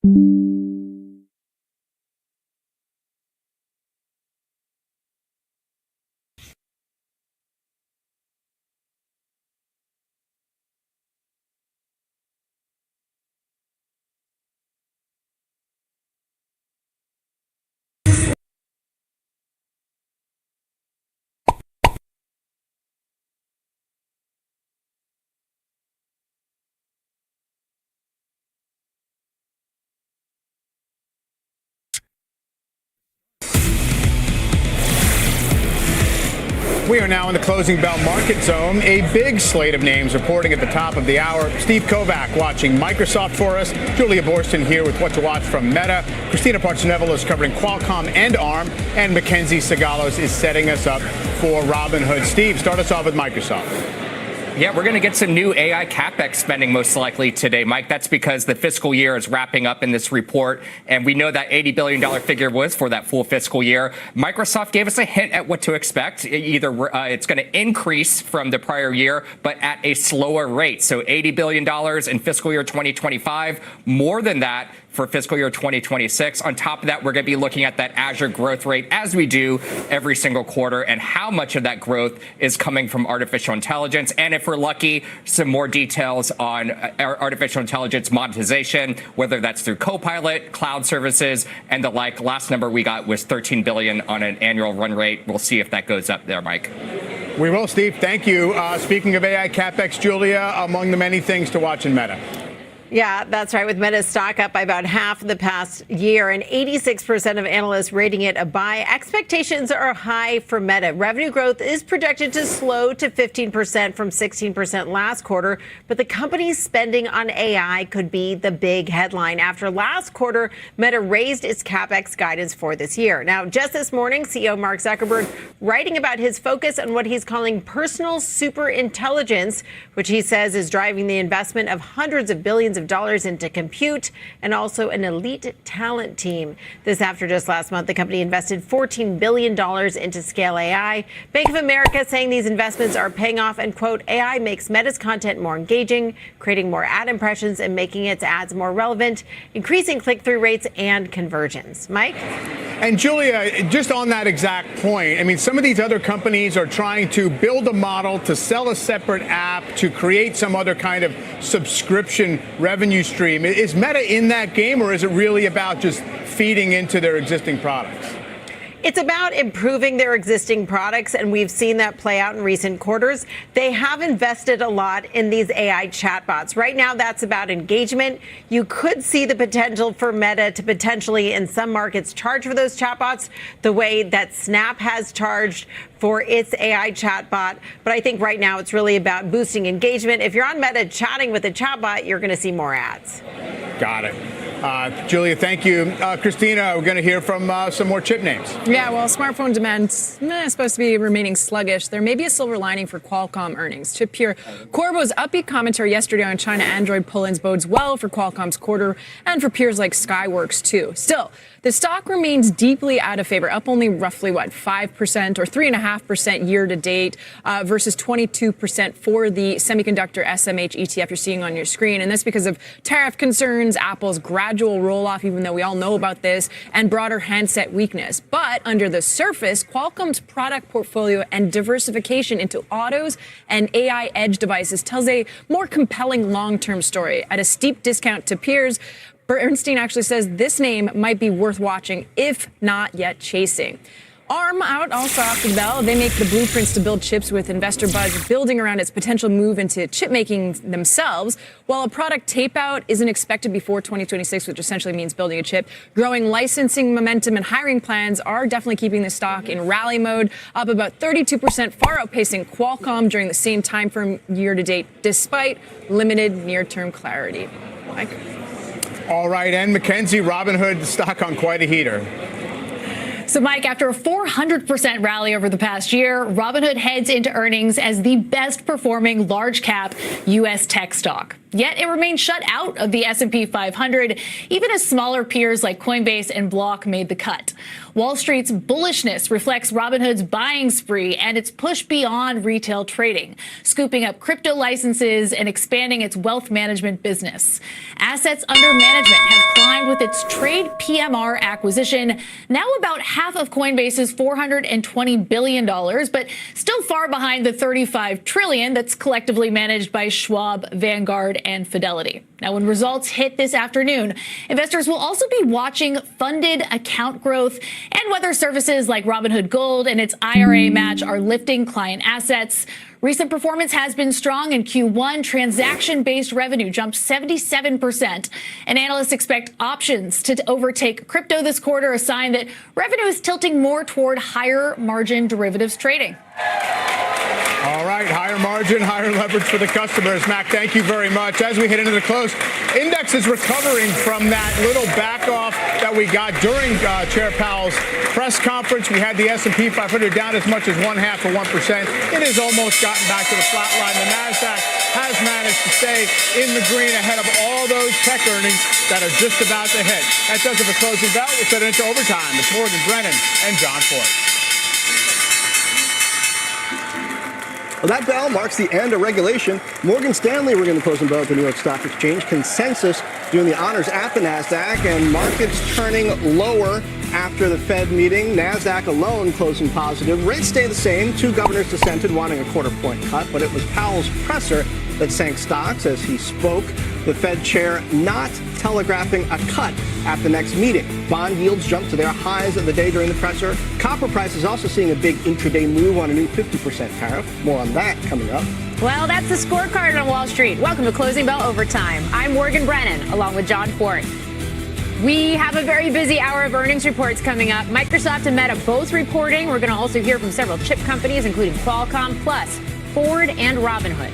We are now in the closing bell market zone. A big slate of names reporting at the top of the hour. Steve Kovac watching Microsoft for us. Julia Borston here with what to watch from Meta. Christina Partsinevelos is covering Qualcomm and ARM. And Mackenzie Sagalos is setting us up for Robinhood. Steve, start us off with Microsoft. Yeah, we're going to get some new AI CapEx spending most likely today, Mike. That's because the fiscal year is wrapping up in this report, and we know that $80 billion figure was for that full fiscal year. Microsoft gave us a hint at what to expect. Either it's going to increase from the prior year, but at a slower rate. So $80 billion in fiscal year 2025, more than that for fiscal year 2026. On top of that, we're going to be looking at that Azure growth rate, as we do every single quarter, and how much of that growth is coming from artificial intelligence. And if we're lucky, some more details on artificial intelligence monetization, whether that's through Copilot, cloud services, and the like. Last number we got was $13 billion on an annual run rate. We'll see if that goes up there, Mike. We will, Steve. Thank you. Speaking of AI CapEx, Julia, among the many things to watch in Meta. Yeah, that's right. With Meta's stock up by about half in the past year and 86% of analysts rating it a buy, expectations are high for Meta. Revenue growth is projected to slow to 15% from 16% last quarter, but the company's spending on AI could be the big headline. After last quarter, Meta raised its CapEx guidance for this year. Now, just this morning, CEO Mark Zuckerberg writing about his focus on what he's calling personal superintelligence, which he says is driving the investment of hundreds of billions of dollars into compute and also an elite talent team. This after just last month, the company invested $14 billion into Scale AI. Bank of America saying these investments are paying off and, quote, AI makes Meta's content more engaging, creating more ad impressions and making its ads more relevant, increasing click-through rates and conversions. Mike? And Julia, just on that exact point, I mean, some of these other companies are trying to build a model to sell a separate app, to create some other kind of subscription revenue stream. Is Meta in that game, or is it really about just feeding into their existing products? It's about improving their existing products, and we've seen that play out in recent quarters. They have invested a lot in these AI chatbots. Right now, that's about engagement. You could see the potential for Meta to potentially, in some markets, charge for those chatbots the way that Snap has charged for its AI chatbot. But I think right now it's really about boosting engagement. If you're on Meta chatting with a chatbot, you're going to see more ads. Got it. Julia, thank you. Christina, we're going to hear from some more chip names. Yeah, well, smartphone demand is supposed to be remaining sluggish. There may be a silver lining for Qualcomm earnings. Chip here. Qorvo's upbeat commentary yesterday on China Android pull-ins bodes well for Qualcomm's quarter and for peers like Skyworks, too. Still, the stock remains deeply out of favor, up only roughly, 5% or 3.5% year to date versus 22% for the semiconductor SMH ETF you're seeing on your screen. And that's because of tariff concerns, Apple's gradual roll-off, even though we all know about this, and broader handset weakness. But under the surface, Qualcomm's product portfolio and diversification into autos and AI edge devices tells a more compelling long-term story. At a steep discount to peers, Bernstein actually says this name might be worth watching, if not yet chasing. ARM out also after the bell. They make the blueprints to build chips with investor buzz building around its potential move into chip making themselves. While a product tape out isn't expected before 2026, which essentially means building a chip, growing licensing momentum and hiring plans are definitely keeping the stock in rally mode, up about 32%, far outpacing Qualcomm during the same time frame year to date, despite limited near-term clarity. Mike? All right, and Mackenzie, Robinhood stock on quite a heater. So, Mike, after a 400% rally over the past year, Robinhood heads into earnings as the best performing large cap U.S. tech stock. Yet it remains shut out of the S&P 500. Even as smaller peers like Coinbase and Block made the cut. Wall Street's bullishness reflects Robinhood's buying spree and its push beyond retail trading, scooping up crypto licenses and expanding its wealth management business. Assets under management have climbed with its Trade PMR acquisition, now about half of Coinbase's $420 billion, but still far behind the $35 trillion that's collectively managed by Schwab, Vanguard, and Fidelity. Now, when results hit this afternoon, investors will also be watching funded account growth and whether services like Robinhood Gold and its IRA match are lifting client assets. Recent performance has been strong in Q1. Transaction-based revenue jumped 77%. And analysts expect options to overtake crypto this quarter, a sign that revenue is tilting more toward higher margin derivatives trading. All right, higher margin, higher leverage for the customers. Mac, thank you very much. As we head into the close, index is recovering from that little back off that we got during Chair Powell's press conference. We had the S&P 500 down as much as 0.5%. It has almost gotten back to the flat line. The NASDAQ has managed to stay in the green ahead of all those tech earnings that are just about to hit. That does it for Closing Bell. We'll set it into overtime. It's Morgan Brennan and John Ford. Well, that bell marks the end of regulation. Morgan Stanley, we're going to close and bell at the New York Stock Exchange. Consensus doing the honors at the NASDAQ, and markets turning lower after the Fed meeting. NASDAQ alone closing positive. Rates stay the same. Two governors dissented, wanting a quarter-point cut, but it was Powell's presser that sank stocks as he spoke. The Fed chair not telegraphing a cut at the next meeting. Bond yields jumped to their highs of the day during the presser. Copper prices also seeing a big intraday move on a new 50% tariff. More on that coming up. Well, that's the scorecard on Wall Street. Welcome to Closing Bell Overtime. I'm Morgan Brennan, along with John Ford. We have a very busy hour of earnings reports coming up. Microsoft and Meta both reporting. We're going to also hear from several chip companies, including Qualcomm, plus Ford and Robinhood.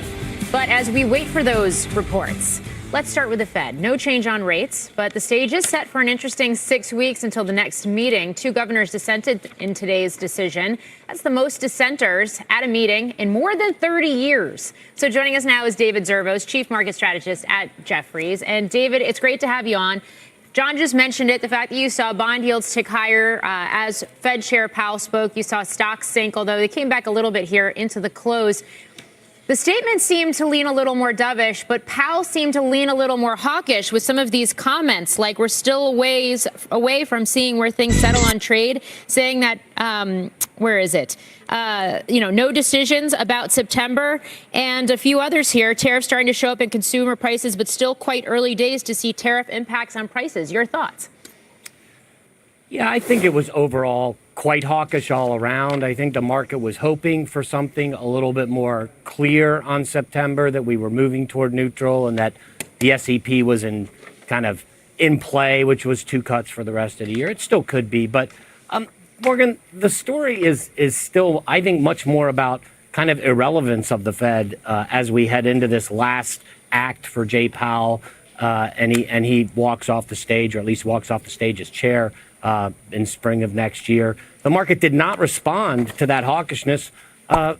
But as we wait for those reports, let's start with the Fed. No change on rates, but the stage is set for an interesting 6 weeks until the next meeting. Two governors dissented in today's decision. That's the most dissenters at a meeting in more than 30 years. So joining us now is David Zervos, Chief Market Strategist at Jefferies. And David, it's great to have you on. John just mentioned it, the fact that you saw bond yields tick higher as Fed Chair Powell spoke. You saw stocks sink, although they came back a little bit here into the close. The statement seemed to lean a little more dovish, but Powell seemed to lean a little more hawkish with some of these comments, like we're still a ways away from seeing where things settle on trade, saying that, no decisions about September, and a few others here. Tariffs starting to show up in consumer prices, but still quite early days to see tariff impacts on prices. Your thoughts? Yeah, I think it was overall quite hawkish all around. I think the market was hoping for something a little bit more clear on September, that we were moving toward neutral and that the SEP was in play, which was 2 cuts for the rest of the year. It still could be. But, Morgan, the story is still, I think, much more about kind of irrelevance of the Fed as we head into this last act for Jay Powell. And he walks off the stage, or at least walks off the stage as chair in spring of next year. The market did not respond to that hawkishness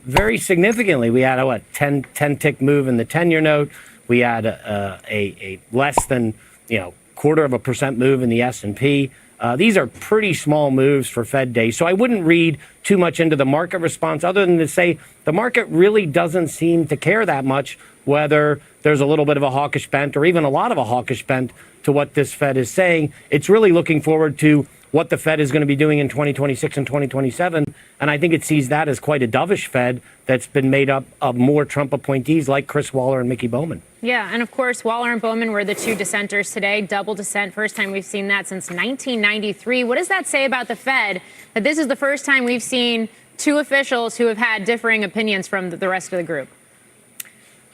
very significantly. We had a 10 tick move in the 10-year note. We had a less than 0.25% move in the S&P. These are pretty small moves for Fed Day. So I wouldn't read too much into the market response, other than to say the market really doesn't seem to care that much whether there's a little bit of a hawkish bent or even a lot of a hawkish bent to what this Fed is saying. It's really looking forward to what the Fed is going to be doing in 2026 and 2027. And I think it sees that as quite a dovish Fed that's been made up of more Trump appointees like Chris Waller and Mickey Bowman. Yeah, and of course, Waller and Bowman were the two dissenters today. Double dissent, first time we've seen that since 1993. What does that say about the Fed, that this is the first time we've seen two officials who have had differing opinions from the rest of the group?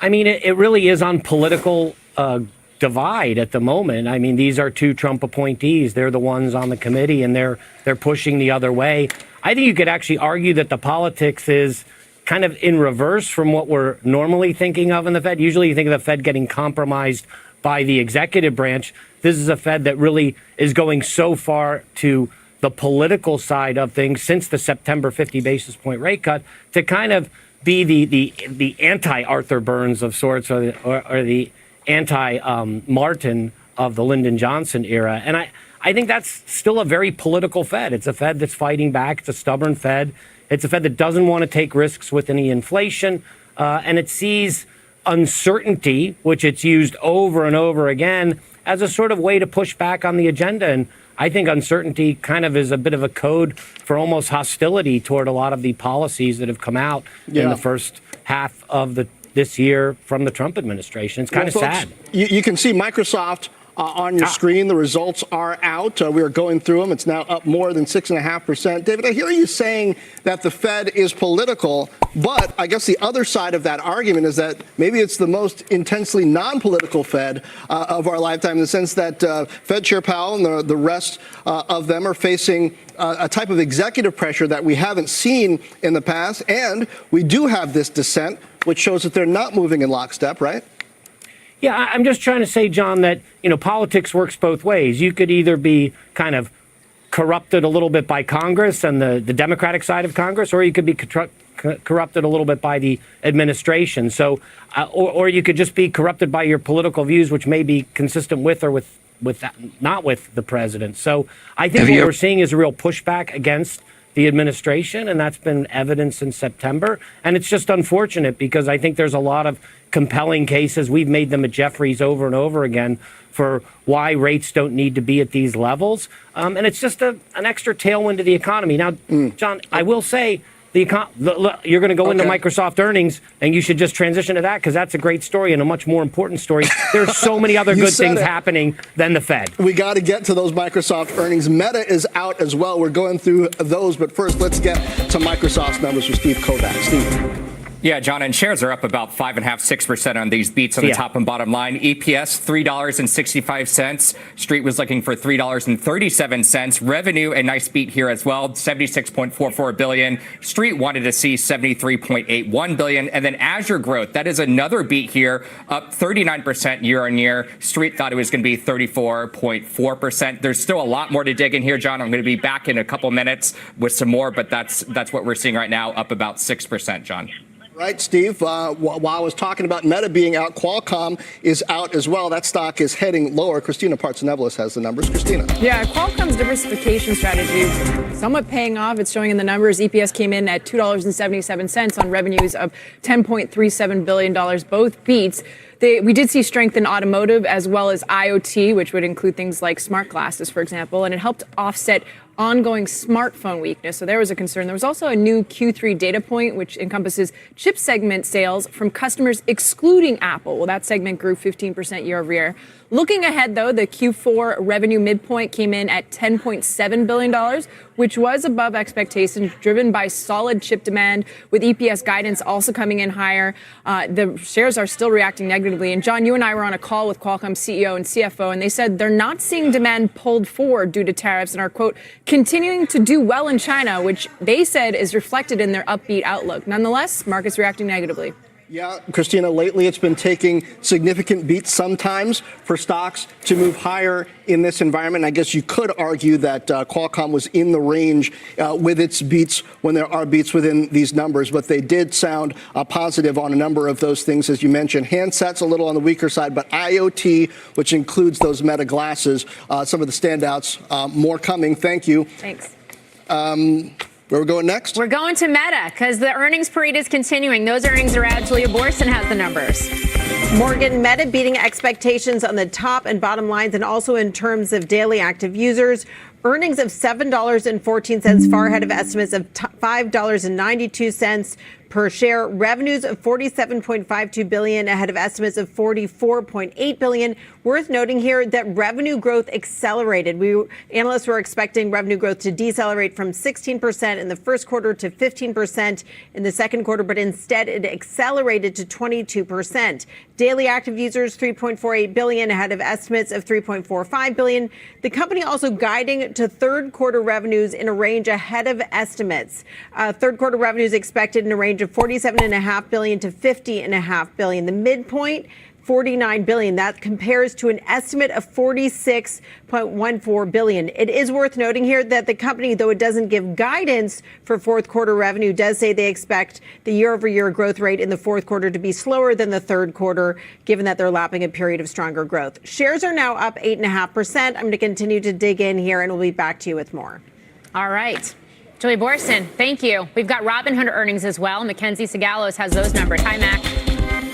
I mean, it really is on political divide at the moment. I mean, these are two Trump appointees. They're the ones on the committee, and they're pushing the other way. I think you could actually argue that the politics is kind of in reverse from what we're normally thinking of in the Fed. Usually you think of the Fed getting compromised by the executive branch. This is a Fed that really is going so far to the political side of things since the September 50 basis point rate cut to kind of be the anti-Arthur Burns of sorts, or the anti-Martin of the Lyndon Johnson era. And I think that's still a very political Fed. It's a Fed that's fighting back. It's a stubborn Fed. It's a Fed that doesn't want to take risks with any inflation. And it sees uncertainty, which it's used over and over again, as a sort of way to push back on the agenda. And I think uncertainty kind of is a bit of a code for almost hostility toward a lot of the policies that have come out in the first half of this year from the Trump administration. It's kind of sad. You can see Microsoft on your screen. The results are out. We are going through them. It's now up more than 6.5%. David, I hear you saying that the Fed is political, but I guess the other side of that argument is that maybe it's the most intensely non-political Fed of our lifetime, in the sense that Fed Chair Powell and the rest of them are facing a type of executive pressure that we haven't seen in the past. And we do have this dissent, which shows that they're not moving in lockstep, right? Yeah, I'm just trying to say, John, that, politics works both ways. You could either be kind of corrupted a little bit by Congress and the Democratic side of Congress, or you could be corrupted a little bit by the administration. So, or you could just be corrupted by your political views, which may be consistent with or with that, not with the president. So I think what we're seeing is a real pushback against the administration, and that's been evidence in September. And it's just unfortunate because I think there's a lot of compelling cases. We've made them at Jefferies over and over again for why rates don't need to be at these levels. And it's just an extra tailwind to the economy. Now, John, I will say, you're going to go into Microsoft earnings, and you should just transition to that because that's a great story and a much more important story. There's so many other good things happening than the Fed. We got to get to those Microsoft earnings. Meta is out as well. We're going through those, but first, let's get to Microsoft's numbers with Steve Kovac. Steve. Yeah, John, and shares are up about 5.5%, 6% on these beats on the top and bottom line. EPS, $3.65. Street was looking for $3.37. Revenue, a nice beat here as well, $76.44 billion. Street wanted to see $73.81 billion. And then Azure growth, that is another beat here, up 39% year on year. Street thought it was going to be 34.4%. There's still a lot more to dig in here, John. I'm going to be back in a couple minutes with some more, but that's what we're seeing right now, up about 6%, John. Right, Steve. While I was talking about Meta being out, Qualcomm is out as well. That stock is heading lower. Christina Partsinevelos has the numbers. Christina. Yeah, Qualcomm's diversification strategy is somewhat paying off. It's showing in the numbers. EPS came in at $2.77 on revenues of $10.37 billion, both beats. We did see strength in automotive as well as IoT, which would include things like smart glasses, for example, and it helped offset ongoing smartphone weakness. So there was a concern. There was also a new Q3 data point, which encompasses chip segment sales from customers excluding Apple. Well, that segment grew 15% year over year. Looking ahead, though, the Q4 revenue midpoint came in at $10.7 billion, which was above expectations, driven by solid chip demand, with EPS guidance also coming in higher. The shares are still reacting negatively. And John, you and I were on a call with Qualcomm CEO and CFO, and they said they're not seeing demand pulled forward due to tariffs and are, quote, continuing to do well in China, which they said is reflected in their upbeat outlook. Nonetheless, markets reacting negatively. Yeah, Christina, lately it's been taking significant beats sometimes for stocks to move higher in this environment. I guess you could argue that Qualcomm was in the range with its beats when there are beats within these numbers, but they did sound positive on a number of those things, as you mentioned. Handsets a little on the weaker side, but IoT, which includes those Meta glasses, some of the standouts, more coming. Thank you. Thanks. Where are we going next? We're going to Meta because the earnings parade is continuing. Those earnings are out. Julia Borson has the numbers. Morgan, Meta beating expectations on the top and bottom lines and also in terms of daily active users. Earnings of $7.14, far ahead of estimates of $5.92 per share. Revenues of $47.52 billion, ahead of estimates of $44.8 billion. Worth noting here that revenue growth accelerated. Analysts were expecting revenue growth to decelerate from 16% in the first quarter to 15% in the second quarter, but instead it accelerated to 22%. Daily active users, 3.48 billion, ahead of estimates of 3.45 billion. The company also guiding to third quarter revenues in a range ahead of estimates. Third quarter revenues expected in a range of $47.5 billion to $50.5 billion. The midpoint, $49 billion. That compares to an estimate of $46.14 billion. It is worth noting here that the company, though it doesn't give guidance for fourth quarter revenue, does say they expect the year-over-year growth rate in the fourth quarter to be slower than the third quarter, given that they're lapping a period of stronger growth. Shares are now up 8.5%. I'm going to continue to dig in here, and we'll be back to you with more. All right. Julia Boorstin, thank you. We've got Robinhood earnings as well. Mackenzie Sagalos has those numbers. Hi, Mac.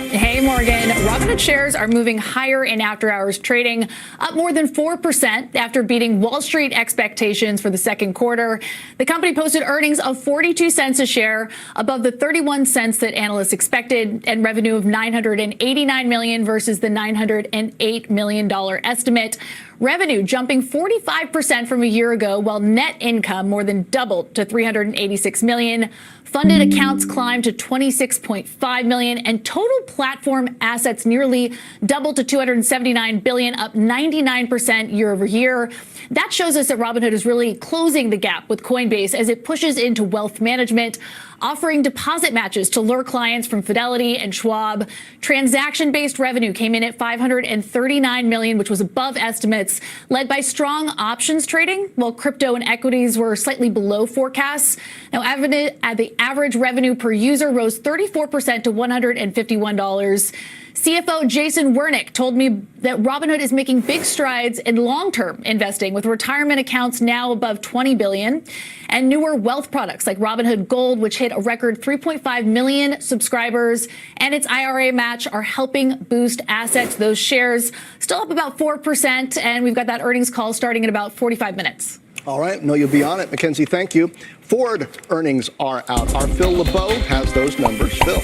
Hey, Morgan. Robinhood shares are moving higher in after-hours trading, up more than 4% after beating Wall Street expectations for the second quarter. The company posted earnings of 42 cents a share, above the 31 cents that analysts expected, and revenue of $989 million versus the $908 million estimate. Revenue jumping 45% from a year ago, while net income more than doubled to $386 million. Funded accounts climbed to 26.5 million, and total platform assets nearly doubled to $279 billion, up 99% year over year. That shows us that Robinhood is really closing the gap with Coinbase as it pushes into wealth management, offering deposit matches to lure clients from Fidelity and Schwab. Transaction-based revenue came in at $539 million, which was above estimates, led by strong options trading, while crypto and equities were slightly below forecasts. Now, the average revenue per user rose 34% to $151. CFO Jason Wernick told me that Robinhood is making big strides in long-term investing, with retirement accounts now above $20 billion, and newer wealth products like Robinhood Gold, which hit a record 3.5 million subscribers, and its IRA match are helping boost assets. Those shares still up about 4%, and we've got that earnings call starting in about 45 minutes. All right. No, you'll be on it. Mackenzie, thank you. Ford earnings are out. Our Phil LeBeau has those numbers. Phil.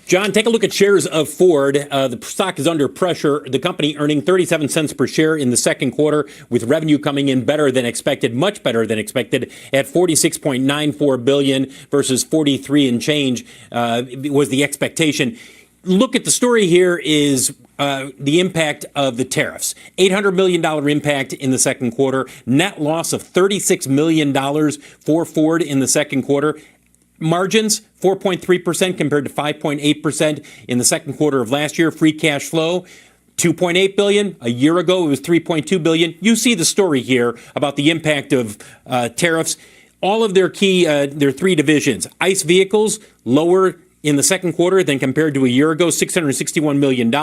John, take a look at shares of Ford. The stock is under pressure. The company earning 37 cents per share in the second quarter, with revenue coming in better than expected, much better than expected, at $46.94 billion versus 43 and change was the expectation. Look at the story here is the impact of the tariffs. $800 million impact in the second quarter, net loss of $36 million for Ford in the second quarter. Margins, 4.3% compared to 5.8% in the second quarter of last year. Free cash flow, $2.8 billion. A year ago, it was $3.2 billion. You see the story here about the impact of tariffs. All of their key, their three divisions. ICE vehicles, lower in the second quarter than compared to a year ago, $661 million,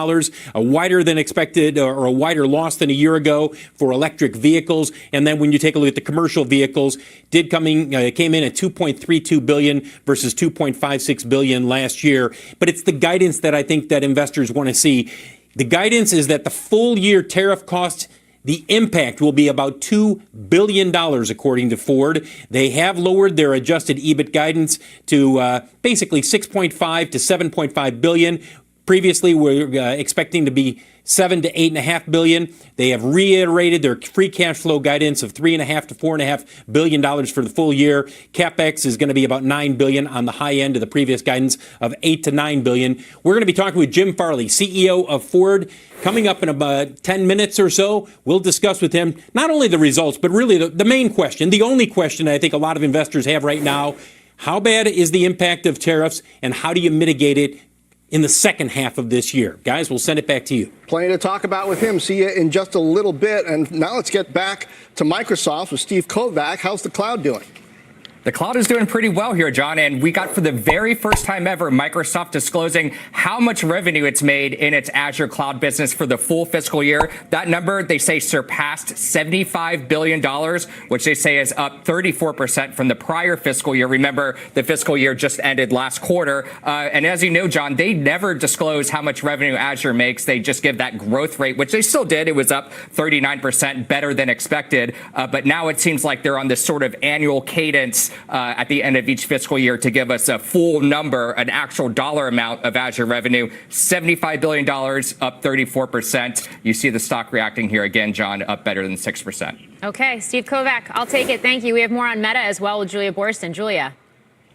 a wider than expected or a wider loss than a year ago for electric vehicles. And then when you take a look at the commercial vehicles, came in at $2.32 billion versus $2.56 billion last year. But it's the guidance that I think that investors want to see. The guidance is that the full year tariff costs, the impact will be about $2 billion, according to Ford. They have lowered their adjusted EBIT guidance to basically $6.5 to $7.5 billion. Previously, we're expecting to be $7 to $8.5 billion. They have reiterated their free cash flow guidance of $3.5 to $4.5 billion for the full year. CapEx is going to be about $9 billion on the high end of the previous guidance of $8 to $9 billion. We're going to be talking with Jim Farley, CEO of Ford, coming up in about 10 minutes or so. We'll discuss with him not only the results, but really the main question, the only question I think a lot of investors have right now: how bad is the impact of tariffs, and how do you mitigate it in the second half of this year? Guys, we'll send it back to you. Plenty to talk about with him. See you in just a little bit. And now let's get back to Microsoft with Steve Kovac. How's the cloud doing? The cloud is doing pretty well here, John, and we got for the very first time ever Microsoft disclosing how much revenue it's made in its Azure cloud business for the full fiscal year. That number, they say, surpassed $75 billion, which they say is up 34% from the prior fiscal year. Remember, the fiscal year just ended last quarter. And as you know, John, they never disclose how much revenue Azure makes. They just give that growth rate, which they still did. It was up 39%, better than expected. But now it seems like they're on this sort of annual cadence at the end of each fiscal year to give us a full number, an actual dollar amount of Azure revenue. $75 billion, up 34%. You see the stock reacting here again, John, up better than 6%. Okay, Steve Kovac, I'll take it. Thank you. We have more on Meta as well with Julia Boorstin. Julia.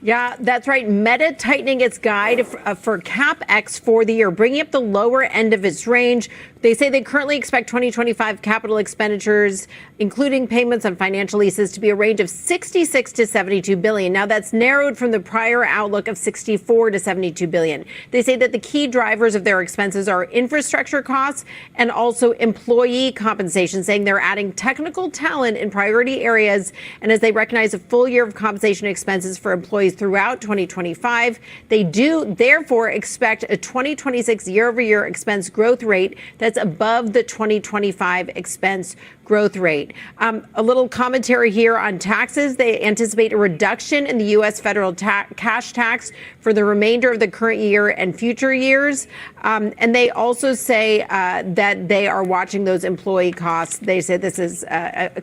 Yeah, that's right. Meta tightening its guide for CapEx for the year, bringing up the lower end of its range. They say they currently expect 2025 capital expenditures, including payments on financial leases, to be a range of 66 to 72 billion. Now, that's narrowed from the prior outlook of 64 to 72 billion. They say that the key drivers of their expenses are infrastructure costs and also employee compensation, saying they're adding technical talent in priority areas. And as they recognize a full year of compensation expenses for employees throughout 2025, they do therefore expect a 2026 year-over-year expense growth rate that's above the 2025 expense growth rate. A little commentary here on taxes. They anticipate a reduction in the U.S. federal cash tax for the remainder of the current year and future years. And they also say that they are watching those employee costs. They say this is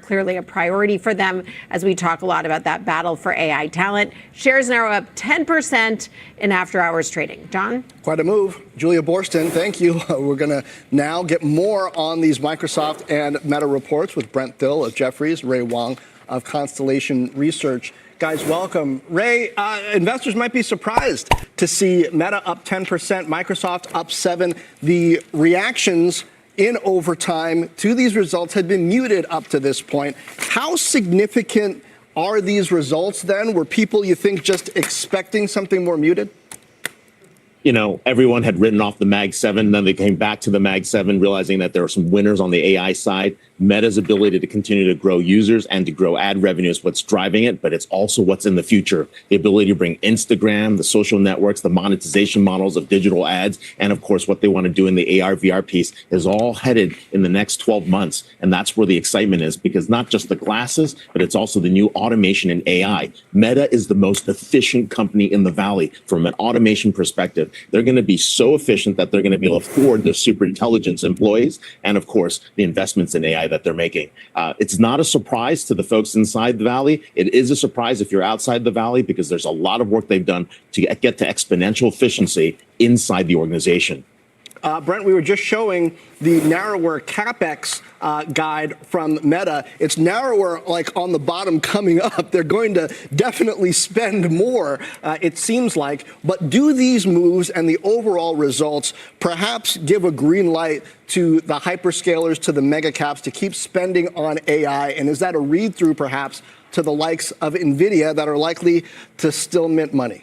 clearly a priority for them as we talk a lot about that battle for AI talent. Shares now up 10% in after-hours trading. John? Quite a move. Julia Borston, thank you. We're going to now get more on these Microsoft and Meta reports with Brent Thill of Jefferies, Ray Wang of Constellation Research. Guys, welcome. Ray, investors might be surprised to see Meta up 10%, Microsoft up 7%. The reactions in overtime to these results had been muted up to this point. How significant are these results then? Were people, you think, just expecting something more muted? You know, everyone had written off the Mag 7, then they came back to the Mag 7, realizing that there are some winners on the AI side. Meta's ability to continue to grow users and to grow ad revenue is what's driving it, but it's also what's in the future. The ability to bring Instagram, the social networks, the monetization models of digital ads, and of course, what they want to do in the AR, VR piece is all headed in the next 12 months. And that's where the excitement is, because not just the glasses, but it's also the new automation in AI. Meta is the most efficient company in the Valley from an automation perspective. They're going to be so efficient that they're going to be able to afford the super intelligence employees and, of course, the investments in AI that they're making. It's not a surprise to the folks inside the Valley. It is a surprise if you're outside the Valley, because there's a lot of work they've done to get to exponential efficiency inside the organization. Brent, we were just showing the narrower CapEx guide from Meta. It's narrower, like on the bottom coming up. They're going to definitely spend more, it seems like. But do these moves and the overall results perhaps give a green light to the hyperscalers, to the mega caps to keep spending on AI? And is that a read-through perhaps to the likes of NVIDIA that are likely to still mint money?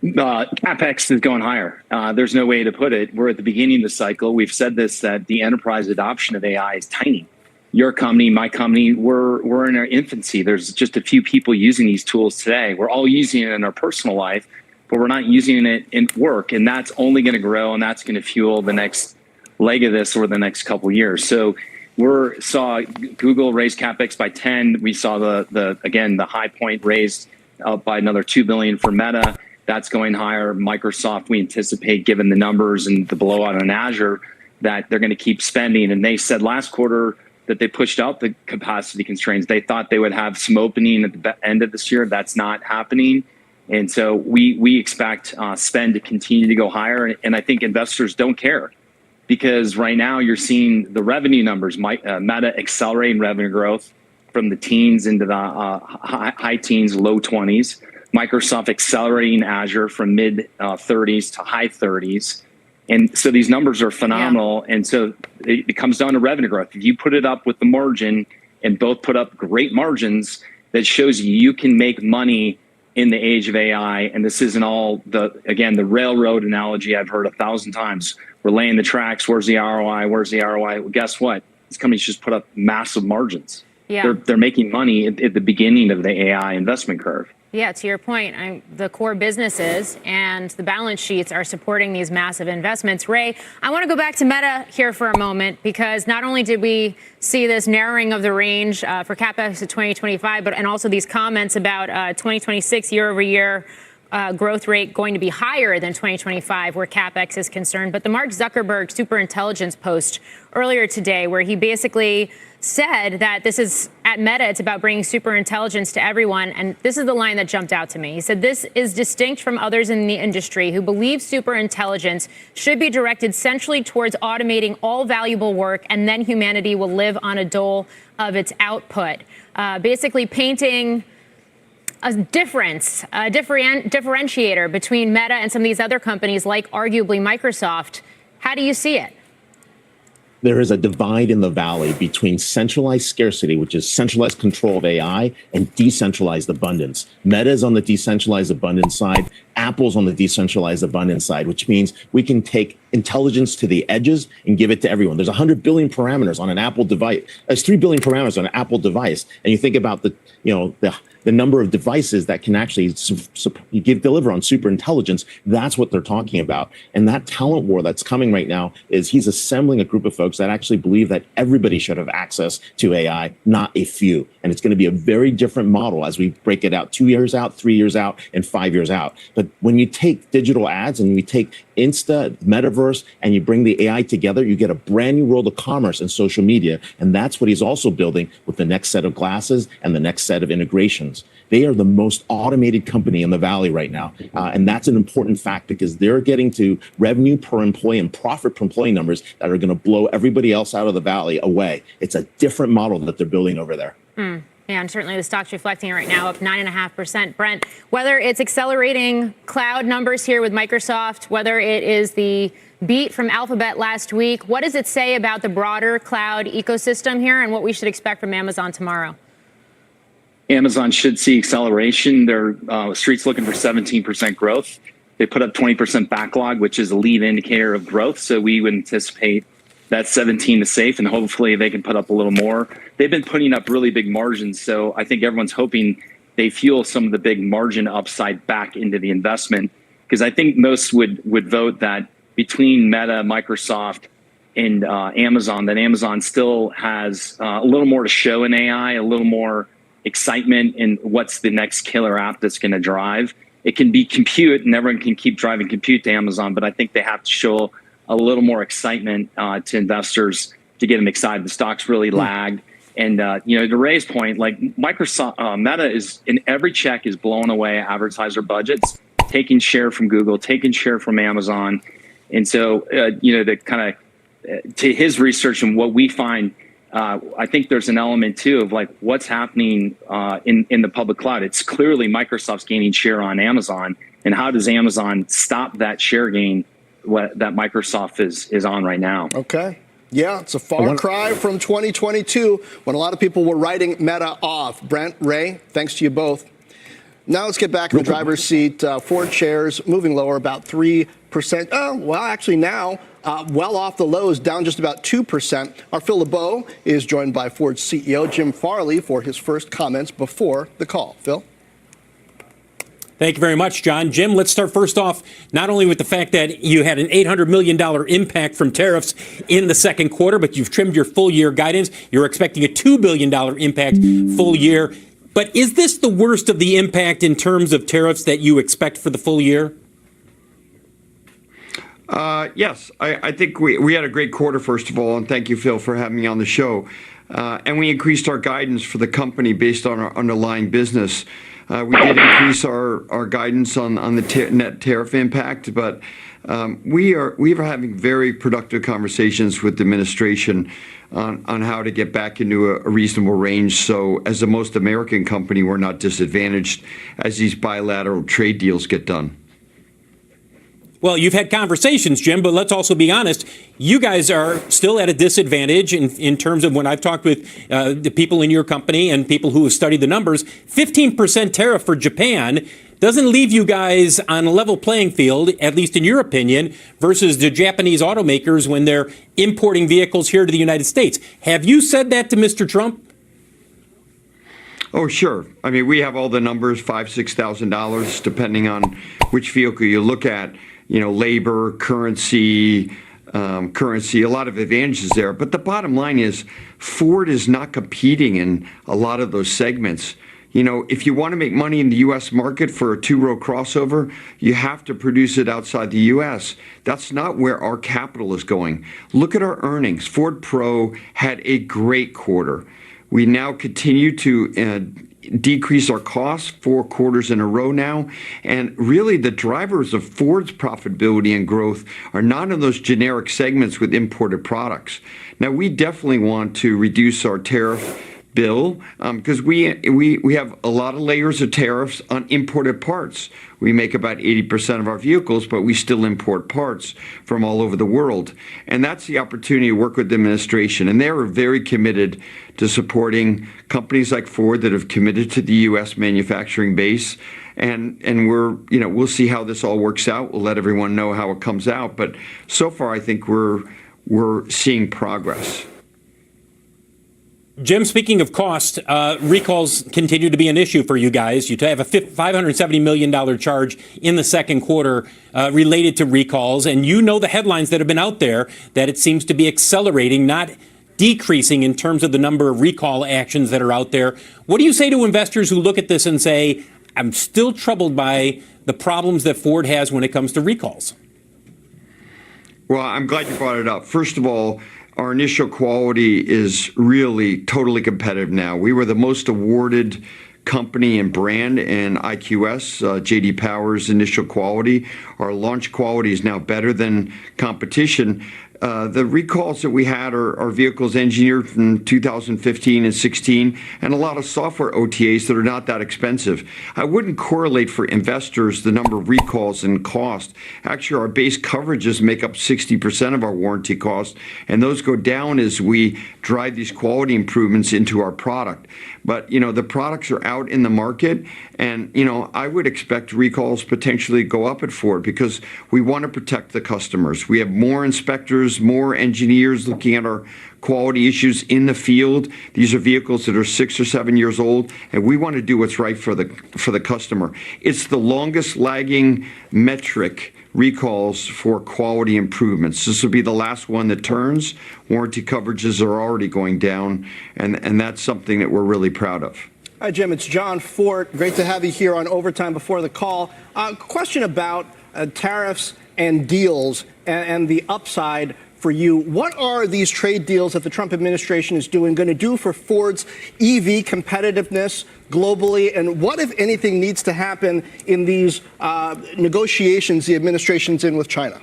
CapEx is going higher. There's no way to put it. We're at the beginning of the cycle. We've said this, that the enterprise adoption of AI is tiny. Your company, my company, we're in our infancy. There's just a few people using these tools today. We're all using it in our personal life, but we're not using it in work. And that's only going to grow, and that's going to fuel the next leg of this over the next couple of years. So we saw Google raise CapEx by 10. We saw the high point raised up by another $2 billion for Meta. That's going higher. Microsoft, we anticipate, given the numbers and the blowout on Azure, that they're going to keep spending. And they said last quarter that they pushed out the capacity constraints. They thought they would have some opening at the end of this year. That's not happening. And so we expect spend to continue to go higher. And I think investors don't care, because right now you're seeing the revenue numbers, Meta accelerating revenue growth from the teens into the high teens, low 20s. Microsoft accelerating Azure from mid 30s to high 30s. And so these numbers are phenomenal. Yeah. And so it comes down to revenue growth. If you put it up with the margin and both put up great margins, that shows you can make money in the age of AI. And this isn't all the railroad analogy I've heard 1,000 times. We're laying the tracks. Where's the ROI? Where's the ROI? Well, guess what? These companies just put up massive margins. Yeah. They're making money at the beginning of the AI investment curve. Yeah, to your point, the core businesses and the balance sheets are supporting these massive investments. Ray, I want to go back to Meta here for a moment, because not only did we see this narrowing of the range for CapEx to 2025, and also these comments about 2026 year-over-year growth rate going to be higher than 2025 where CapEx is concerned. But the Mark Zuckerberg superintelligence post earlier today, where he basically said that this is at Meta, it's about bringing superintelligence to everyone. And this is the line that jumped out to me. He said, "This is distinct from others in the industry who believe superintelligence should be directed centrally towards automating all valuable work, and then humanity will live on a dole of its output." Basically painting a difference, a differentiator between Meta and some of these other companies like arguably Microsoft. How do you see it? There is a divide in the valley between centralized scarcity, which is centralized control of AI, and decentralized abundance. Meta is on the decentralized abundance side. Apple's on the decentralized abundance side, which means we can take intelligence to the edges and give it to everyone. There's 100 billion parameters on an Apple device. There's 3 billion parameters on an Apple device. And you think about the number of devices that can actually deliver on super intelligence. That's what they're talking about. And that talent war that's coming right now is he's assembling a group of folks that actually believe that everybody should have access to AI, not a few. And it's going to be a very different model as we break it out 2 years out, 3 years out, and 5 years out. But when you take digital ads and we take Insta, Metaverse, and you bring the AI together, you get a brand new world of commerce and social media. And that's what he's also building with the next set of glasses and the next set of integrations. They are the most automated company in the Valley right now. And that's an important fact because they're getting to revenue per employee and profit per employee numbers that are going to blow everybody else out of the Valley away. It's a different model that they're building over there. Yeah, and certainly the stock's reflecting it right now, up 9.5%. Brent, whether it's accelerating cloud numbers here with Microsoft, whether it is the beat from Alphabet last week, what does it say about the broader cloud ecosystem here and what we should expect from Amazon tomorrow? Amazon should see acceleration. Their Street's looking for 17% growth. They put up 20% backlog, which is a lead indicator of growth. So we would anticipate that 17 is safe, and hopefully they can put up a little more. They've been putting up really big margins, so I think everyone's hoping they fuel some of the big margin upside back into the investment, because I think most would vote that between Meta, Microsoft, and Amazon, that Amazon still has a little more to show in AI, a little more excitement in what's the next killer app that's going to drive. It can be compute, and everyone can keep driving compute to Amazon, but I think they have to show a little more excitement to investors to get them excited. The stock's really lagged. And, to Ray's point, like Microsoft, Meta is in every check is blowing away advertiser budgets, taking share from Google, taking share from Amazon. And so, the kind of to his research and what we find, I think there's an element too of like what's happening in the public cloud. It's clearly Microsoft's gaining share on Amazon. And how does Amazon stop that share gain that Microsoft is on right now? Okay. Yeah, it's a far cry from 2022 when a lot of people were writing Meta off. Brent, Ray, thanks to you both. Now let's get back in the driver's seat. Ford shares moving lower about 3%. Actually now well off the lows, down just about 2%. Our Phil LeBeau is joined by Ford's CEO, Jim Farley, for his first comments before the call. Phil? Thank you very much, John. Jim, let's start first off, not only with the fact that you had an $800 million impact from tariffs in the second quarter, but you've trimmed your full year guidance. You're expecting a $2 billion impact full year. But is this the worst of the impact in terms of tariffs that you expect for the full year? Yes, I think we had a great quarter, first of all, and thank you, Phil, for having me on the show. And we increased our guidance for the company based on our underlying business. We did increase our guidance on the net tariff impact, but we are having very productive conversations with the administration on how to get back into a reasonable range. So as the most American company, we're not disadvantaged as these bilateral trade deals get done. Well, you've had conversations, Jim, but let's also be honest. You guys are still at a disadvantage in terms of when I've talked with the people in your company and people who have studied the numbers. 15% tariff for Japan doesn't leave you guys on a level playing field, at least in your opinion, versus the Japanese automakers when they're importing vehicles here to the United States. Have you said that to Mr. Trump? Oh, sure. I mean, we have all the numbers, $5,000, $6,000, depending on which vehicle you look at. Labor, currency, a lot of advantages there. But the bottom line is Ford is not competing in a lot of those segments. If you want to make money in the U.S. market for a two-row crossover, you have to produce it outside the U.S. That's not where our capital is going. Look at our earnings. Ford Pro had a great quarter. We now continue to decrease our costs 4 quarters in a row now. And really the drivers of Ford's profitability and growth are not in those generic segments with imported products. Now, we definitely want to reduce our tariff bill because we have a lot of layers of tariffs on imported parts. We make about 80% of our vehicles, but we still import parts from all over the world. And that's the opportunity to work with the administration. And they are very committed to supporting companies like Ford that have committed to the U.S. manufacturing base. And we'll see how this all works out. We'll let everyone know how it comes out. But so far, I think we're seeing progress. Jim, speaking of cost, recalls continue to be an issue for you guys. You have a $570 million charge in the second quarter related to recalls, and you know the headlines that have been out there that it seems to be accelerating, not decreasing in terms of the number of recall actions that are out there. What do you say to investors who look at this and say, I'm still troubled by the problems that Ford has when it comes to recalls? Well, I'm glad you brought it up. First of all, our initial quality is really totally competitive now. We were the most awarded company and brand in IQS, J.D. Power's initial quality. Our launch quality is now better than competition. The recalls that we had are vehicles engineered from 2015 and 16, and a lot of software OTAs that are not that expensive. I wouldn't correlate for investors the number of recalls and cost. Actually, our base coverages make up 60% of our warranty costs, and those go down as we drive these quality improvements into our product. But, the products are out in the market, and, I would expect recalls potentially go up at Ford because we want to protect the customers. We have more inspectors, more engineers looking at our quality issues in the field. These are vehicles that are 6 or 7 years old, and we want to do what's right for the customer. It's the longest lagging metric, recalls, for quality improvements. This will be the last one that turns. Warranty coverages are already going down, and that's something that we're really proud of. Hi, Jim. It's John Fort. Great to have you here on Overtime before the call. Question about tariffs and deals and the upside for you. What are these trade deals that the Trump administration is doing going to do for Ford's EV competitiveness globally? And what, if anything, needs to happen in these negotiations the administration's in with China?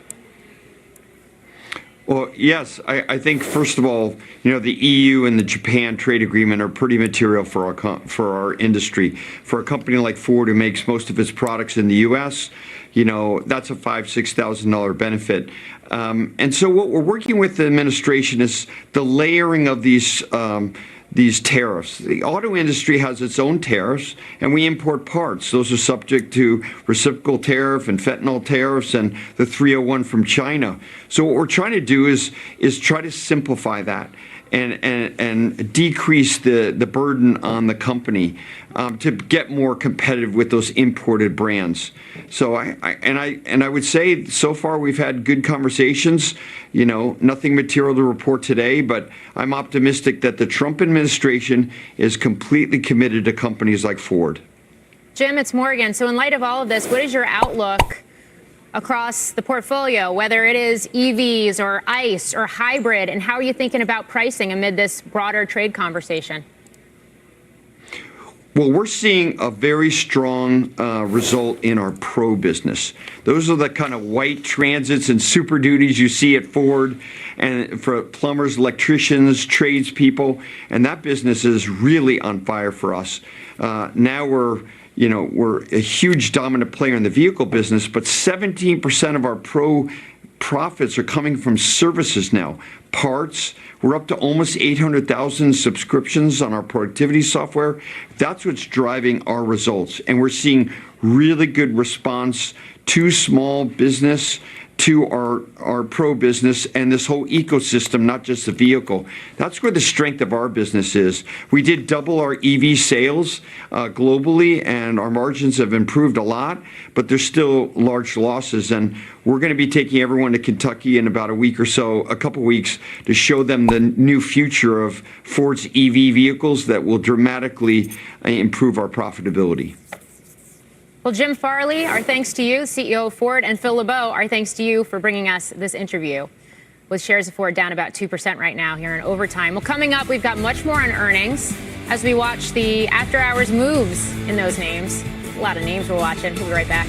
Well, yes, I think, first of all, the EU and the Japan trade agreement are pretty material for our industry. For a company like Ford, who makes most of its products in the U.S., that's a $5,000–6,000 benefit. And so what we're working with the administration is the layering of these tariffs. The auto industry has its own tariffs, and we import parts. Those are subject to reciprocal tariff and fentanyl tariffs and the 301 from China. So what we're trying to do is try to simplify that and decrease the burden on the company to get more competitive with those imported brands. So I would say so far we've had good conversations. Nothing material to report today, but I'm optimistic that the Trump administration is completely committed to companies like Ford. Jim, it's Morgan. So in light of all of this, what is your outlook across the portfolio, whether it is EVs or ICE or hybrid, and how are you thinking about pricing amid this broader trade conversation? Well, we're seeing a very strong result in our pro business. Those are the kind of white Transits and Super Duties you see at Ford, and for plumbers, electricians, tradespeople, and that business is really on fire for us. Now we're a huge dominant player in the vehicle business, but 17% of our pro profits are coming from services now. Parts, we're up to almost 800,000 subscriptions on our productivity software. That's what's driving our results. And we're seeing really good response to small business, to our pro business, and this whole ecosystem, not just the vehicle. That's where the strength of our business is. We did double our EV sales globally, and our margins have improved a lot, but there's still large losses. And we're going to be taking everyone to Kentucky in about a couple weeks, to show them the new future of Ford's EV vehicles that will dramatically improve our profitability. Well, Jim Farley, our thanks to you, CEO of Ford, and Phil LeBeau, our thanks to you for bringing us this interview. With shares of Ford down about 2% right now here in Overtime. Well, coming up, we've got much more on earnings as we watch the after-hours moves in those names. A lot of names we're watching. We'll be right back.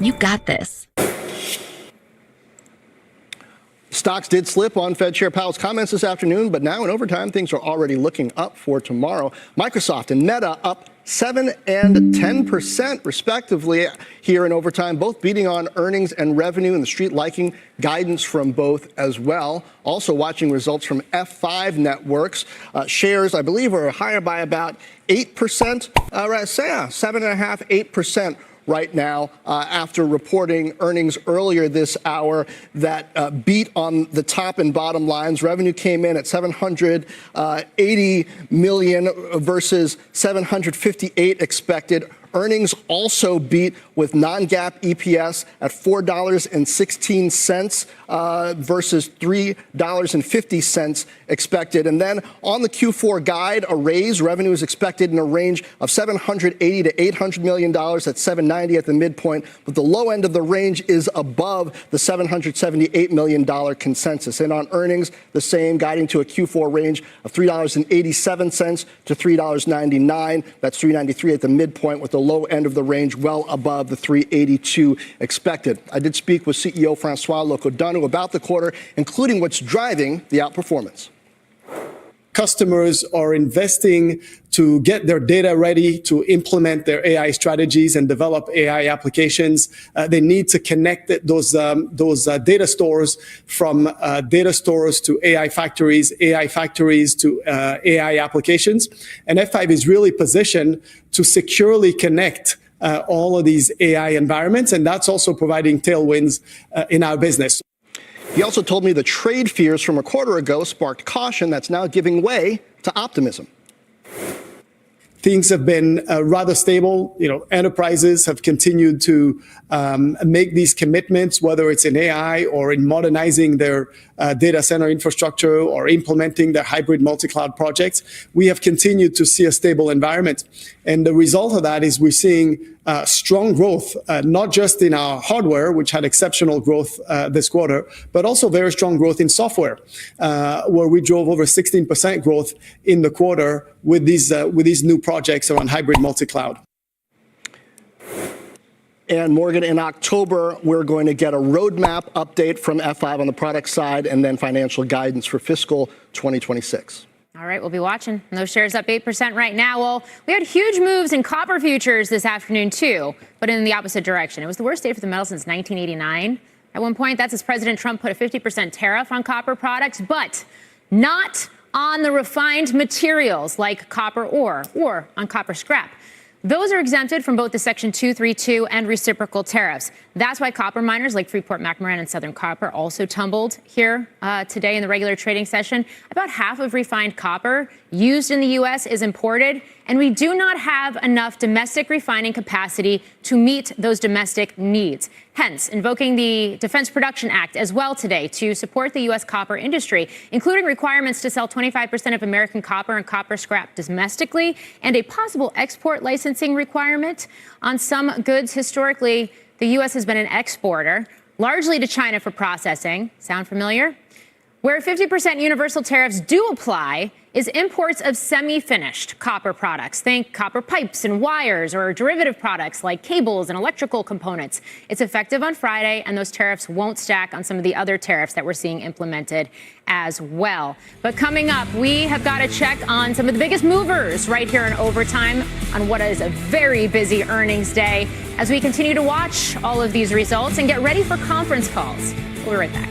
You got this. Stocks did slip on Fed Chair Powell's comments this afternoon, but now in overtime, things are already looking up for tomorrow. Microsoft and Meta up 7 and 10% respectively here in overtime, both beating on earnings and revenue, and the street liking guidance from both as well. Also watching results from F5 networks. Shares, I believe, are higher by about 8%, 7.5%, 8%. Right now, after reporting earnings earlier this hour that beat on the top and bottom lines. Revenue came in at $780 million versus $758 expected. Earnings also beat with non-GAAP EPS at $4.16 versus $3.50 expected. And then on the Q4 guide, a raise. Revenue is expected in a range of $780 to $800 million at $790 at the midpoint, but the low end of the range is above the $778 million consensus. And on earnings, the same, guiding to a Q4 range of $3.87 to $3.99. That's $3.93 at the midpoint, with the low end of the range well above the $3.82 expected. I did speak with CEO Francois Locodano about the quarter, including what's driving the outperformance. Customers are investing to get their data ready to implement their AI strategies and develop AI applications. They need to connect those data stores from data stores to AI factories to AI applications. And F5 is really positioned to securely connect all of these AI environments, and that's also providing tailwinds in our business. He also told me the trade fears from a quarter ago sparked caution that's now giving way to optimism. Things have been rather stable. Enterprises have continued to make these commitments, whether it's in AI or in modernizing their data center infrastructure or implementing their hybrid multi-cloud projects. We have continued to see a stable environment. And the result of that is we're seeing strong growth, not just in our hardware, which had exceptional growth this quarter, but also very strong growth in software, where we drove over 16% growth in the quarter with these new projects around hybrid multi-cloud. And Morgan, in October, we're going to get a roadmap update from F5 on the product side and then financial guidance for fiscal 2026. All right, we'll be watching. And those shares up 8% right now. Well, we had huge moves in copper futures this afternoon, too, but in the opposite direction. It was the worst day for the metal since 1989. At one point, that's as President Trump put a 50% tariff on copper products, but not on the refined materials like copper ore or on copper scrap. Those are exempted from both the Section 232 and reciprocal tariffs. That's why copper miners like Freeport-McMoRan and Southern Copper also tumbled here today in the regular trading session. About half of refined copper used in the U.S. is imported, and we do not have enough domestic refining capacity to meet those domestic needs. Hence, invoking the Defense Production Act as well today to support the U.S. copper industry, including requirements to sell 25% of American copper and copper scrap domestically, and a possible export licensing requirement on some goods. Historically, the U.S. has been an exporter, largely to China for processing. Sound familiar? Where 50% universal tariffs do apply is imports of semi-finished copper products. Think copper pipes and wires, or derivative products like cables and electrical components. It's effective on Friday, and those tariffs won't stack on some of the other tariffs that we're seeing implemented as well. But coming up, we have got to check on some of the biggest movers right here in overtime on what is a very busy earnings day as we continue to watch all of these results and get ready for conference calls. We'll be right back.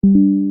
you.